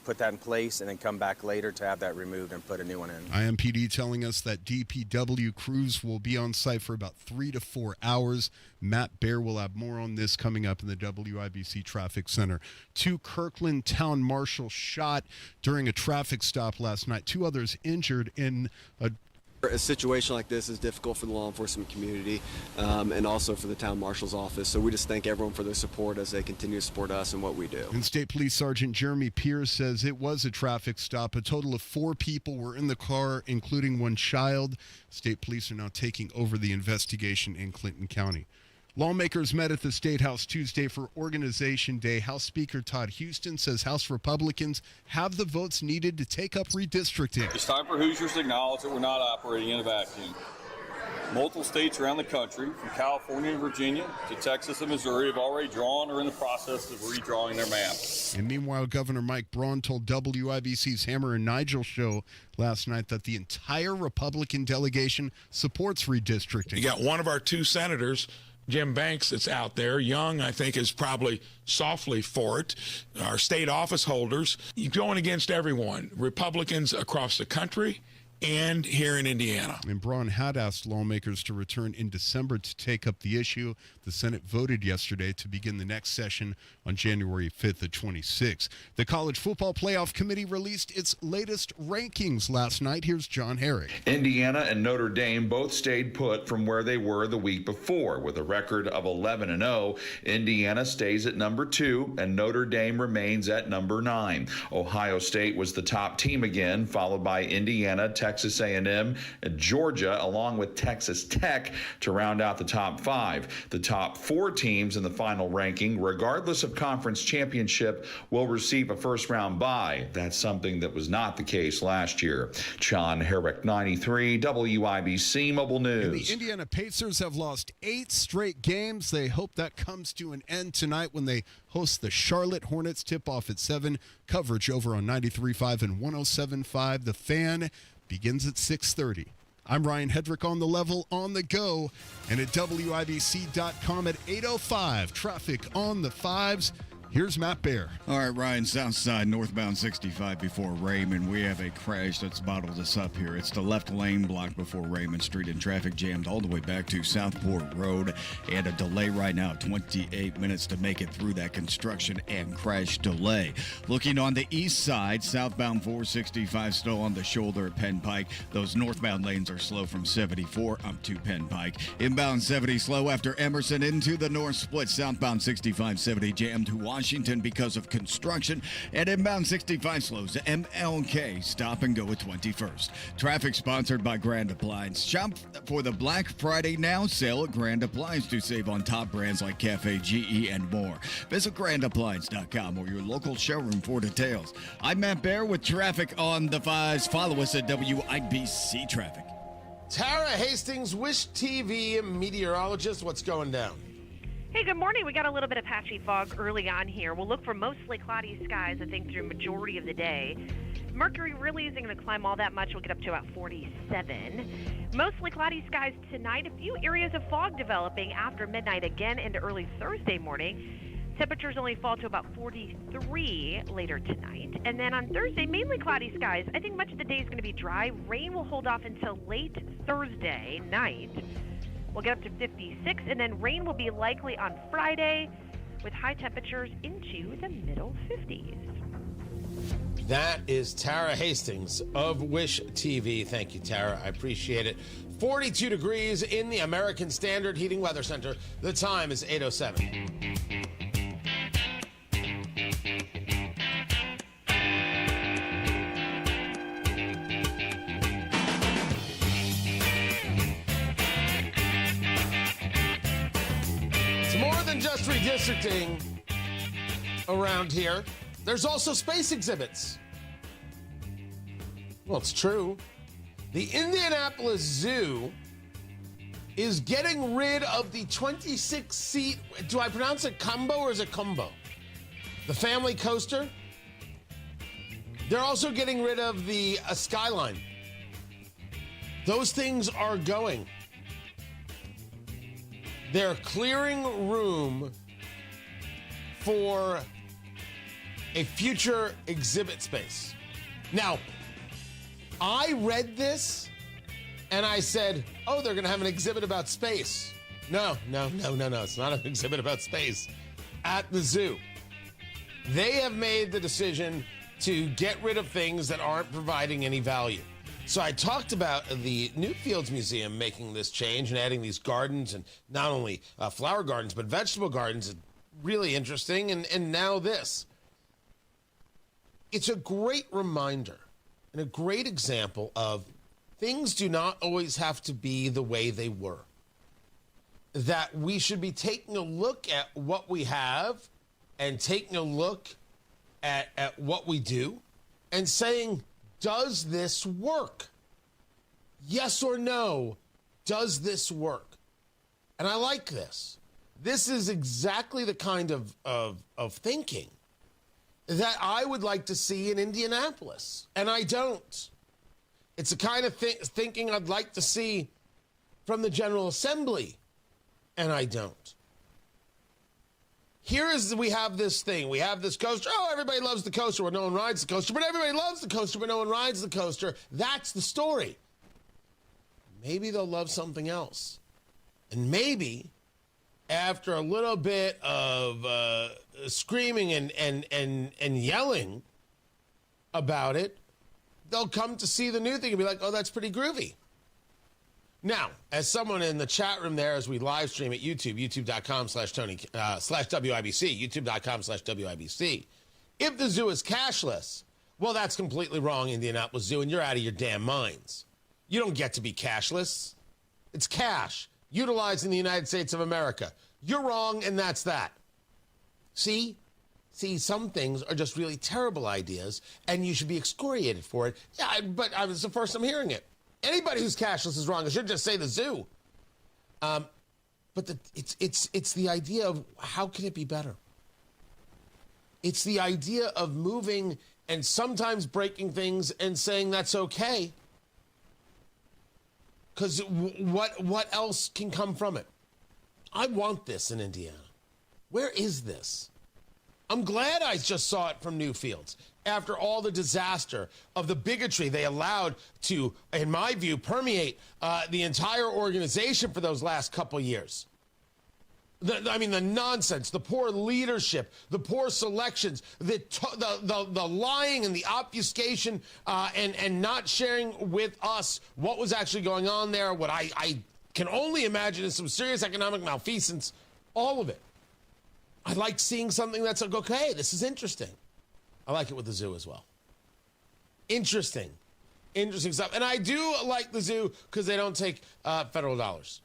put that in place and then come back later to have that removed and put a new one in. IMPD telling us that DPW crews will be on site for about 3 to 4 hours. Matt Baer will have more on this coming up in the WIBC Traffic Center. 2 Kirkland Town marshals shot during a traffic stop last night. 2 others injured in a situation like this is difficult for the law enforcement community and also for the town marshal's office. So we just thank everyone for their support as they continue to support us and what we do. And State Police Sergeant Jeremy Pierce says it was a traffic stop. A total of 4 people were in the car, including 1 child. State Police are now taking over the investigation in Clinton County. Lawmakers met at the State House Tuesday for Organization Day. House Speaker Todd Houston says House Republicans have the votes needed to take up redistricting. It's time for Hoosiers to acknowledge that we're not operating in a vacuum. Multiple states around the country, from California and Virginia to Texas and Missouri, have already drawn or are in the process of redrawing their maps. And meanwhile, Governor Mike Braun told WIBC's Hammer and Nigel show last night that the entire Republican delegation supports redistricting. You got one of our two senators, Jim Banks, that's out there. Young, I think, is probably softly for it. Our state office holders, you're going against everyone, Republicans across the country and here in Indiana. And Braun had asked lawmakers to return in December to take up the issue. The Senate voted yesterday to begin the next session on January 5th of 26. The College Football Playoff Committee released its latest rankings last night. Here's John Herrick. Indiana and Notre Dame both stayed put from where they were the week before. With a record of 11-0, Indiana stays at number 2 and Notre Dame remains at number 9. Ohio State was the top team again, followed by Indiana, Texas A&M, and Georgia, along with Texas Tech to round out the top 5. The top 4 teams in the final ranking, regardless of conference championship, will receive a first-round bye. That's something that was not the case last year. John Herrick, 93, WIBC Mobile News. And the Indiana Pacers have lost 8 straight games. They hope that comes to an end tonight when they host the Charlotte Hornets. Tip-off at 7. Coverage over on 93.5 and 107.5. The Fan begins at 6:30. I'm Ryan Hedrick on the level, on the go, and at WIBC.com at 8:05. Traffic on the 5s. Here's Matt Bear. All right, Ryan, south side, northbound 65 before Raymond. We have a crash that's bottled us up here. It's the left lane blocked before Raymond Street and traffic jammed all the way back to Southport Road. And a delay right now, 28 minutes to make it through that construction and crash delay. Looking on the east side, southbound 465 still on the shoulder at Penn Pike. Those northbound lanes are slow from 74 up to Penn Pike. Inbound 70 slow after Emerson into the north split. Southbound 6570 jammed to Washington because of construction, and inbound 65 slows to MLK. Stop and go at 21st. Traffic sponsored by Grand Appliance. Shop for the Black Friday Now sale at Grand Appliance to save on top brands like Cafe, GE, and more. Visit grandappliance.com or your local showroom for details. I'm Matt Bear with traffic on the 5s. Follow us at WIBC Traffic. Tara Hastings, Wish TV meteorologist. What's going down? Hey, good morning. We got a little bit of patchy fog early on here. We'll look for mostly cloudy skies, I think, through majority of the day. Mercury really isn't going to climb all that much. We'll get up to about 47. Mostly cloudy skies tonight. A few areas of fog developing after midnight again into early Thursday morning. Temperatures only fall to about 43 later tonight. And then on Thursday, mainly cloudy skies. I think much of the day is going to be dry. Rain will hold off until late Thursday night. We'll get up to 56, and then rain will be likely on Friday with high temperatures into the middle 50s. That is Tara Hastings of Wish TV. Thank you, Tara. I appreciate it. 42 degrees in the American Standard Heating Weather Center. The time is 8:07. Just redistricting around here. There's also space exhibits. Well, it's true. The Indianapolis Zoo is getting rid of the 26-seat, do I pronounce it combo or is it combo? The family coaster. They're also getting rid of the Skyline. Those things are going. They're clearing room for a future exhibit space. Now, I read this and I said, oh, they're going to have an exhibit about space. No. It's not an exhibit about space at the zoo. They have made the decision to get rid of things that aren't providing any value. So I talked about the Newfields Museum making this change and adding these gardens, and not only flower gardens, but vegetable gardens. Really interesting. And now this. It's a great reminder and a great example of things do not always have to be the way they were. that we should be taking a look at what we have and taking a look at what we do and saying, does this work? Yes or no, does this work? And I like this. This is exactly the kind of thinking that I would like to see in Indianapolis, and I don't. It's the kind of thinking I'd like to see from the General Assembly, and I don't. We have this thing. We have this coaster. Oh, everybody loves the coaster, but no one rides the coaster. But everybody loves the coaster, but no one rides the coaster. That's the story. Maybe they'll love something else. And maybe after a little bit of screaming and yelling about it, they'll come to see the new thing and be like, oh, that's pretty groovy. Now, as someone in the chat room there, as we live stream at YouTube, youtube.com/WIBC, youtube.com/WIBC, if the zoo is cashless, well, that's completely wrong, Indianapolis Zoo, and you're out of your damn minds. You don't get to be cashless. It's cash, utilized in the United States of America. You're wrong, and that's that. See, some things are just really terrible ideas, and you should be excoriated for it. Yeah, but it's the first I'm hearing it. Anybody who's cashless is wrong. I should just say the zoo. But it's the idea of how can it be better? It's the idea of moving and sometimes breaking things and saying that's okay. Because what else can come from it? I want this in Indiana. Where is this? I'm glad I just saw it from Newfields after all the disaster of the bigotry they allowed to, in my view, permeate the entire organization for those last couple years. The nonsense, the poor leadership, the poor selections, the lying and the obfuscation and not sharing with us what was actually going on there, what I can only imagine is some serious economic malfeasance, all of it. I like seeing something that's like, okay, this is interesting. I like it with the zoo as well. Interesting stuff. And I do like the zoo because they don't take federal dollars.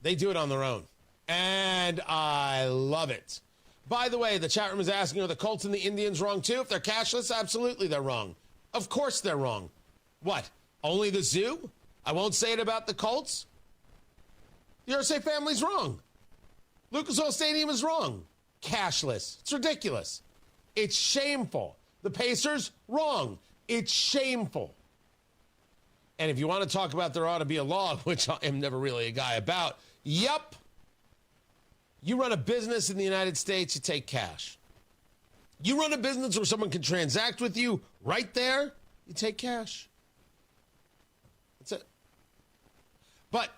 They do it on their own. And I love it. By the way, the chat room is asking, are the Colts and the Indians wrong too? If they're cashless, absolutely they're wrong. Of course they're wrong. What? Only the zoo? I won't say it about the Colts. The Irsay family's wrong. Lucas Oil Stadium is wrong. Cashless. It's ridiculous. It's shameful. The Pacers, wrong. It's shameful. And if you want to talk about there ought to be a law, which I am never really a guy about, yep. You run a business in the United States, you take cash. You run a business where someone can transact with you right there, you take cash. That's it. But,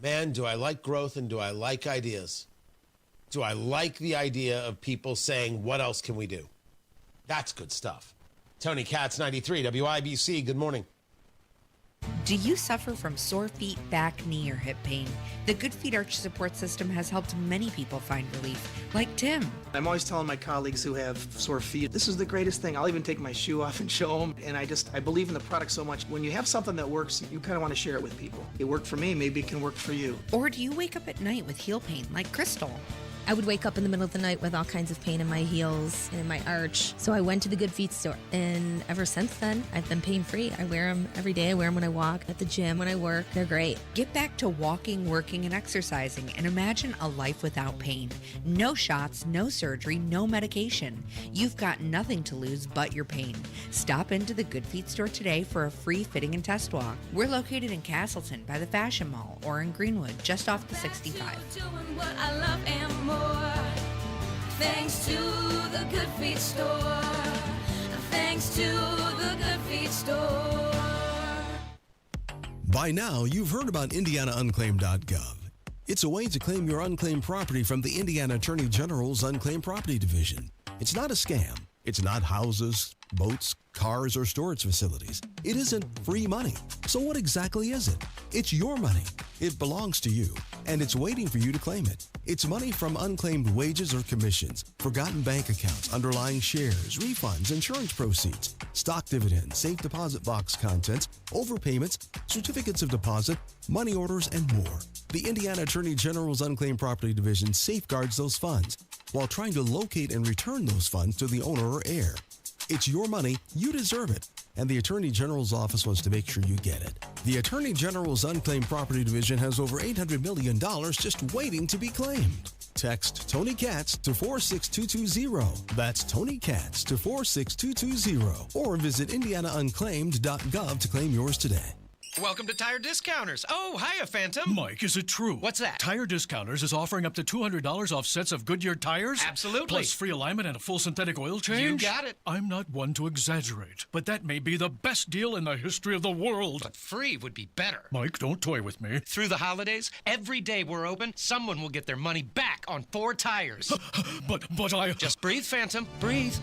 man, do I like growth and do I like ideas? Do I like the idea of people saying, what else can we do? That's good stuff. Tony Katz, 93, WIBC, good morning. Do you suffer from sore feet, back, knee, or hip pain? The Good Feet Arch Support System has helped many people find relief, like Tim. I'm always telling my colleagues who have sore feet, this is the greatest thing. I'll even take my shoe off and show them. And I believe in the product so much. When you have something that works, you kind of want to share it with people. It worked for me, maybe it can work for you. Or do you wake up at night with heel pain, like Crystal? I would wake up in the middle of the night with all kinds of pain in my heels and in my arch. So I went to the Good Feet store. And ever since then, I've been pain-free. I wear them every day. I wear them when I walk, at the gym, when I work. They're great. Get back to walking, working, and exercising, and imagine a life without pain. No shots, no surgery, no medication. You've got nothing to lose but your pain. Stop into the Good Feet store today for a free fitting and test walk. We're located in Castleton by the Fashion Mall or in Greenwood, just off the 65. Thanks to the Good Feet store. Thanks to the Good Feet store. By now, you've heard about IndianaUnclaimed.gov. It's a way to claim your unclaimed property from the Indiana Attorney General's Unclaimed Property Division. It's not a scam. It's not houses, boats, cars, or storage facilities. It isn't free money. So what exactly is it? It's your money. It belongs to you, and it's waiting for you to claim it. It's money from unclaimed wages or commissions, forgotten bank accounts, underlying shares, refunds, insurance proceeds, stock dividends, safe deposit box contents, overpayments, certificates of deposit, money orders, and more. The Indiana Attorney General's Unclaimed Property Division safeguards those funds while trying to locate and return those funds to the owner or heir. It's your money, you deserve it, and the Attorney General's office wants to make sure you get it. The Attorney General's Unclaimed Property Division has over $800 million just waiting to be claimed. Text Tony Katz to 46220. That's Tony Katz to 46220. Or visit indianaunclaimed.gov to claim yours today. Welcome to Tire Discounters. Oh, hiya, Phantom. Mike, is it true? What's that? Tire Discounters is offering up to $200 off sets of Goodyear tires? Absolutely. Plus free alignment and a full synthetic oil change? You got it. I'm not one to exaggerate, but that may be the best deal in the history of the world. But free would be better. Mike, don't toy with me. Through the holidays, every day we're open, someone will get their money back on 4 tires. But I... Just breathe, Phantom. Breathe.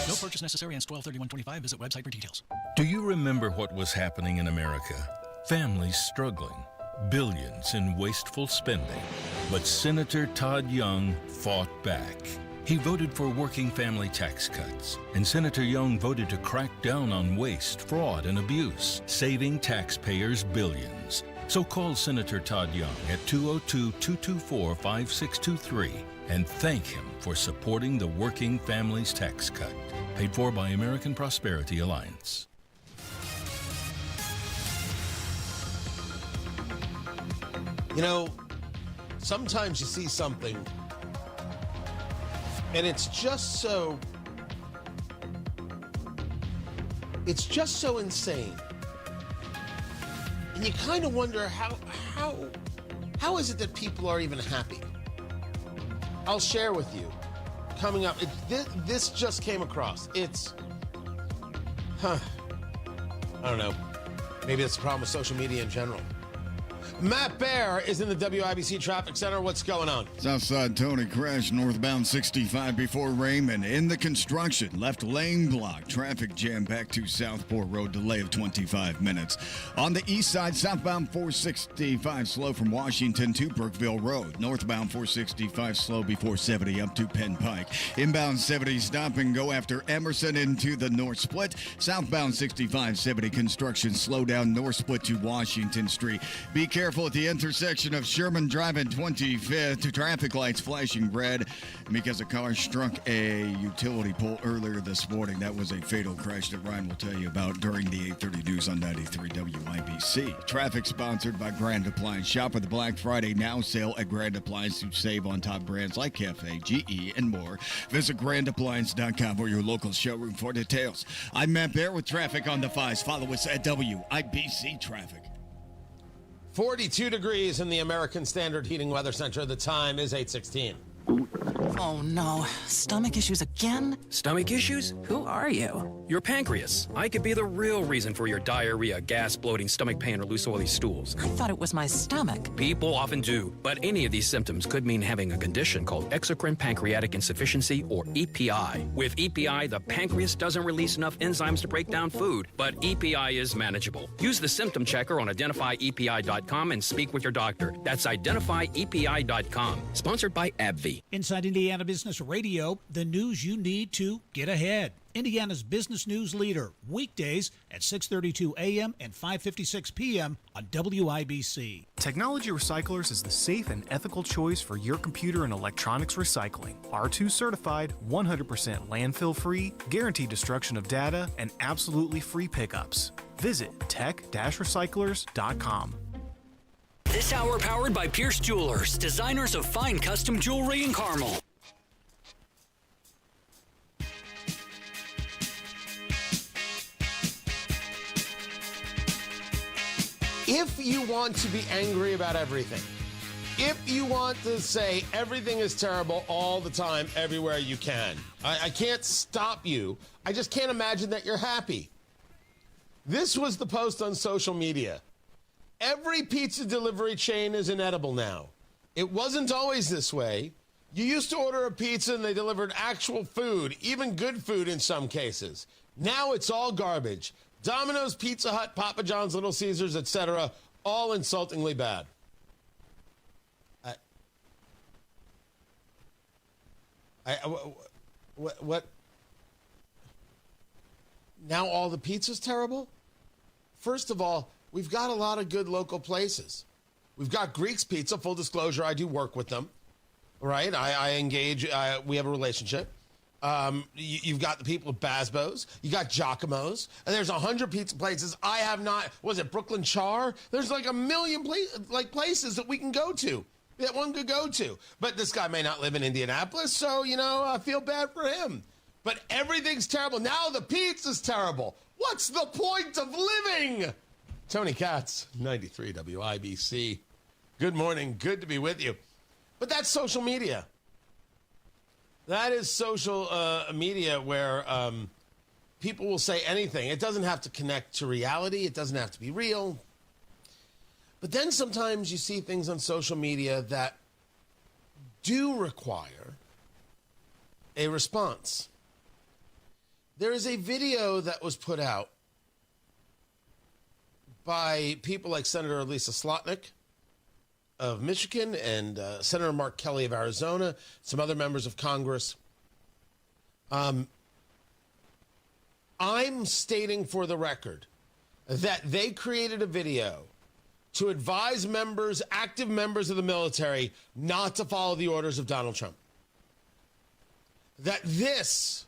No purchase necessary. Ends 12/31/25. Visit website for details. Do you remember what was happening in America? Families struggling, billions in wasteful spending. But Senator Todd Young fought back. He voted for working family tax cuts, and Senator Young voted to crack down on waste, fraud, and abuse, saving taxpayers billions. So call Senator Todd Young at 202-224-5623 and thank him for supporting the Working Families Tax Cut. Paid for by American Prosperity Alliance. You know, sometimes you see something, and it's just so insane. And you kind of wonder how is it that people are even happy? I'll share with you. Coming up, this just came across. I don't know. Maybe that's the problem with social media in general. Matt Bear is in the WIBC Traffic Center. What's going on? Southside Tony crash northbound 65 before Raymond. In the construction, left lane block. Traffic jam back to Southport Road. Delay of 25 minutes. On the east side, southbound 465 slow from Washington to Brookville Road. Northbound 465 slow before 70 up to Penn Pike. Inbound 70 stop and go after Emerson into the north split. Southbound 65 70 construction slow down north split to Washington Street. Be careful at the intersection of Sherman Drive and 25th. Traffic lights flashing red because a car struck a utility pole earlier this morning. That was a fatal crash that Ryan will tell you about during the 8:30 news on 93 WIBC. Traffic sponsored by Grand Appliance. Shop for the Black Friday Now sale at Grand Appliance to save on top brands like Cafe, GE, and more. Visit grandappliance.com or your local showroom for details. I'm Matt Bear with traffic on the 5s. Follow us at WIBC Traffic. 42 degrees in the American Standard Heating Weather Center. The time is 8:16. Oh no, stomach issues again? Stomach issues? Who are you? Your pancreas. I could be the real reason for your diarrhea, gas, bloating, stomach pain, or loose oily stools. I thought it was my stomach. People often do, but any of these symptoms could mean having a condition called exocrine pancreatic insufficiency, or EPI. With EPI, the pancreas doesn't release enough enzymes to break down food, but EPI is manageable. Use the symptom checker on identifyepi.com and speak with your doctor. That's identifyepi.com. Sponsored by AbbVie. Inside Indiana Business Radio, the news you need to get ahead. Indiana's business news leader, weekdays at 6:32 a.m. and 5:56 p.m. on WIBC. Technology Recyclers is the safe and ethical choice for your computer and electronics recycling. R2 certified, 100% landfill free, guaranteed destruction of data, and absolutely free pickups. Visit tech-recyclers.com. This hour powered by Pierce Jewelers, designers of fine custom jewelry in Carmel. If you want to be angry about everything, if you want to say everything is terrible all the time, everywhere you can, I can't stop you. I just can't imagine that you're happy. This was the post on social media. Every pizza delivery chain is inedible now. It wasn't always this way. You used to order a pizza and they delivered actual food, even good food in some cases. Now it's all garbage. Domino's, Pizza Hut, Papa John's, Little Caesars, etc., all insultingly bad. What? Now all the pizza's terrible? First of all, we've got a lot of good local places. We've got Greek's Pizza. Full disclosure, I do work with them. Right? I engage. We have a relationship. You've got the people of Basbo's. You got Giacomo's. And there's 100 pizza places. I have not. Was it Brooklyn Char? There's like a million places that we can go to. That one could go to. But this guy may not live in Indianapolis, so, I feel bad for him. But everything's terrible. Now the pizza's terrible. What's the point of living? Tony Katz, 93 WIBC. Good morning. Good to be with you. But that's social media. That is social media where people will say anything. It doesn't have to connect to reality. It doesn't have to be real. But then sometimes you see things on social media that do require a response. There is a video that was put out by people like Senator Lisa Slotnick of Michigan and Senator Mark Kelly of Arizona, some other members of Congress. I'm stating for the record that they created a video to advise members, active members of the military, not to follow the orders of Donald Trump. That this,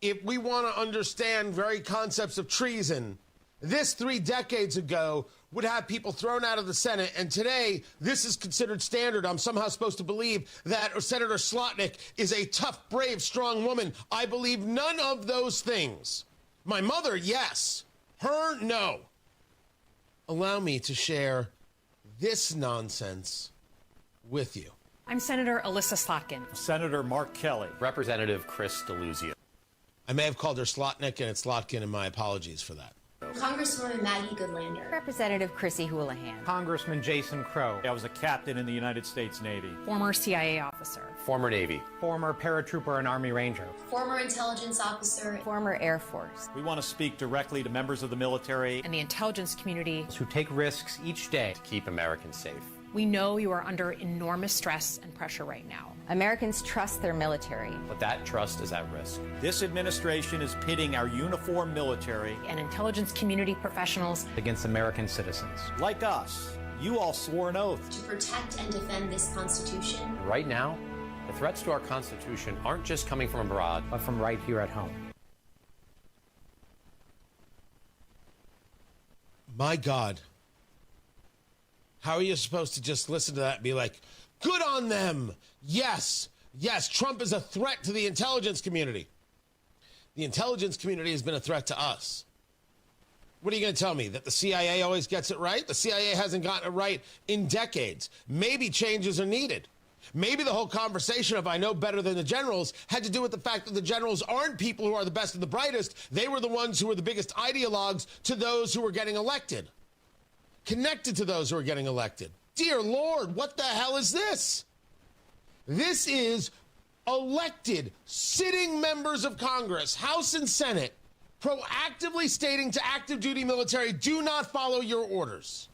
if we want to understand very concepts of treason, this 3 decades ago would have people thrown out of the Senate, and today this is considered standard. I'm somehow supposed to believe that Senator Slotnick is a tough, brave, strong woman. I believe none of those things. My mother, yes. Her, no. Allow me to share this nonsense with you. I'm Senator Alyssa Slotkin. Senator Mark Kelly. Representative Chris DeLuzio. I may have called her Slotnick, and it's Slotkin, and my apologies for that. Congresswoman Maggie Goodlander. Representative Chrissy Houlihan. Congressman Jason Crow. I was a captain in the United States Navy. Former CIA officer. Former Navy. Former paratrooper and Army Ranger. Former intelligence officer. Former Air Force. We want to speak directly to members of the military and the intelligence community who take risks each day to keep Americans safe. We know you are under enormous stress and pressure right now. Americans trust their military. But that trust is at risk. This administration is pitting our uniformed military and intelligence community professionals against American citizens. Like us. You all swore an oath. To protect and defend this Constitution. Right now, the threats to our Constitution aren't just coming from abroad, but from right here at home. My God. How are you supposed to just listen to that and be like, good on them? Yes, Trump is a threat to the intelligence community. The intelligence community has been a threat to us. What are you going to tell me? That the CIA always gets it right? The CIA hasn't gotten it right in decades. Maybe changes are needed. Maybe the whole conversation of I know better than the generals had to do with the fact that the generals aren't people who are the best and the brightest. They were the ones who were the biggest ideologues to those who were getting elected. Connected to those who are getting elected. Dear Lord, what the hell is this? This is elected, sitting members of Congress, House and Senate, proactively stating to active duty military, do not follow your orders.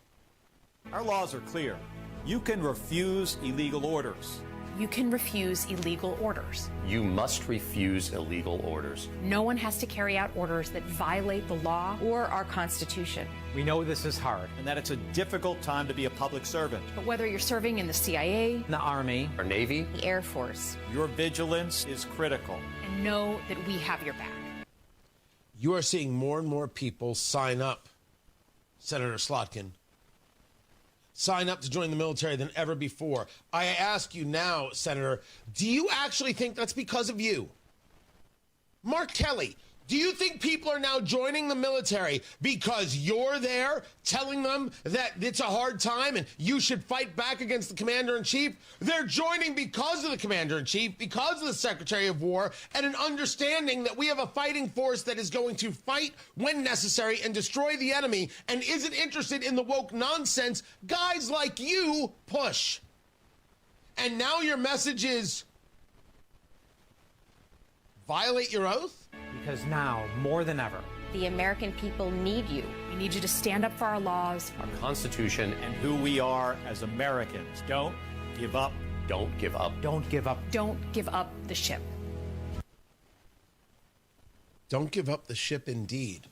Our laws are clear. You can refuse illegal orders. You can refuse illegal orders. You must refuse illegal orders. No one has to carry out orders that violate the law or our Constitution. We know this is hard and that it's a difficult time to be a public servant. But whether you're serving in the CIA, the Army, or Navy, the Air Force, your vigilance is critical. And know that we have your back. You are seeing more and more people sign up, Senator Slotkin, sign up to join the military than ever before. I ask you now, Senator, do you actually think that's because of you? Mark Kelly, do you think people are now joining the military because you're there telling them that it's a hard time and you should fight back against the commander-in-chief? They're joining because of the commander-in-chief, because of the Secretary of War, and an understanding that we have a fighting force that is going to fight when necessary and destroy the enemy and isn't interested in the woke nonsense guys like you push. And now your message is violate your oath? Because now, more than ever, the American people need you. We need you to stand up for our laws, our Constitution, and who we are as Americans. Don't give up don't give up. Don't give up. Don't give up the ship. Don't give up the ship, indeed.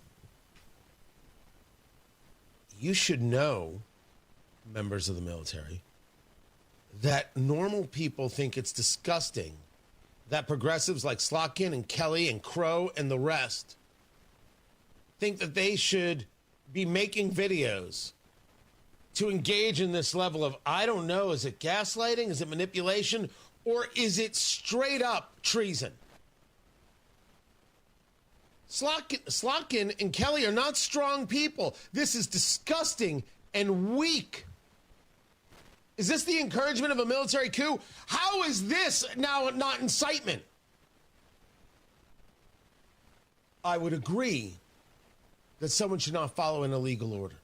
You should know, members of the military, that normal people think it's disgusting that progressives like Slotkin and Kelly and Crow and the rest think that they should be making videos to engage in this level of, I don't know, is it gaslighting? Is it manipulation? Or is it straight up treason? Slotkin and Kelly are not strong people. This is disgusting and weak. Is this the encouragement of a military coup? How is this now not incitement? I would agree that someone should not follow an illegal order.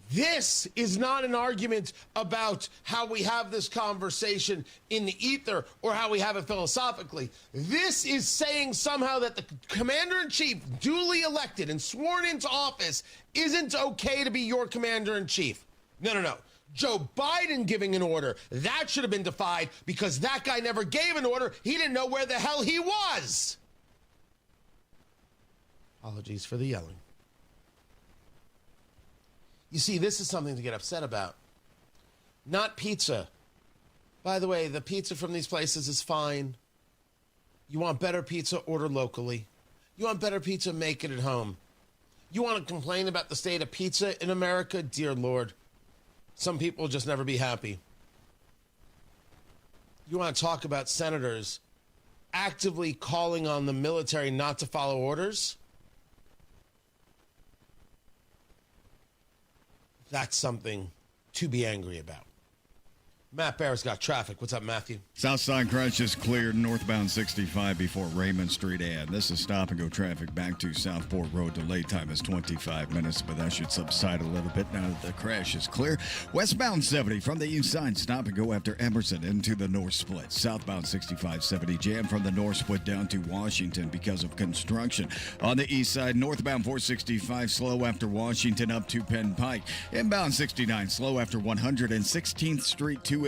This is not an argument about how we have this conversation in the ether or how we have it philosophically. This is saying somehow that the commander-in-chief, duly elected and sworn into office, isn't okay to be your commander-in-chief. No. Joe Biden giving an order, that should have been defied because that guy never gave an order. He didn't know where the hell he was. Apologies for the yelling. You see, this is something to get upset about. Not pizza. By the way, the pizza from these places is fine. You want better pizza, order locally. You want better pizza, make it at home. You want to complain about the state of pizza in America? Dear Lord, some people will just never be happy. You want to talk about senators actively calling on the military not to follow orders? That's something to be angry about. Matt Barrett's got traffic. What's up, Matthew? Southside crash is cleared northbound 65 before Raymond Street. And this is stop-and-go traffic back to Southport Road. Delay time is 25 minutes, but that should subside a little bit now that the crash is clear. Westbound 70 from the east side, stop-and-go after Emerson into the north split. Southbound 65-70 jam from the north split down to Washington because of construction. On the east side, northbound 465 slow after Washington up to Penn Pike. Inbound 69 slow after 116th Street 282nd.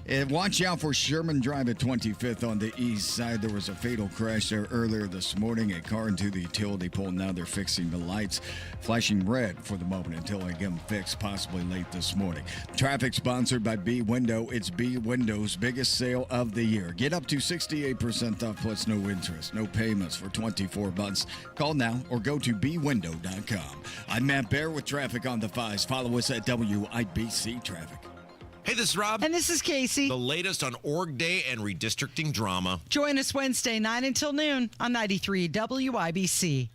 And watch out for Sherman Drive at 25th on the east side. There was a fatal crash there earlier this morning. A car into the utility pole. Now they're fixing the lights, flashing red for the moment until they get them fixed, possibly late this morning. Traffic sponsored by B Window. It's B Window's biggest sale of the year. Get up to 68% off plus no interest, no payments for 24 months. Call now or go to bwindow.com. I'm Matt Bear with traffic on the 5s. Follow us at WIBC Traffic. Hey, this is Rob. And this is Casey. The latest on Org Day and redistricting drama. Join us Wednesday, 9 until noon on 93 WIBC.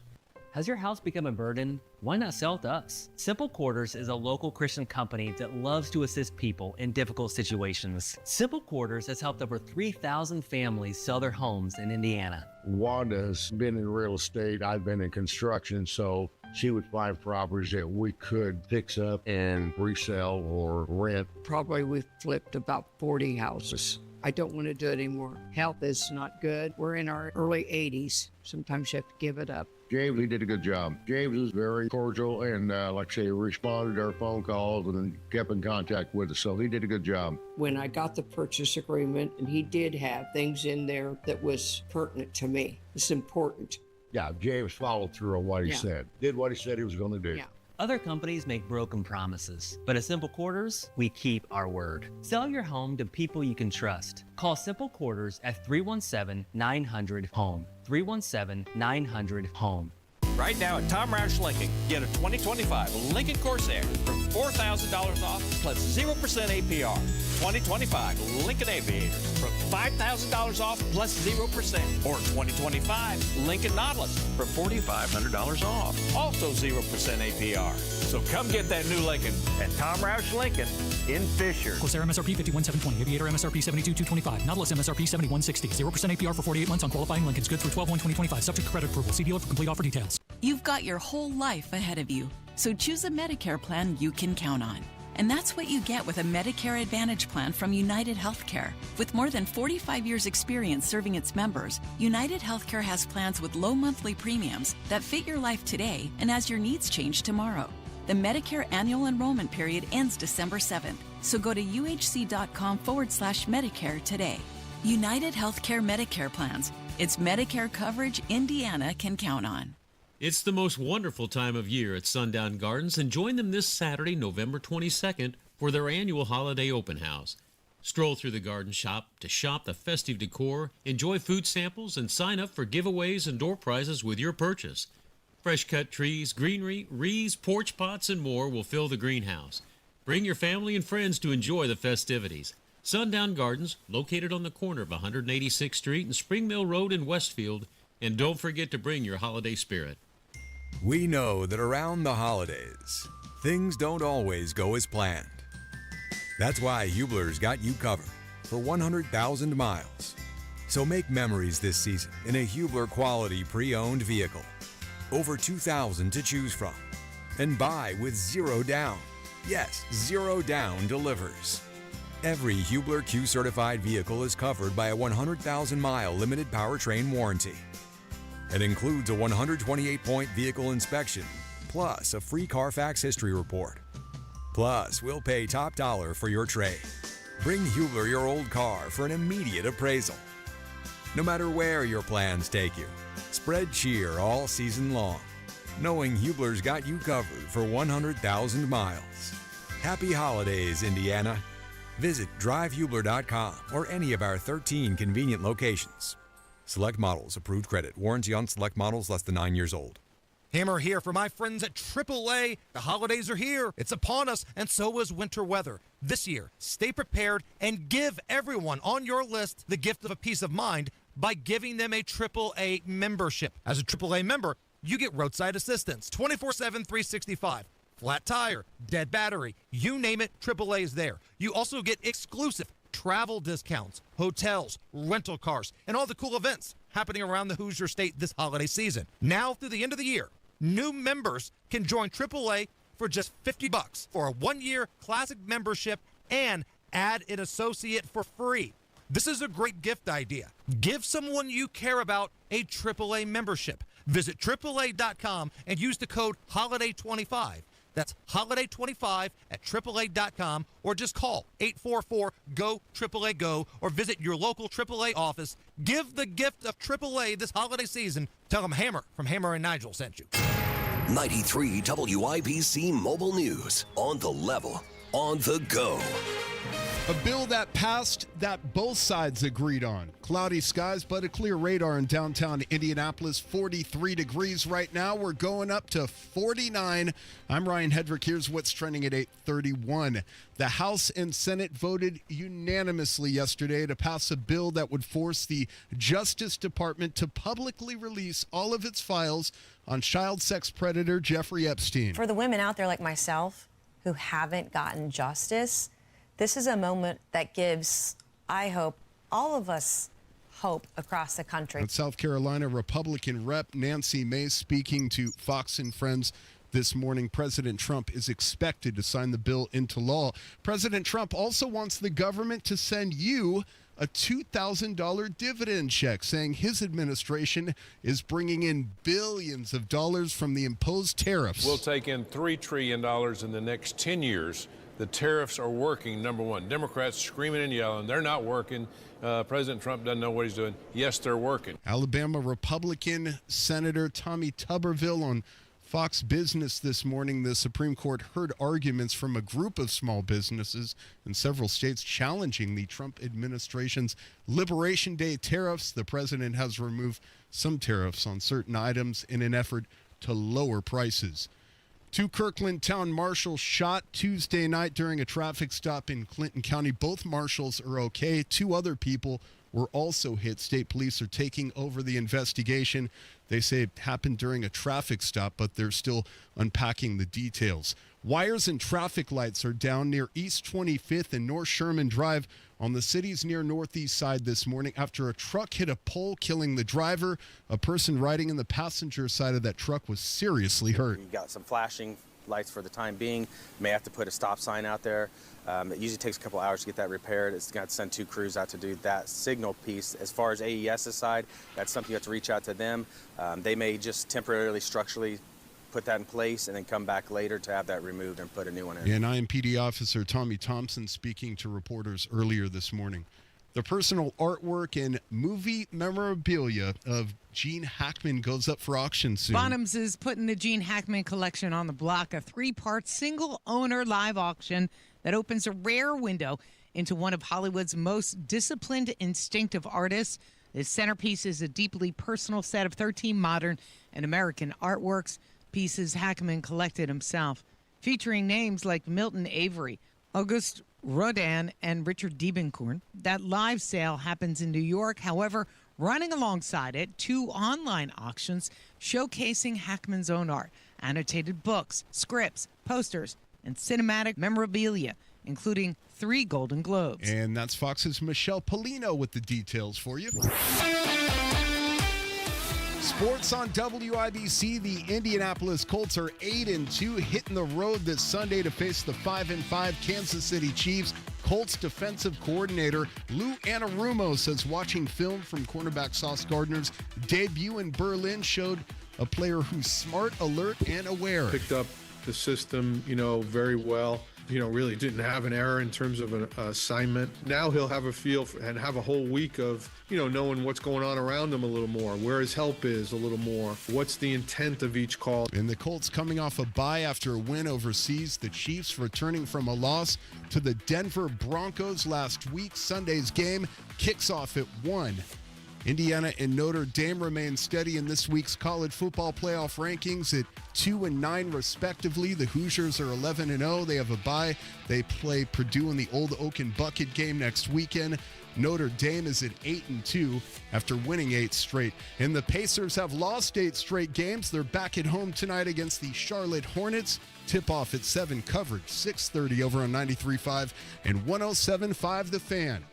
Has your house become a burden? Why not sell to us? Simple Quarters is a local Christian company that loves to assist people in difficult situations. Simple Quarters has helped over 3,000 families sell their homes in Indiana. Wanda's been in real estate. I've been in construction, so she would find properties that we could fix up and resell or rent. Probably we've flipped about 40 houses. I don't want to do it anymore. Health is not good. We're in our early 80s. Sometimes you have to give it up. James, he did a good job. James is very cordial and, like I say, responded to our phone calls and then kept in contact with us. So he did a good job. When I got the purchase agreement, and he did have things in there that was pertinent to me. It's important. Yeah, James followed through on what he said. Did what he said he was going to do. Yeah. Other companies make broken promises, but at Simple Quarters, we keep our word. Sell your home to people you can trust. Call Simple Quarters at 317-900-HOME. 317-900-HOME. Right now at Tom Roush Lincoln, get a 2025 Lincoln Corsair for $4,000 off plus 0% APR. 2025 Lincoln Aviator for $5,000 off plus 0%. Or 2025 Lincoln Nautilus for $4,500 off. Also 0% APR. So come get that new Lincoln at Tom Roush Lincoln in Fisher. Corsair MSRP 51,720. Aviator MSRP 72,225. Nautilus MSRP 71,60. 0% APR for 48 months on qualifying Lincolns. Good through 12/1/2025. Subject to credit approval. See dealer for complete offer details. You've got your whole life ahead of you, so choose a Medicare plan you can count on. And that's what you get with a Medicare Advantage plan from United Healthcare. With more than 45 years' experience serving its members, United Healthcare has plans with low monthly premiums that fit your life today and as your needs change tomorrow. The Medicare annual enrollment period ends December 7th. So go to uhc.com/Medicare today. United Healthcare Medicare plans. It's Medicare coverage Indiana can count on. It's the most wonderful time of year at Sundown Gardens, and join them this Saturday, November 22nd, for their annual holiday open house. Stroll through the garden shop to shop the festive decor, enjoy food samples, and sign up for giveaways and door prizes with your purchase. Fresh-cut trees, greenery, wreaths, porch pots, and more will fill the greenhouse. Bring your family and friends to enjoy the festivities. Sundown Gardens, located on the corner of 186th Street and Spring Mill Road in Westfield. And don't forget to bring your holiday spirit. We know that around the holidays, things don't always go as planned. That's why Hubler's got you covered for 100,000 miles. So make memories this season in a Hubler quality pre-owned vehicle. Over 2,000 to choose from. And buy with zero down. Yes, zero down delivers. Every Hubler Q certified vehicle is covered by a 100,000-mile limited powertrain warranty. It includes a 128-point vehicle inspection, plus a free Carfax history report. Plus, we'll pay top dollar for your trade. Bring Hubler your old car for an immediate appraisal. No matter where your plans take you, spread cheer all season long, knowing Hubler's got you covered for 100,000 miles. Happy holidays, Indiana. Visit drivehubler.com or any of our 13 convenient locations. Select models, approved credit. Warranty on select models less than 9 years old. Hammer here for my friends at AAA. The holidays are here. It's upon us, and so is winter weather. This year, stay prepared and give everyone on your list the gift of a peace of mind by giving them a AAA membership. As a AAA member, you get roadside assistance 24/7, 365. Flat tire, dead battery, you name it, AAA is there. You also get exclusive travel discounts, hotels, rental cars, and all the cool events happening around the Hoosier State this holiday season. Now through the end of the year, new members can join AAA for just $50 for a one-year classic membership and add an associate for free. This is a great gift idea. Give someone you care about a AAA membership. Visit AAA.com and use the code HOLIDAY25. That's HOLIDAY25 at AAA.com, or just call 844-GO-AAA-GO or visit your local AAA office. Give the gift of AAA this holiday season. Tell them Hammer from Hammer and Nigel sent you. 93 WIBC Mobile News. On the level, on the go. A bill that passed that both sides agreed on. Cloudy skies, but a clear radar in downtown Indianapolis. 43 degrees right now. We're going up to 49. I'm Ryan Hedrick. Here's what's trending at 8:31. The House and Senate voted unanimously yesterday to pass a bill that would force the Justice Department to publicly release all of its files on child sex predator Jeffrey Epstein. For the women out there like myself who haven't gotten justice, this is a moment that gives, I hope, all of us hope across the country. At South Carolina, Republican Rep Nancy Mace speaking to Fox and Friends this morning. President Trump is expected to sign the bill into law. President Trump also wants the government to send you a $2,000 dividend check, saying his administration is bringing in billions of dollars from the imposed tariffs. We'll take in $3 trillion in the next 10 years. The tariffs are working, number one. Democrats screaming and yelling. They're not working. President Trump doesn't know what he's doing. Yes, they're working. Alabama Republican Senator Tommy Tuberville on Fox Business this morning. The Supreme Court heard arguments from a group of small businesses in several states challenging the Trump administration's Liberation Day tariffs. The president has removed some tariffs on certain items in an effort to lower prices. Two Kirkland Town marshals shot Tuesday night during a traffic stop in Clinton County. Both marshals are okay. Two other people were also hit. State police are taking over the investigation. They say it happened during a traffic stop, but they're still unpacking the details. Wires and traffic lights are down near East 25th and North Sherman Drive on the city's near northeast side this morning after a truck hit a pole, killing the driver. A person riding in the passenger side of that truck was seriously hurt. You got some flashing lights for the time being. You may have to put a stop sign out there. It usually takes a couple hours to get that repaired. It's got to send 2 crews out to do that signal piece. As far as AES's side, that's something you have to reach out to them. They may just temporarily structurally put that in place and then come back later to have that removed and put a new one in. And IMPD Officer Tommy Thompson speaking to reporters earlier this morning. The personal artwork and movie memorabilia of Gene Hackman goes up for auction soon. Bonhams is putting the Gene Hackman collection on the block, a 3-part single-owner live auction that opens a rare window into one of Hollywood's most disciplined, instinctive artists. This centerpiece is a deeply personal set of 13 modern and American artworks, pieces Hackman collected himself, featuring names like Milton Avery, Auguste Rodin, and Richard Diebenkorn. That live sale happens in New York. However, running alongside it, 2 online auctions showcasing Hackman's own art, annotated books, scripts, posters, and cinematic memorabilia, including 3 Golden Globes. And that's Fox's Michelle Polino with the details for you. Sports on WIBC. The Indianapolis Colts are 8-2, hitting the road this Sunday to face the 5-5 Kansas City Chiefs. Colts defensive coordinator Lou Anarumo says watching film from cornerback Sauce Gardner's debut in Berlin showed a player who's smart, alert, and aware. Picked up the system, very well. Really didn't have an error in terms of an assignment. Now he'll have a feel and have a whole week of, knowing what's going on around him a little more, where his help is a little more, what's the intent of each call. And the Colts coming off a bye after a win overseas. The Chiefs returning from a loss to the Denver Broncos last week. Sunday's game kicks off at 1. Indiana and Notre Dame remain steady in this week's college football playoff rankings at 2 and 9 respectively. The Hoosiers are 11-0. They have a bye. They play Purdue in the Old Oaken Bucket game next weekend. Notre Dame is at 8-2 after winning 8 straight. And the Pacers have lost 8 straight games. They're back at home tonight against the Charlotte Hornets. Tip-off at 7, coverage 6:30 over on 93.5 and 107.5 The Fan.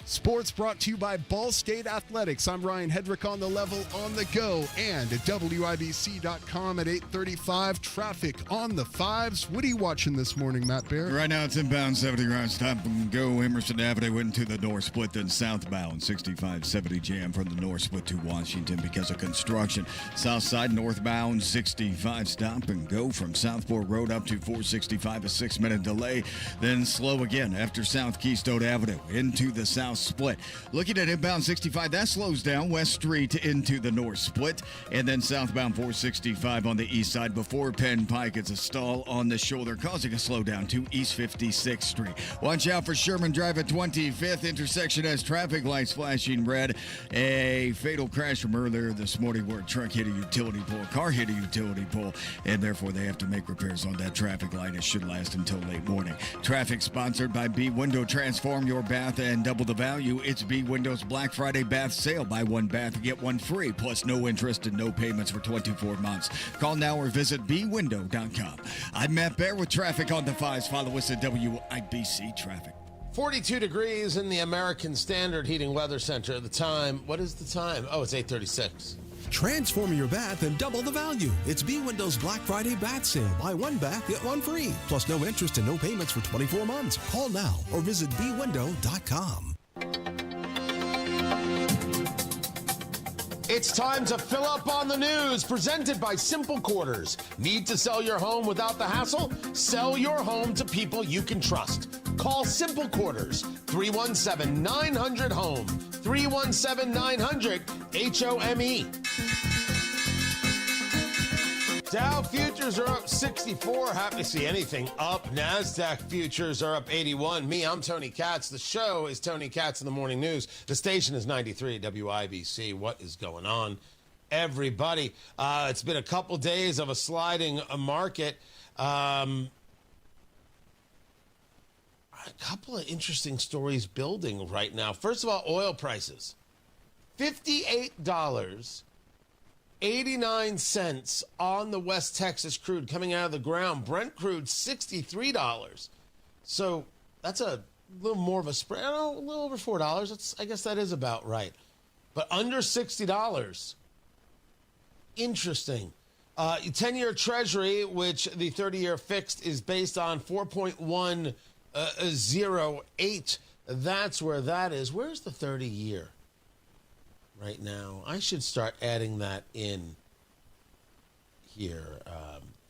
Sports brought to you by Ball State Athletics. I'm Ryan Hedrick on the level, on the go, and at WIBC.com at 8:35. Traffic on the 5s. What are you watching this morning, Matt Bear? Right now it's inbound 70 round stop and go. Emerson Avenue into the north split, then southbound 65-70 jam from the north split to Washington because of construction. South side northbound 65 stop and go from Southport Road up to 465, a 6-minute delay. Then slow again after South Keystone Avenue into the south split. Looking at inbound 65, that slows down West Street into the north split, and then southbound 465 on the east side before Penn Pike. It's a stall on the shoulder causing a slowdown to East 56th Street. Watch out for Sherman Drive at 25th. Intersection has traffic lights flashing red. A fatal crash from earlier this morning where a truck hit a utility pole, car hit a utility pole, and therefore they have to make repairs on that traffic light. It should last until late morning. Traffic sponsored by B Window. Transform your bath and double the value. It's B Window's Black Friday bath sale. Buy one bath and get one free, plus no interest and no payments for 24 months. Call now or visit bwindow.com. I'm Matt Bear with traffic on the 5s. Follow us at WIBC Traffic. 42 degrees in the American Standard Heating Weather Center at the time. What is the time? Oh, it's 8:36. Transform your bath and double the value. It's B Window's Black Friday bath sale. Buy one bath, get one free, plus no interest and no payments for 24 months. Call now or visit bwindow.com. It's time to fill up on the news, presented by Simple Quarters. Need to sell your home without the hassle? Sell your home to people you can trust. Call Simple Quarters, 317-900-HOME, 317-900-HOME. Dow futures are up 64. Happy to see anything up. NASDAQ futures are up 81. I'm Tony Katz. The show is Tony Katz in the Morning News. The station is 93 WIBC. What is going on, everybody? It's been a couple days of a sliding market. A couple of interesting stories building right now. First of all, oil prices. $58.89 on the West Texas crude coming out of the ground. Brent crude, $63. So that's a little more of a spread. A little over $4. I guess that is about right. But under $60. Interesting. 10-year Treasury, which the 30-year fixed is based on 4.108. That's where that is. Where's the 30-year? Right now, I should start adding that in here.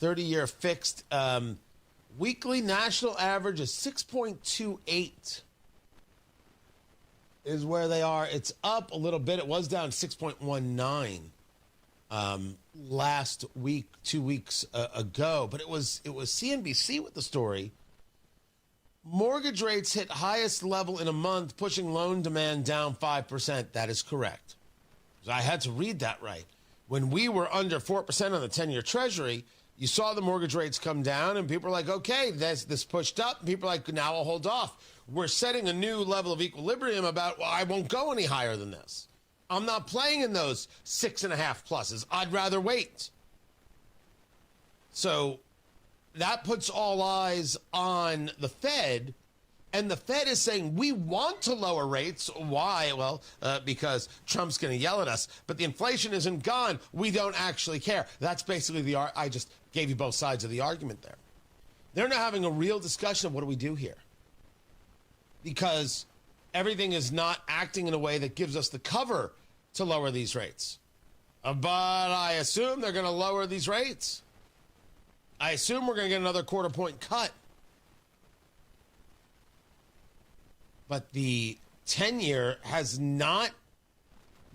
30-year fixed. Weekly national average is 6.28 is where they are. It's up a little bit. It was down 6.19 last week, 2 weeks ago. But it was CNBC with the story. Mortgage rates hit highest level in a month, pushing loan demand down 5%. That is correct. I had to read that right. When we were under 4% on the 10-year Treasury, you saw the mortgage rates come down, and people were like, okay, this pushed up. And people are like, now I'll hold off. We're setting a new level of equilibrium about, well, I won't go any higher than this. I'm not playing in those 6.5 pluses. I'd rather wait. So that puts all eyes on the Fed, and the Fed is saying we want to lower rates. Why? Well, because Trump's going to yell at us, but the inflation isn't gone. We don't actually care. That's basically I just gave you both sides of the argument there. They're now having a real discussion of what do we do here, because everything is not acting in a way that gives us the cover to lower these rates. But I assume they're going to lower these rates. I assume we're going to get another quarter point cut. But the 10-year has not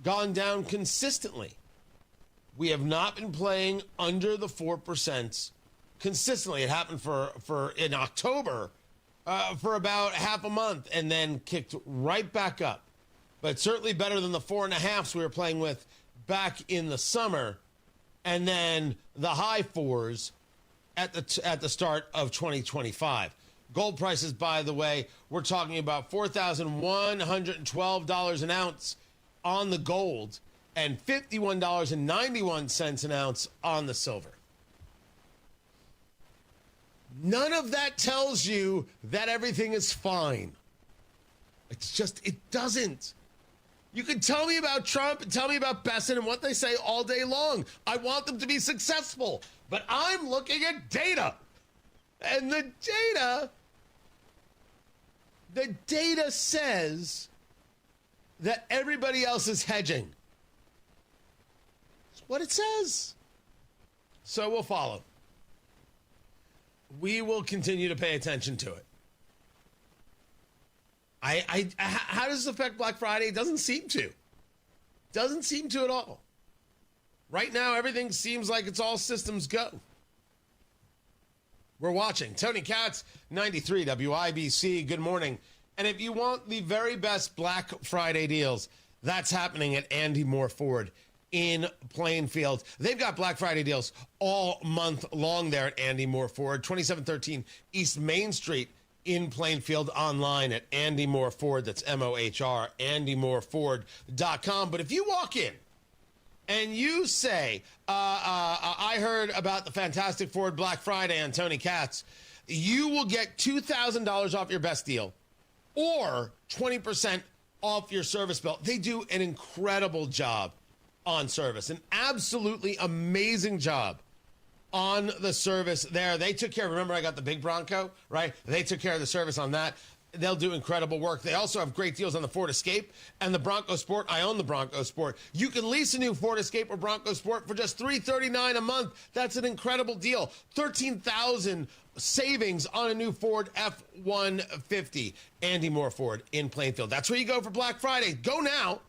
gone down consistently. We have not been playing under the 4% consistently. It happened for in October for about half a month and then kicked right back up. But certainly better than the 4.5s we were playing with back in the summer, and then the high 4s at the start of 2025. Gold prices, by the way, we're talking about $4,112 an ounce on the gold and $51.91 an ounce on the silver. None of that tells you that everything is fine. It's just, it doesn't. You can tell me about Trump and tell me about Besson and what they say all day long. I want them to be successful, but I'm looking at data. And the data says that everybody else is hedging. That's what it says. So we'll follow. We will continue to pay attention to it. How does this affect Black Friday? It doesn't seem to. Doesn't seem to at all. Right now, everything seems like it's all systems go. We're watching. Tony Katz, 93 WIBC. Good morning. And if you want the very best Black Friday deals, that's happening at Andy Moore Ford in Plainfield. They've got Black Friday deals all month long there at Andy Moore Ford, 2713 East Main Street in Plainfield, online at Andy Moore Ford. That's MOHR, AndyMooreFord.com. But if you walk in and you say, I heard about the fantastic Ford Black Friday on Tony Katz, you will get $2,000 off your best deal or 20% off your service bill. They do an incredible job on service, an absolutely amazing job on the service there. They took care of, remember I got the big Bronco, right? They took care of the service on that. They'll do incredible work. They also have great deals on the Ford Escape and the Bronco Sport. I own the Bronco Sport. You can lease a new Ford Escape or Bronco Sport for just $339 a month. That's an incredible deal. $13,000 savings on a new Ford F-150. Andy Moore Ford in Plainfield. That's where you go for Black Friday. Go now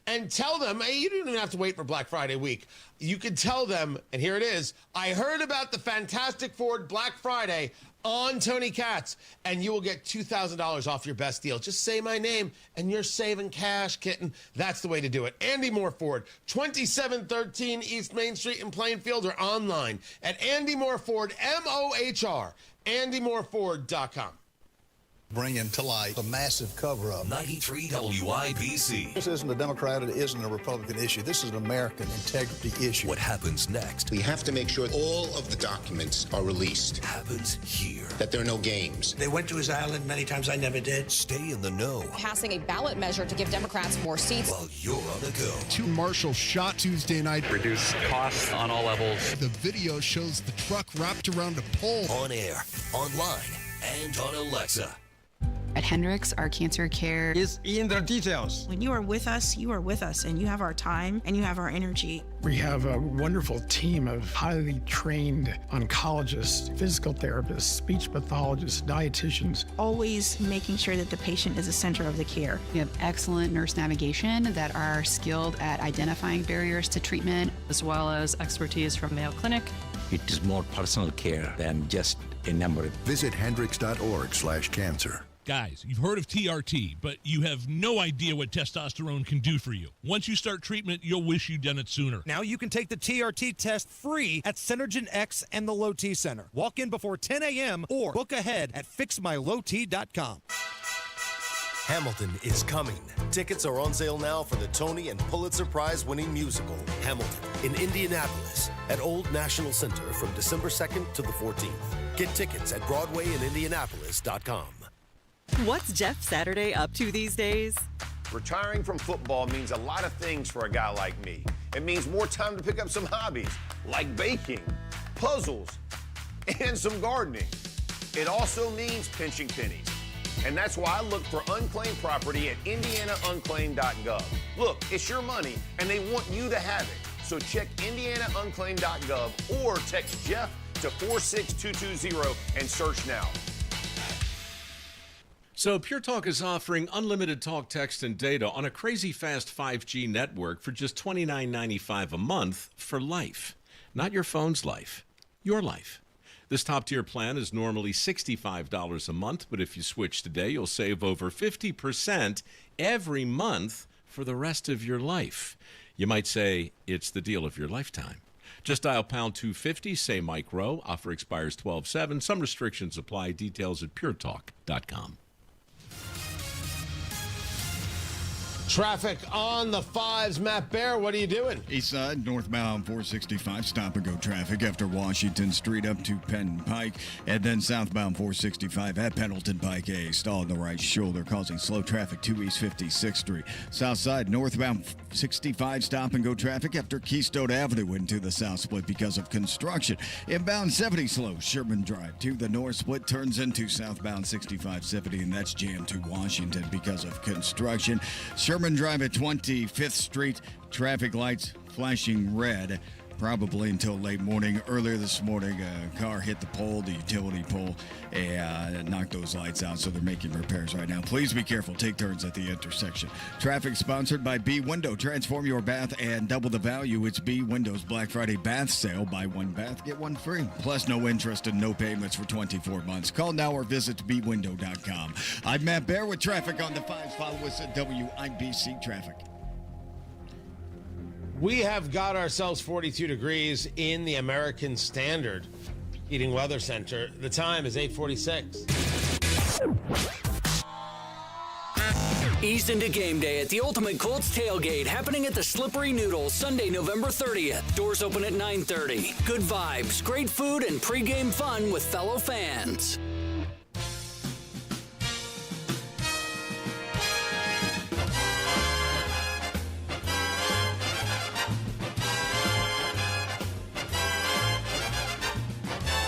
and tell them, hey, you don't even have to wait for Black Friday week. You can tell them, and here it is, I heard about the fantastic Ford Black Friday on Tony Katz, and you will get $2,000 off your best deal. Just say my name, and you're saving cash, kitten. That's the way to do it. Andy Moore Ford, 2713 East Main Street in Plainfield, or online at Andy Moore Ford, MOHR, AndyMooreFord.com. Bringing to light a massive cover-up. 93 WIBC. This isn't a Democrat, it isn't a Republican issue. This is an American integrity issue. What happens next? We have to make sure all of the documents are released. Happens here. That there are no games. They went to his island many times. I never did. Stay in the know. Passing a ballot measure to give Democrats more seats. While you're on the go. Two marshals shot Tuesday night. Reduce costs on all levels. The video shows the truck wrapped around a pole. On air, online, and on Alexa. At Hendricks, our cancer care is in the details. When you are with us, and you have our time and you have our energy. We have a wonderful team of highly trained oncologists, physical therapists, speech pathologists, dietitians. Always making sure that the patient is the center of the care. We have excellent nurse navigation that are skilled at identifying barriers to treatment, as well as expertise from Mayo Clinic. It is more personal care than just a number. Visit hendricks.org/cancer. Guys, you've heard of TRT, but you have no idea what testosterone can do for you. Once you start treatment, you'll wish you'd done it sooner. Now you can take the TRT test free at Synergen X and the Low T Center. Walk in before 10 a.m. or book ahead at fixmylowt.com. Hamilton is coming. Tickets are on sale now for the Tony and Pulitzer Prize-winning musical, Hamilton, in Indianapolis at Old National Center from December 2nd to the 14th. Get tickets at BroadwayInIndianapolis.com. What's Jeff Saturday up to these days? Retiring from football means a lot of things for a guy like me. It means more time to pick up some hobbies, like baking, puzzles, and some gardening. It also means pinching pennies. And that's why I look for unclaimed property at indianaunclaimed.gov. Look, it's your money, and they want you to have it. So check indianaunclaimed.gov or text Jeff to 46220 and search now. So Pure Talk is offering unlimited talk, text, and data on a crazy fast 5G network for just $29.95 a month for life. Not your phone's life, your life. This top-tier plan is normally $65 a month, but if you switch today, you'll save over 50% every month for the rest of your life. You might say it's the deal of your lifetime. Just dial pound 250, say Mike Rowe. Offer expires 12/7. Some restrictions apply. Details at puretalk.com. Traffic on the 5s. Matt Bear, what are you doing? East side, northbound 465, stop-and-go traffic after Washington Street up to Penn Pike. And then southbound 465 at Pendleton Pike A. Stall on the right shoulder, causing slow traffic to East 56th Street. South side, northbound 65, stop-and-go traffic after Keystone Avenue into the south split because of construction. Inbound 70 slow, Sherman Drive to the north split turns into southbound 65-70, and that's jammed to Washington because of construction. Sherman Drive at 25th Street, traffic lights flashing red, probably until late morning. Earlier this morning, a car hit the pole, the utility pole, and knocked those lights out, so they're making repairs right now. Please be careful. Take turns at the intersection. Traffic sponsored by B Window. Transform your bath and double the value. It's B Window's Black Friday bath sale. Buy one bath, get one free. Plus no interest and no payments for 24 months. Call now or visit bwindow.com. I'm Matt Bear with traffic on the 5s. Follow us at WIBC Traffic. We have got ourselves 42 degrees in the American Standard Heating Weather Center. The time is 8:46. Ease into game day at the Ultimate Colts Tailgate, happening at the Slippery Noodle, Sunday, November 30th. Doors open at 9:30. Good vibes, great food, and pregame fun with fellow fans.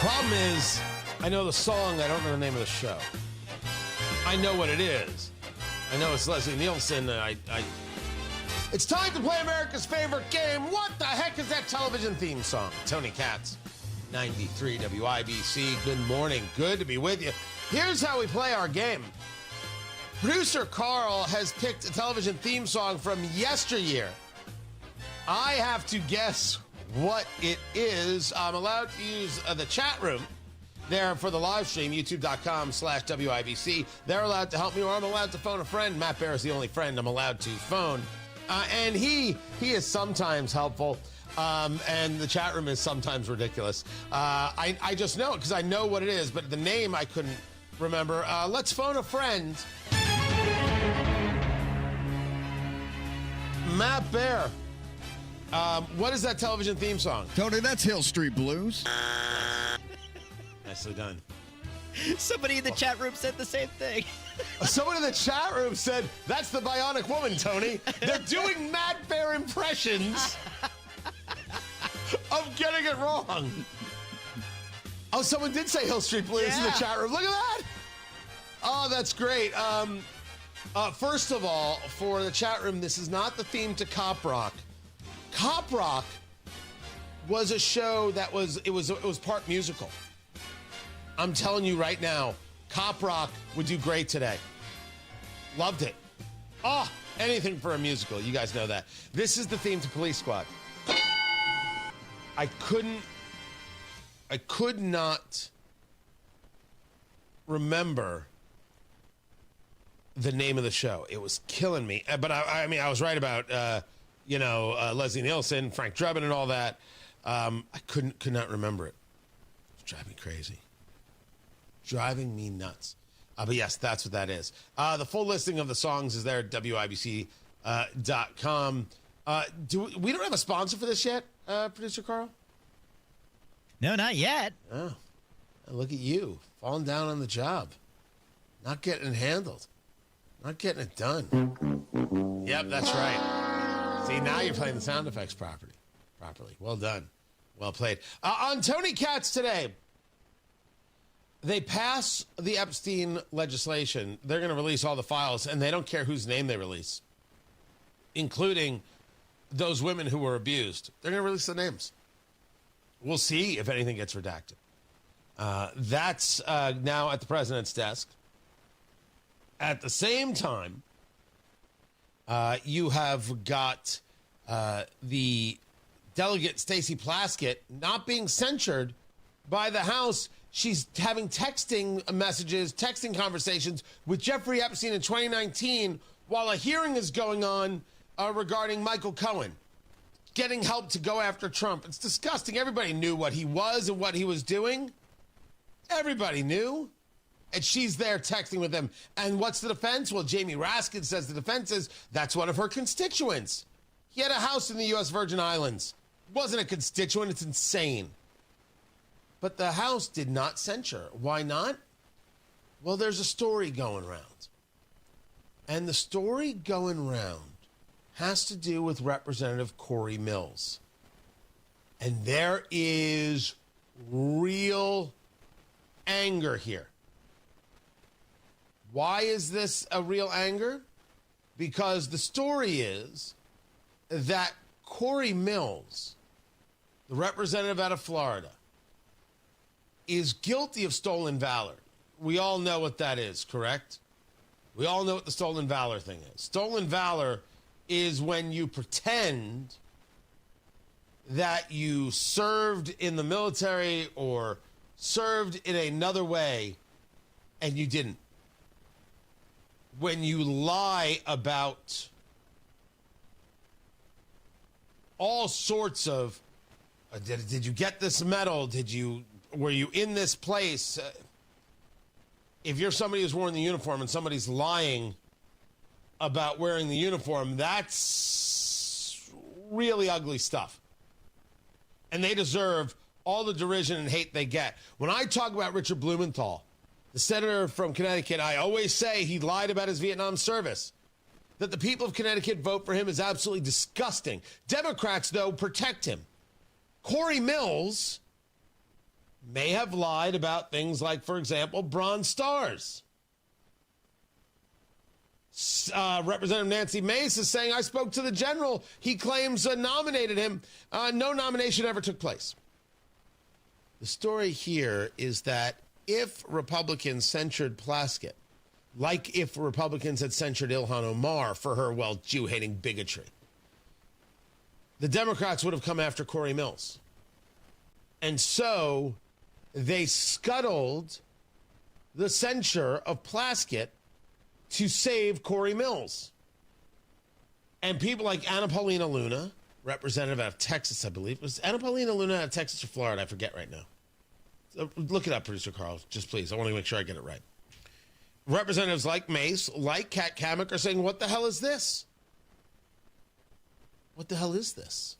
Problem is, I know the song, I don't know the name of the show. I know what it is. I know it's Leslie Nielsen. It's time to play America's favorite game. What the heck is that television theme song? Tony Katz, 93 WIBC. Good morning. Good to be with you. Here's how we play our game. Producer Carl has picked a television theme song from yesteryear. I have to guess what it is. I'm allowed to use the chat room there for the live stream, youtube.com/WIBC. They're allowed to help me, or I'm allowed to phone a friend. Matt Bear is the only friend I'm allowed to phone. And he is sometimes helpful, and the chat room is sometimes ridiculous. I just know it because I know what it is, but the name I couldn't remember. Let's phone a friend. Matt Bear. What is that television theme song? Tony, that's Hill Street Blues. Nicely done. Somebody in the chat room said the same thing. Someone in the chat room said, that's the Bionic Woman, Tony. They're doing Matt Bear impressions of getting it wrong. Oh, someone did say Hill Street Blues in the chat room. Look at that. Oh, that's great. First of all, for the chat room, this is not the theme to Cop Rock. Cop Rock was a show that was part musical. I'm telling you right now, Cop Rock would do great today. Loved it. Oh, anything for a musical. You guys know that. This is the theme to Police Squad. I could not remember the name of the show. It was killing me. But I mean, I was right about, Leslie Nielsen, Frank Drebin, and all that. I could not remember it. It's driving me crazy. Driving me nuts. But yes, that's what that is. The full listing of the songs is there at WIBC.com. We don't have a sponsor for this yet, Producer Carl? No, not yet. Oh, look at you, falling down on the job. Not getting it handled. Not getting it done. Yep, that's right. See, now you're playing the sound effects properly. Well done. Well played. On Tony Katz today, they pass the Epstein legislation. They're going to release all the files, and they don't care whose name they release, including those women who were abused. They're going to release the names. We'll see if anything gets redacted. That's now at the president's desk. At the same time, you have got the delegate Stacey Plaskett not being censured by the House. She's having texting messages, texting conversations with Jeffrey Epstein in 2019 while a hearing is going on regarding Michael Cohen getting help to go after Trump. It's disgusting. Everybody knew what he was and what he was doing. Everybody knew. And she's there texting with him. And what's the defense? Well, Jamie Raskin says the defense is that's one of her constituents. He had a house in the U.S. Virgin Islands. Wasn't a constituent. It's insane. But the House did not censure. Why not? Well, there's a story going around. And the story going around has to do with Representative Corey Mills. And there is real anger here. Why is this a real anger? Because the story is that Corey Mills, the representative out of Florida, is guilty of stolen valor. We all know what that is, correct? We all know what the stolen valor thing is. Stolen valor is when you pretend that you served in the military or served in another way and you didn't. When you lie about all sorts of, did you get this medal? Were you in this place? If you're somebody who's worn the uniform and somebody's lying about wearing the uniform, that's really ugly stuff. And they deserve all the derision and hate they get. When I talk about Richard Blumenthal, the senator from Connecticut, I always say he lied about his Vietnam service. That the people of Connecticut vote for him is absolutely disgusting. Democrats, though, protect him. Corey Mills may have lied about things like, for example, Bronze Stars. Representative Nancy Mace is saying, I spoke to the general. He claims nominated him. No nomination ever took place. The story here is that if Republicans censured Plaskett, like if Republicans had censured Ilhan Omar for her, Jew-hating bigotry, the Democrats would have come after Corey Mills. And so they scuttled the censure of Plaskett to save Corey Mills. And people like Anna Paulina Luna, representative out of Texas, I believe. Was Anna Paulina Luna out of Texas or Florida? I forget right now. Look it up, Producer Carl, just please. I want to make sure I get it right. Representatives like Mace, like Kat Kamek, are saying, what the hell is this? What the hell is this?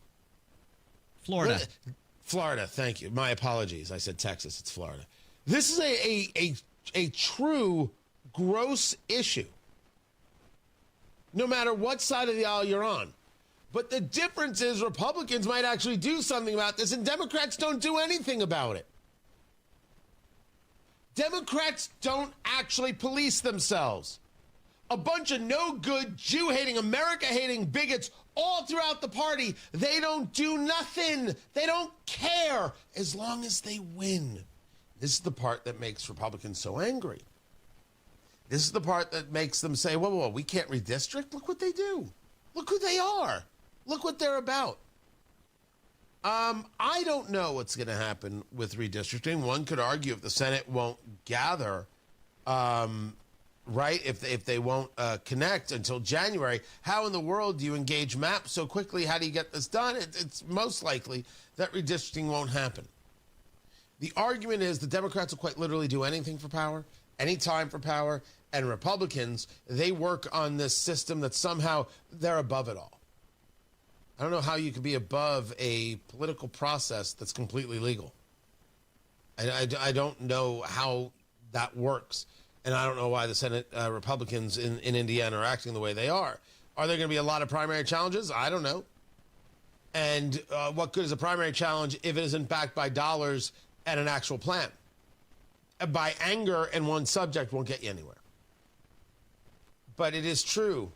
Florida. Florida, thank you. My apologies. I said Texas. It's Florida. This is a true gross issue, no matter what side of the aisle you're on. But the difference is Republicans might actually do something about this, and Democrats don't do anything about it. Democrats don't actually police themselves. A bunch of no-good, Jew-hating, America-hating bigots all throughout the party. They don't do nothing. They don't care as long as they win. This is the part that makes Republicans so angry. This is the part that makes them say, whoa, we can't redistrict? Look what they do. Look who they are. Look what they're about. I don't know what's going to happen with redistricting. One could argue if the Senate won't gather, right, if they won't connect until January, how in the world do you engage maps so quickly? How do you get this done? It's most likely that redistricting won't happen. The argument is the Democrats will quite literally do anything for power, any time for power, and Republicans, they work on this system that somehow they're above it all. I don't know how you can be above a political process that's completely legal. I don't know how that works. And I don't know why the Senate Republicans in Indiana are acting the way they are. Are there going to be a lot of primary challenges? I don't know. And what good is a primary challenge if it isn't backed by dollars and an actual plan? By anger and one subject won't get you anywhere. But it is true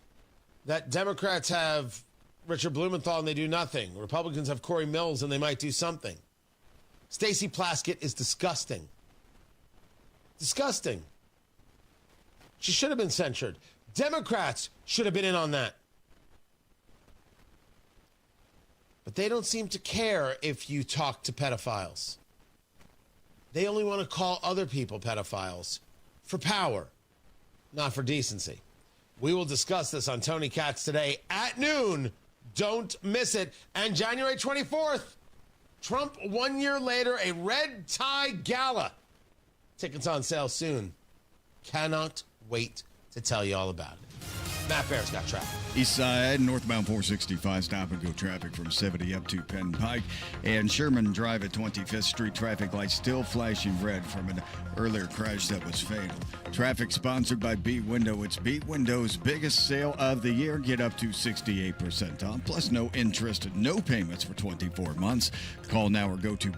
that Democrats have Richard Blumenthal and they do nothing. Republicans have Corey Mills and they might do something. Stacey Plaskett is disgusting. Disgusting. She should have been censured. Democrats should have been in on that. But they don't seem to care if you talk to pedophiles. They only want to call other people pedophiles for power, not for decency. We will discuss this on Tony Katz today at noon. Don't miss it. And January 24th, Trump 1 year later, a red tie gala. Tickets on sale soon. Cannot wait to tell you all about it. Matt Bear's got traffic. East side, northbound 465, stop and go traffic from 70 up to Penn Pike. And Sherman Drive at 25th Street, traffic lights still flashing red from an earlier crash that was fatal. Traffic sponsored by Beat Window. It's Beat Window's biggest sale of the year. Get up to 68% off, plus no interest, no payments for 24 months. Call now or go to